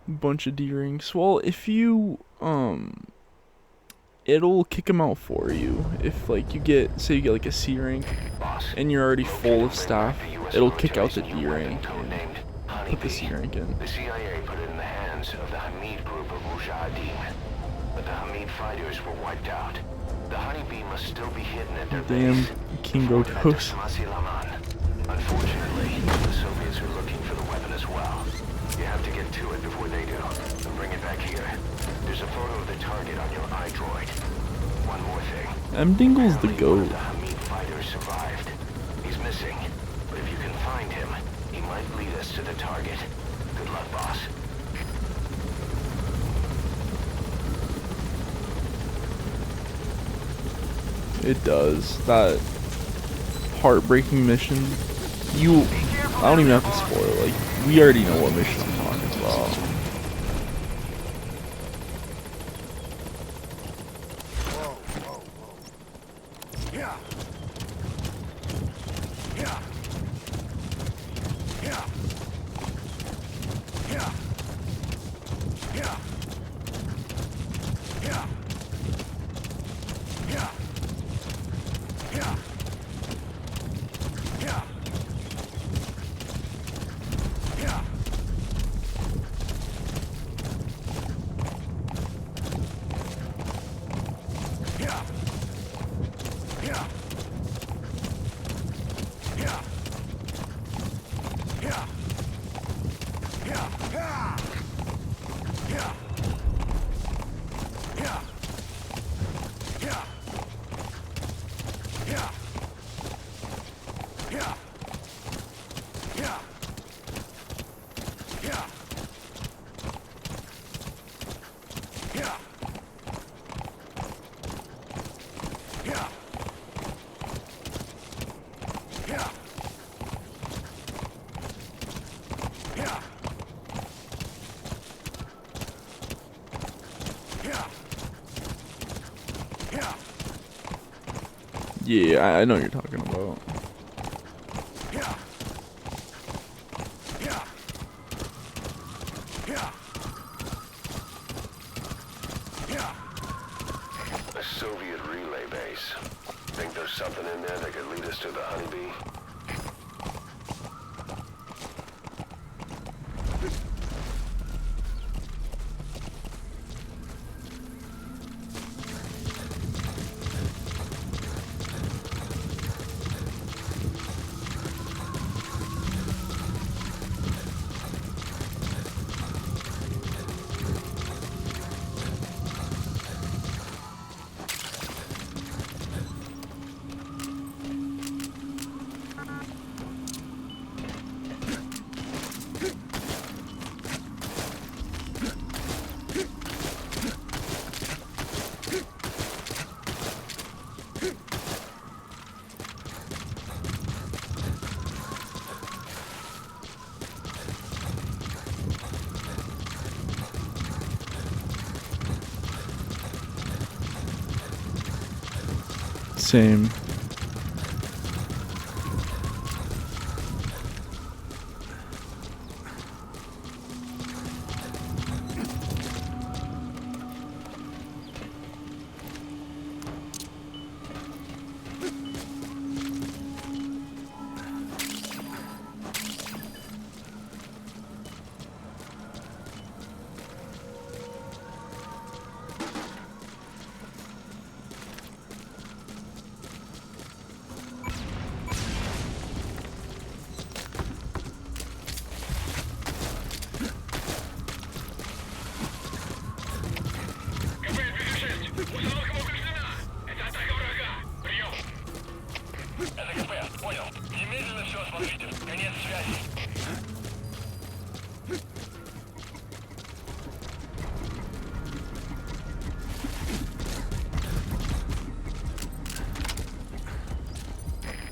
Bunch of D-rings. Well, if you, it'll kick them out for you. If, like, you get, say you get, like, a C rank, and you're already full of staff, it'll kick out the D rank and put the C rank in. The CIA put it in the hands of the Hamid group of Mujahideen, but the Hamid fighters were wiped out. The honeybee must still be hidden at their Damn, base. Kingo Ghost. Unfortunately, the Soviets are looking for the weapon as well. You have to get to it before they do, and bring it back here. There's a photo of the target on your iDroid. One more thing. M-Dingle's the goat. The Hamid fighter survived. He's missing, but if you can find him, he might lead us to the target. Good luck, boss. It does. That heartbreaking mission. I don't even have to spoil. Like, we already know what mission I'm talking about. Yeah, I know what you're talking about. A Soviet relay base. Think there's something in there that could lead us to the honeybee? Same.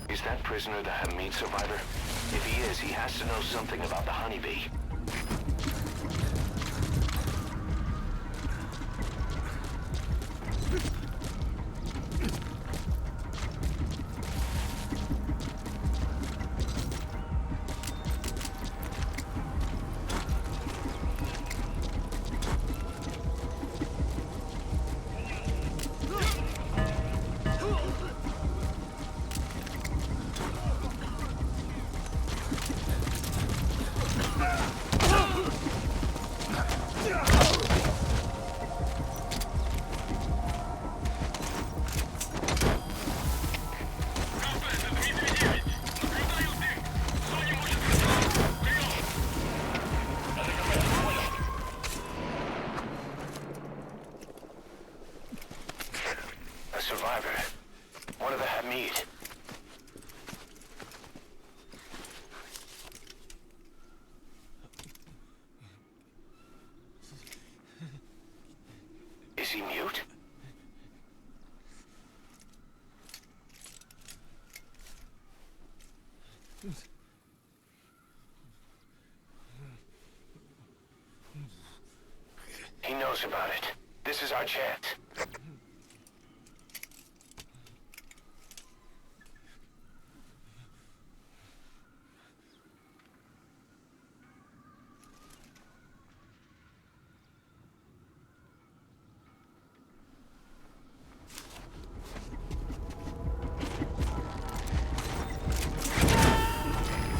Is that prisoner the Hamid survivor? If he is, he has to know something about the honeybee. knows about it. This is our chance.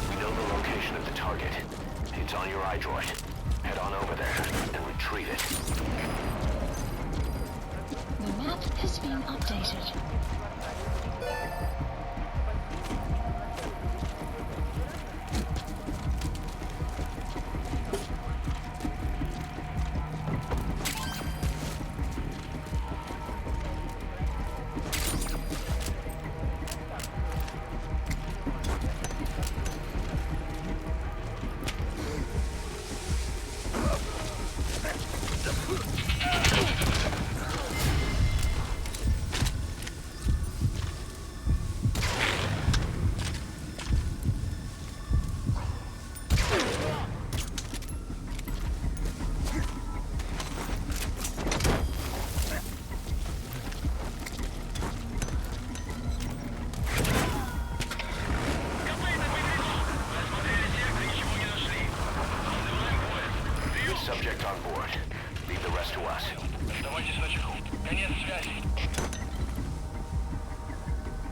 We know the location of the target. It's on your iDroid. Head on over there and retrieve it. The map has been updated. Subject on board. Leave the rest to us.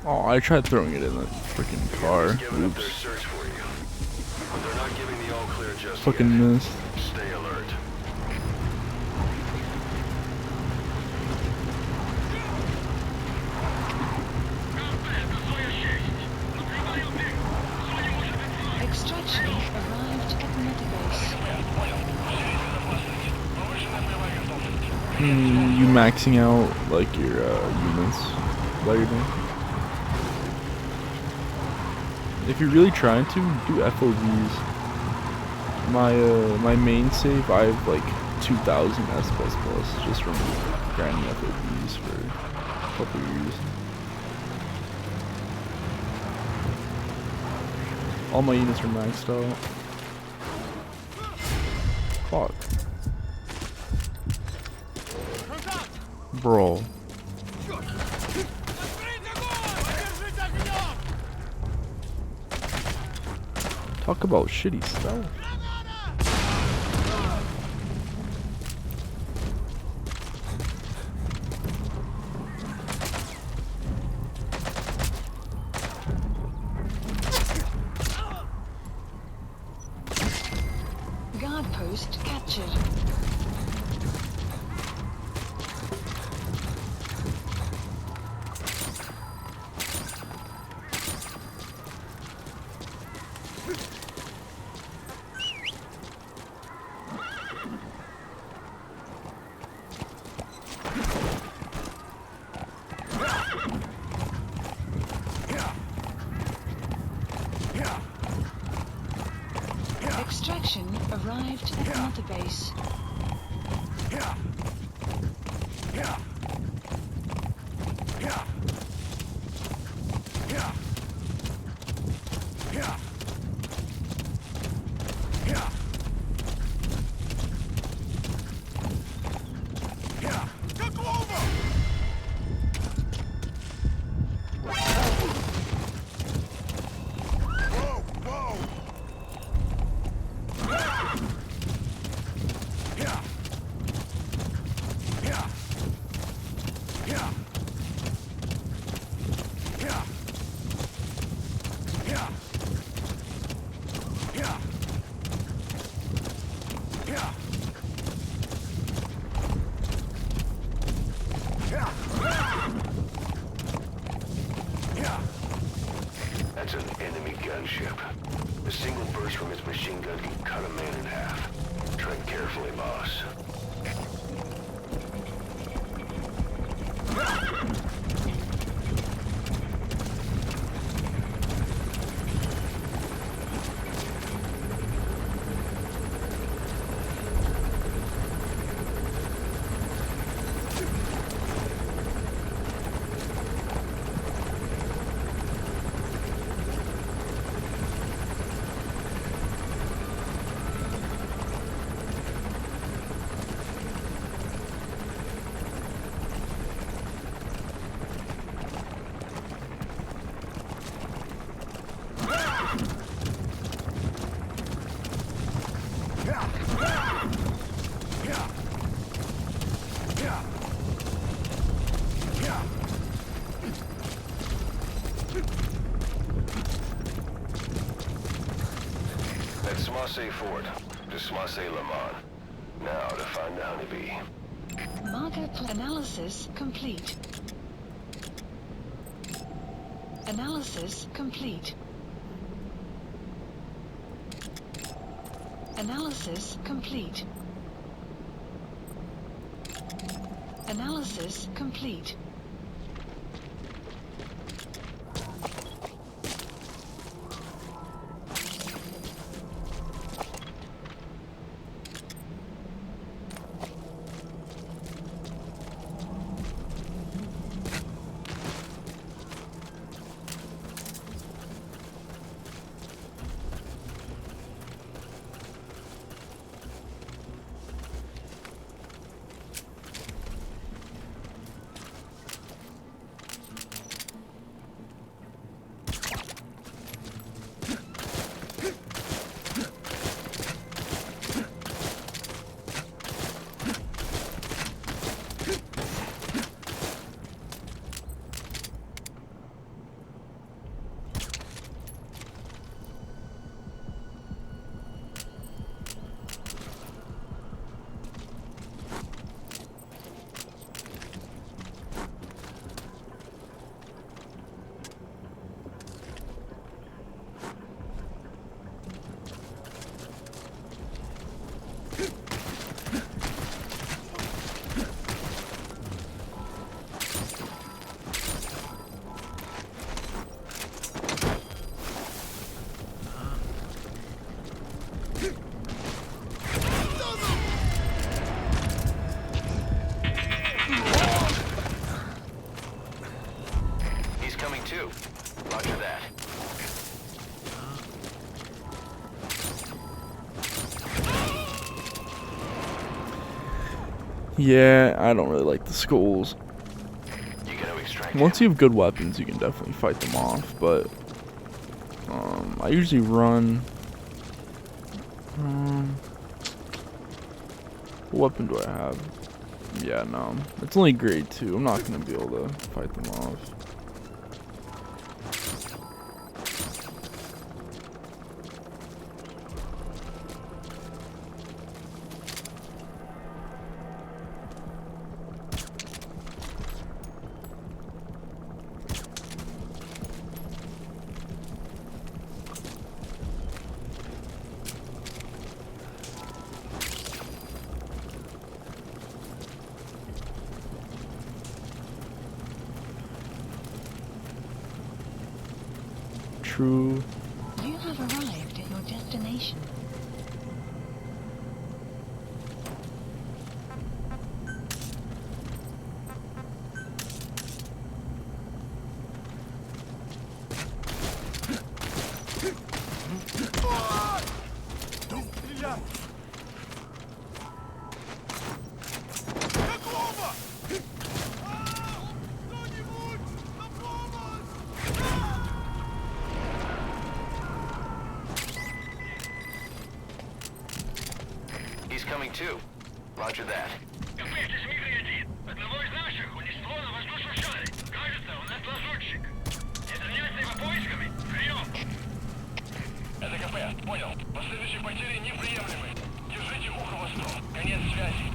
Oh, I tried throwing it in the freaking car. Giving up their Oops. search for you. But they're not giving the all clear just Fucking yet. missed. Stay alert. Extraction arrived at Metabase. You maxing out like your units while you're doing? If you're really trying to, do FOVs. My main save, I have like 2,000 S++ just from grinding FOVs for a couple years. All my units are maxed out. Fuck. Bro. Talk about shitty stuff. Guard post captured. Extraction arrived at Metabase. say Fort. Dismasse Lamont. Now to find the honeybee. Marker analysis complete. Analysis complete. Analysis complete. Analysis complete. Roger that. Yeah, I don't really like the skulls. Once you have good weapons, you can definitely fight them off, but I usually run. What weapon do I have? Yeah, no. It's only grade 2. I'm not going to be able to fight them off. True. You have arrived at your destination. He's coming too. Roger that. Это КП, понял. Последующие потери неприемлемы. Держите ухо востро. Конец связи.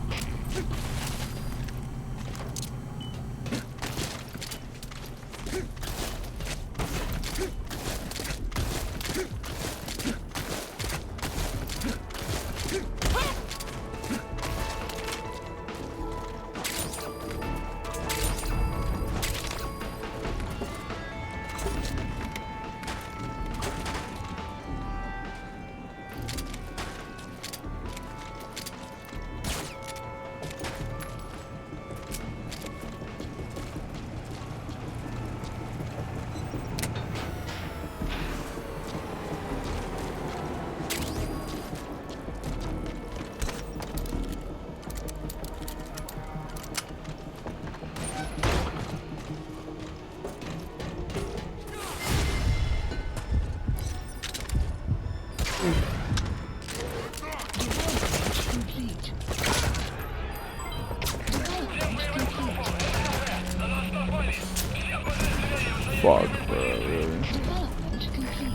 Fuck, bro, really.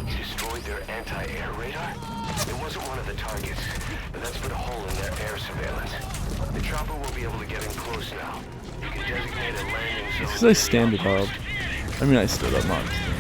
Destroyed their anti-air radar? It wasn't one of the targets, but that's put a hole in their air surveillance. The chopper will be able to get in close now. You can designate a landing zone. Because I stand it up. I mean, I stood up, not standing.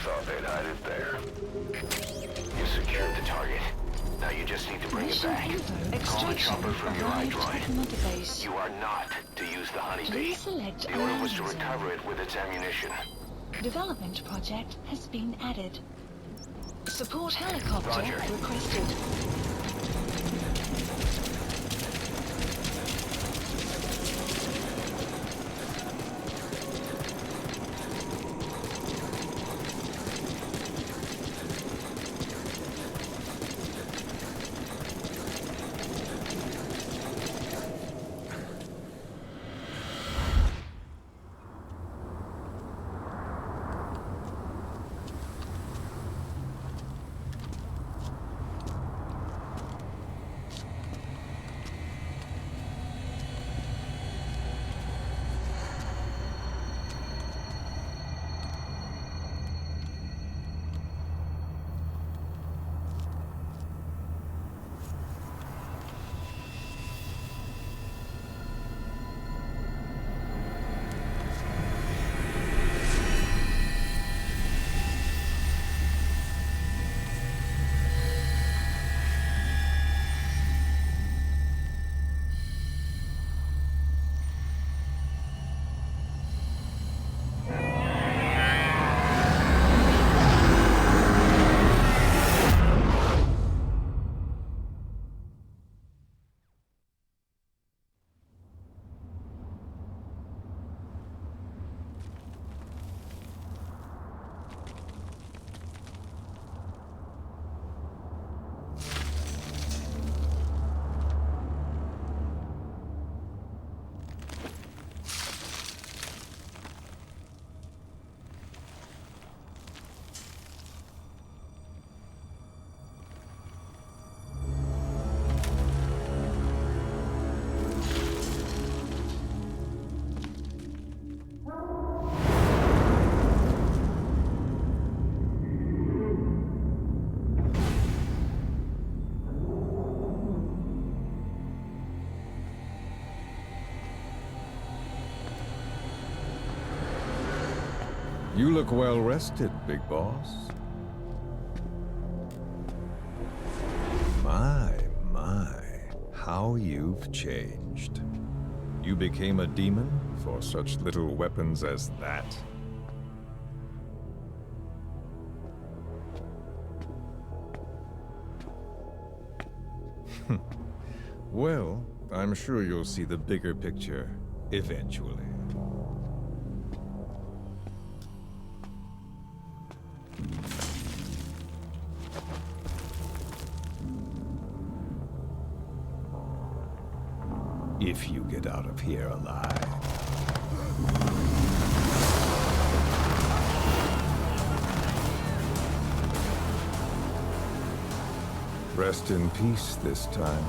thought they'd hide it there. You secured the target. Now you just need to bring it back. Call the chopper from your iDroid. You are not to use the honeybee. The order was to recover it with its ammunition. Development project has been added. Support helicopter requested. You look well rested, big boss. My, how you've changed. You became a demon for such little weapons as that? Well, I'm sure you'll see the bigger picture eventually. If you get out of here alive. Rest in peace this time.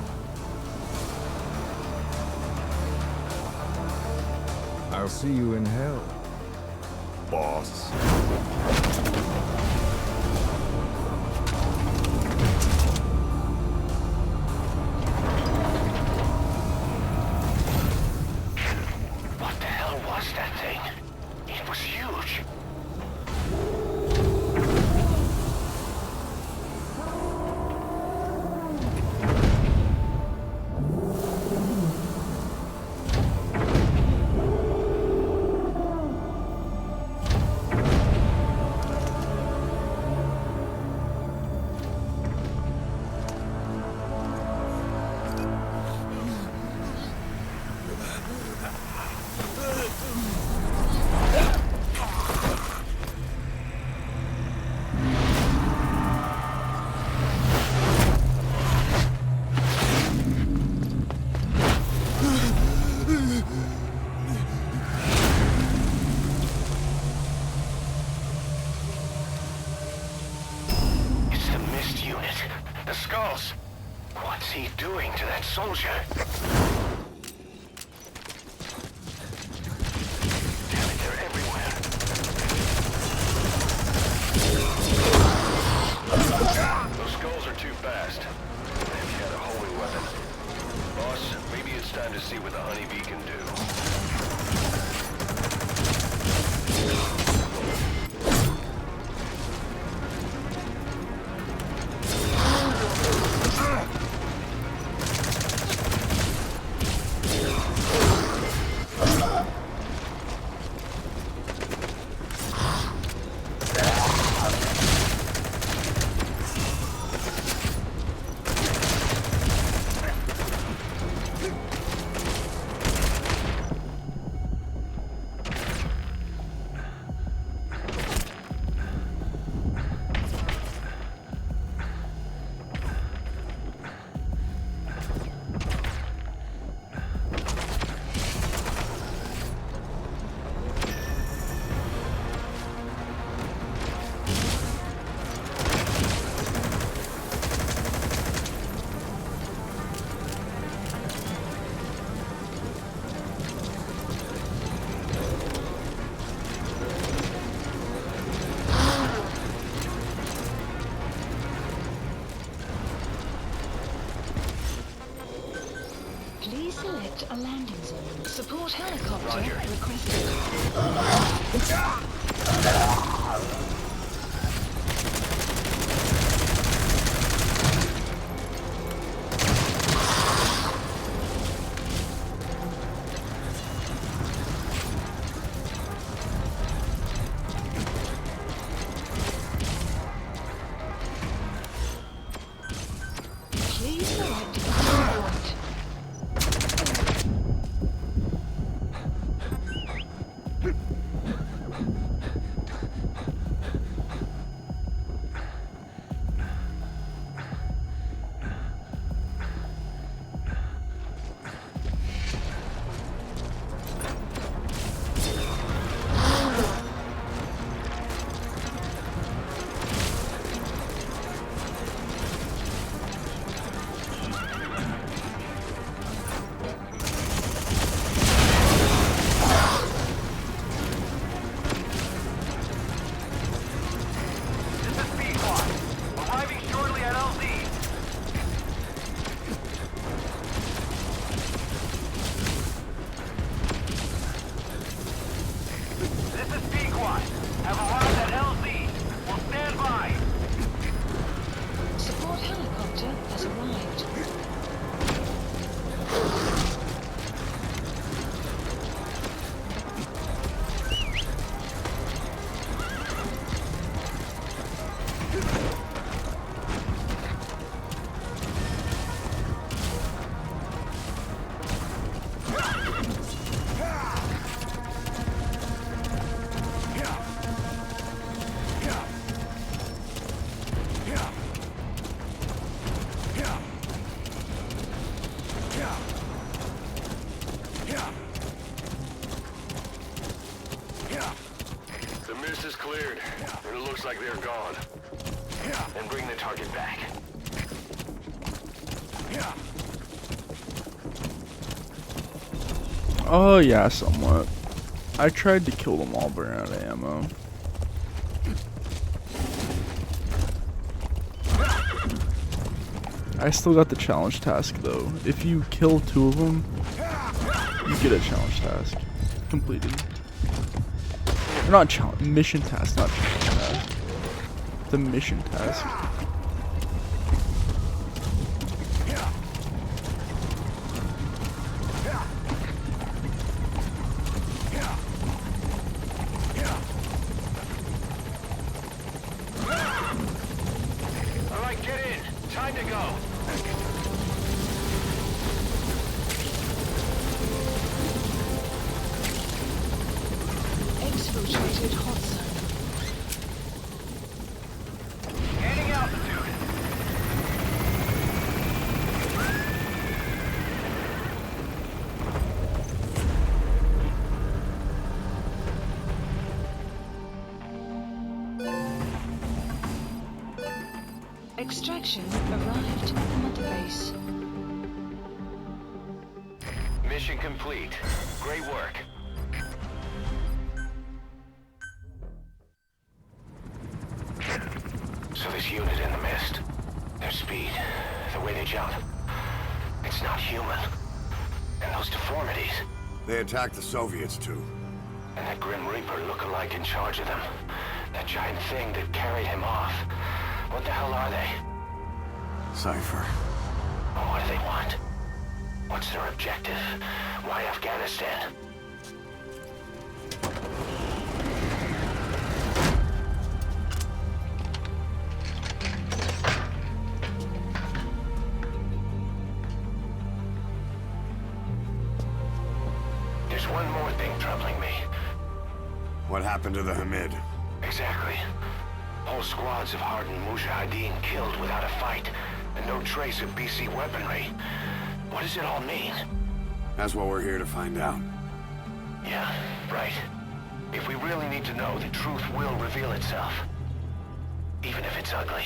I'll see you in hell, boss. Soldier. Damn it, they're everywhere. Those skulls are too fast. If you had a holy weapon. Boss, maybe it's time to see what the honeybee can do. Select a landing zone. Support helicopter requested. Please select a point. Support helicopter has arrived. The mist is cleared, and it looks like they're gone. And bring the target back. Oh yeah, somewhat. I tried to kill them all, but ran out of ammo. I still got the challenge task though. If you kill 2 of them, you get a challenge task completed. Or not challenge, mission task, not challenge task. The mission task. Alright, get in. Time to go. Exfiltrated hot zone. Gaining altitude. Extraction arrived at the mother base. Mission complete. Great work. So this unit in the mist, their speed, the way they jump, it's not human. And those deformities, They attacked the Soviets too. and that Grim Reaper look-alike in charge of them. That giant thing that carried him off. What the hell are they? Cypher. And what do they want? What's their objective? Why Afghanistan? There's one more thing troubling me. What happened to the Hamid? Exactly. Whole squads of hardened Mujahideen killed without a fight, and no trace of BC weaponry. What does it all mean? That's what we're here to find out. Yeah, right. If we really need to know, the truth will reveal itself. Even if it's ugly.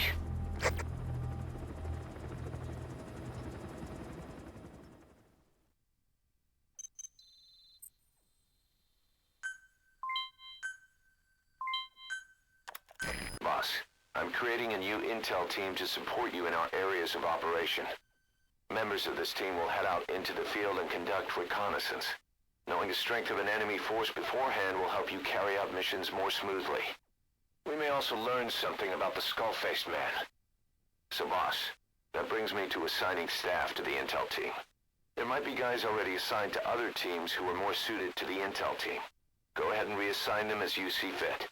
Boss, I'm creating a new intel team to support you in our areas of operation. Members of this team will head out into the field and conduct reconnaissance. Knowing the strength of an enemy force beforehand will help you carry out missions more smoothly. We may also learn something about the skull-faced man. So boss, that brings me to assigning staff to the intel team. There might be guys already assigned to other teams who are more suited to the intel team. Go ahead and reassign them as you see fit.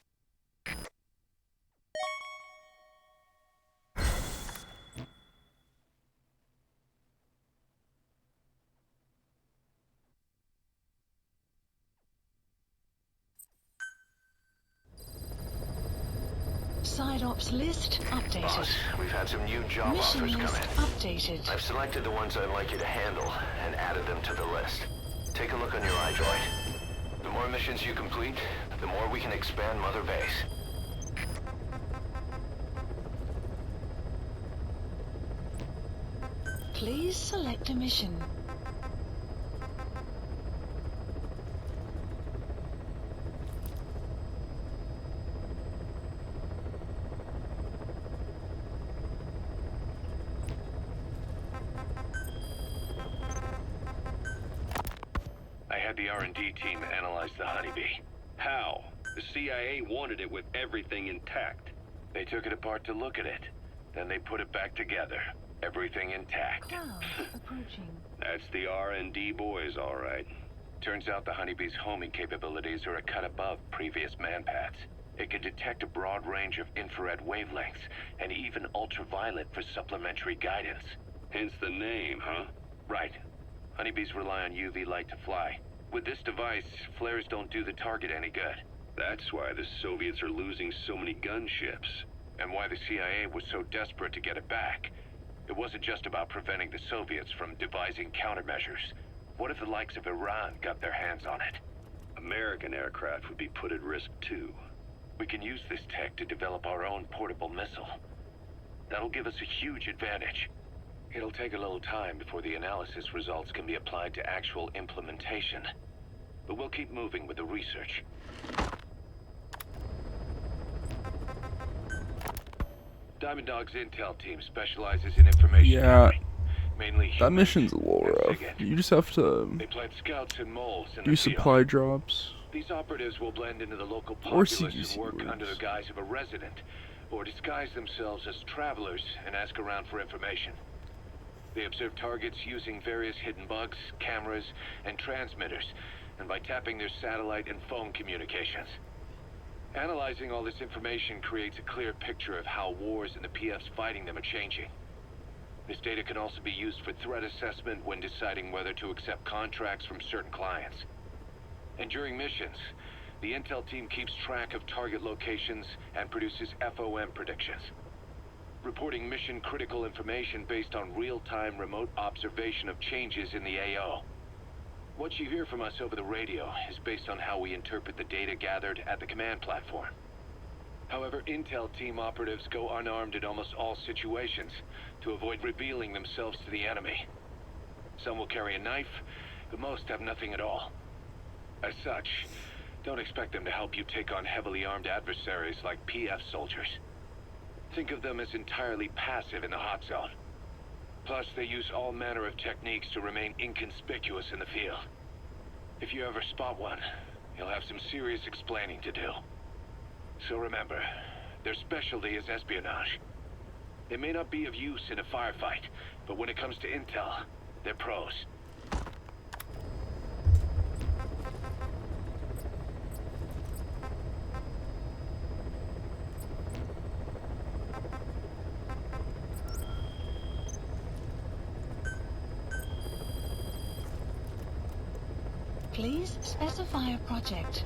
Side ops list updated. Boss, we've had some new job Mission offers come list in. updated. I've selected the ones I'd like you to handle and added them to the list. Take a look on your iDroid. The more missions you complete, the more we can expand Mother Base. Please select a mission. I had the R&D team analyze the honeybee. How? The CIA wanted it with everything intact. They took it apart to look at it. Then they put it back together. Everything intact. Approaching. That's the R&D boys, all right. Turns out the honeybee's homing capabilities are a cut above previous manpads. It can detect a broad range of infrared wavelengths, and even ultraviolet for supplementary guidance. Hence the name, huh? Right. Honeybees rely on UV light to fly. With this device, flares don't do the target any good. That's why the Soviets are losing so many gunships. And why the CIA was so desperate to get it back. It wasn't just about preventing the Soviets from devising countermeasures. What if the likes of Iran got their hands on it? American aircraft would be put at risk too. We can use this tech to develop our own portable missile. That'll give us a huge advantage. It'll take a little time before the analysis results can be applied to actual implementation. But we'll keep moving with the research. Diamond Dog's intel team specializes in information gathering, mainly that human mission's a little rough. You just have to They plant scouts and moles in do the supply field. drops. These operatives will blend into the local Or populace and CGC work works. under the guise of a resident, or disguise themselves as travelers and ask around for information. They observe targets using various hidden bugs, cameras, and transmitters, and by tapping their satellite and phone communications. Analyzing all this information creates a clear picture of how wars and the PFs fighting them are changing. This data can also be used for threat assessment when deciding whether to accept contracts from certain clients. And during missions, the intel team keeps track of target locations and produces FOM predictions, reporting mission-critical information based on real-time remote observation of changes in the AO. What you hear from us over the radio is based on how we interpret the data gathered at the command platform. However, intel team operatives go unarmed in almost all situations to avoid revealing themselves to the enemy. Some will carry a knife, but most have nothing at all. As such, don't expect them to help you take on heavily armed adversaries like PF soldiers. Think of them as entirely passive in the hot zone. Plus, they use all manner of techniques to remain inconspicuous in the field. If you ever spot one, you'll have some serious explaining to do. So remember, their specialty is espionage. They may not be of use in a firefight, but when it comes to intel, they're pros. Please specify a project.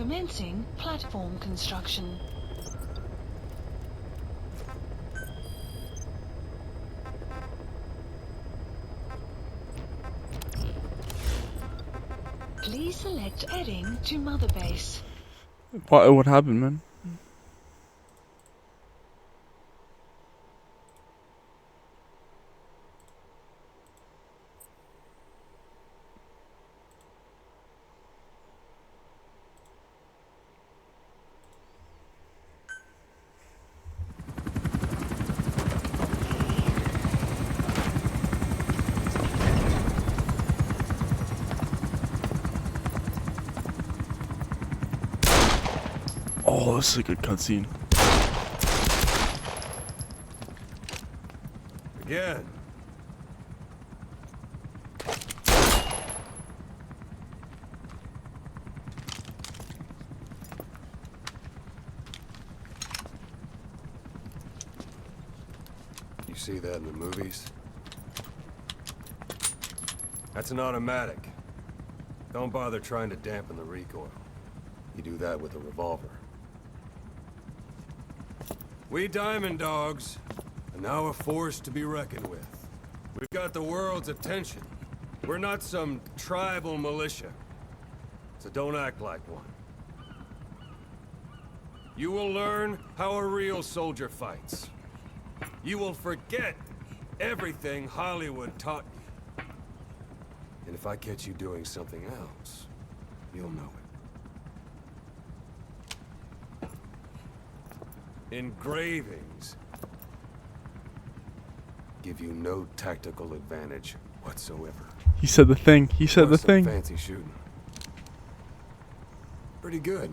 Commencing platform construction. Please select heading to Mother Base. What happened, man? Oh, this is a good cutscene. Again. You see that in the movies? That's an automatic. Don't bother trying to dampen the recoil. You do that with a revolver. We Diamond Dogs are now a force to be reckoned with. We've got the world's attention. We're not some tribal militia, so don't act like one. You will learn how a real soldier fights. You will forget everything Hollywood taught you. And if I catch you doing something else, you'll know it. Engravings give you no tactical advantage whatsoever. He said the thing. He said the thing. Fancy shooting. Pretty good.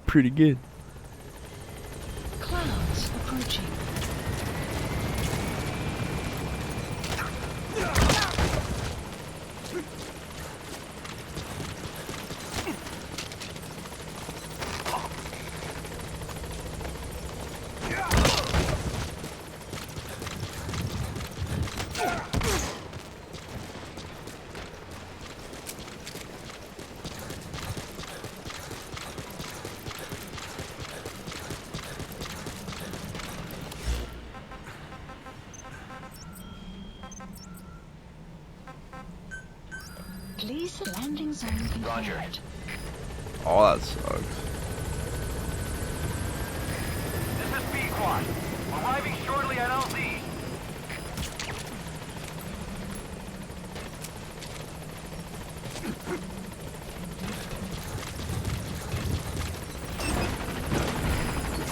Pretty good. Clouds approaching. Please landing zone confirmed. Roger. Oh, that sucks. This is B-Quad. Arriving shortly at LZ.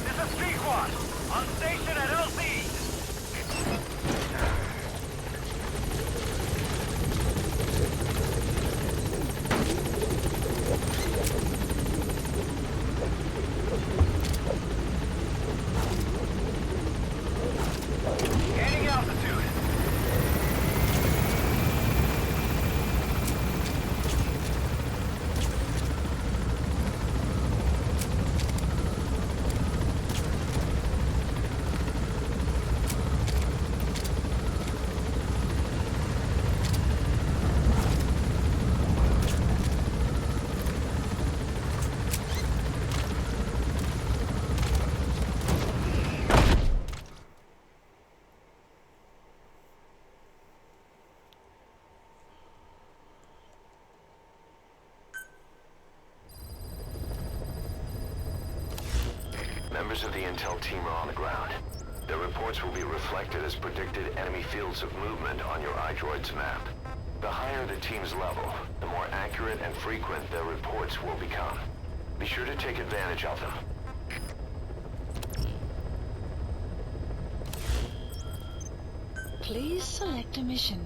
This is B-Quad. On station at LZ. Gaining altitude. Members of the intel team are on the ground. Their reports will be reflected as predicted enemy fields of movement on your iDroid's map. The higher the team's level, the more accurate and frequent their reports will become. Be sure to take advantage of them. Please select a mission.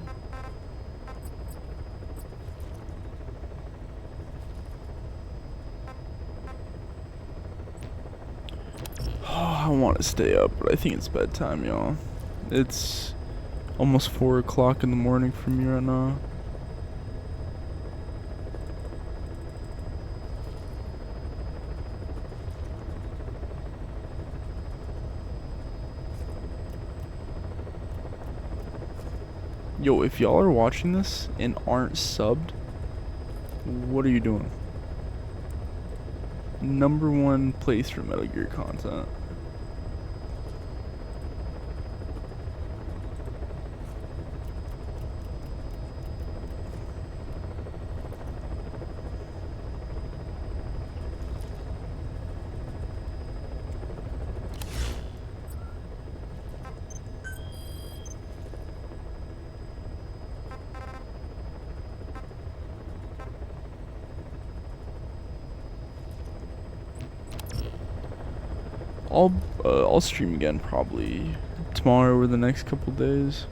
Oh, I want to stay up, but I think it's bedtime, y'all. It's almost 4 o'clock in the morning for me right now. Yo, if y'all are watching this and aren't subbed, what are you doing? #1 place for Metal Gear content. I'll stream again probably tomorrow or the next couple days.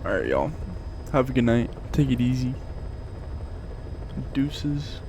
Alright, y'all. Have a good night. Take it easy. Deuces.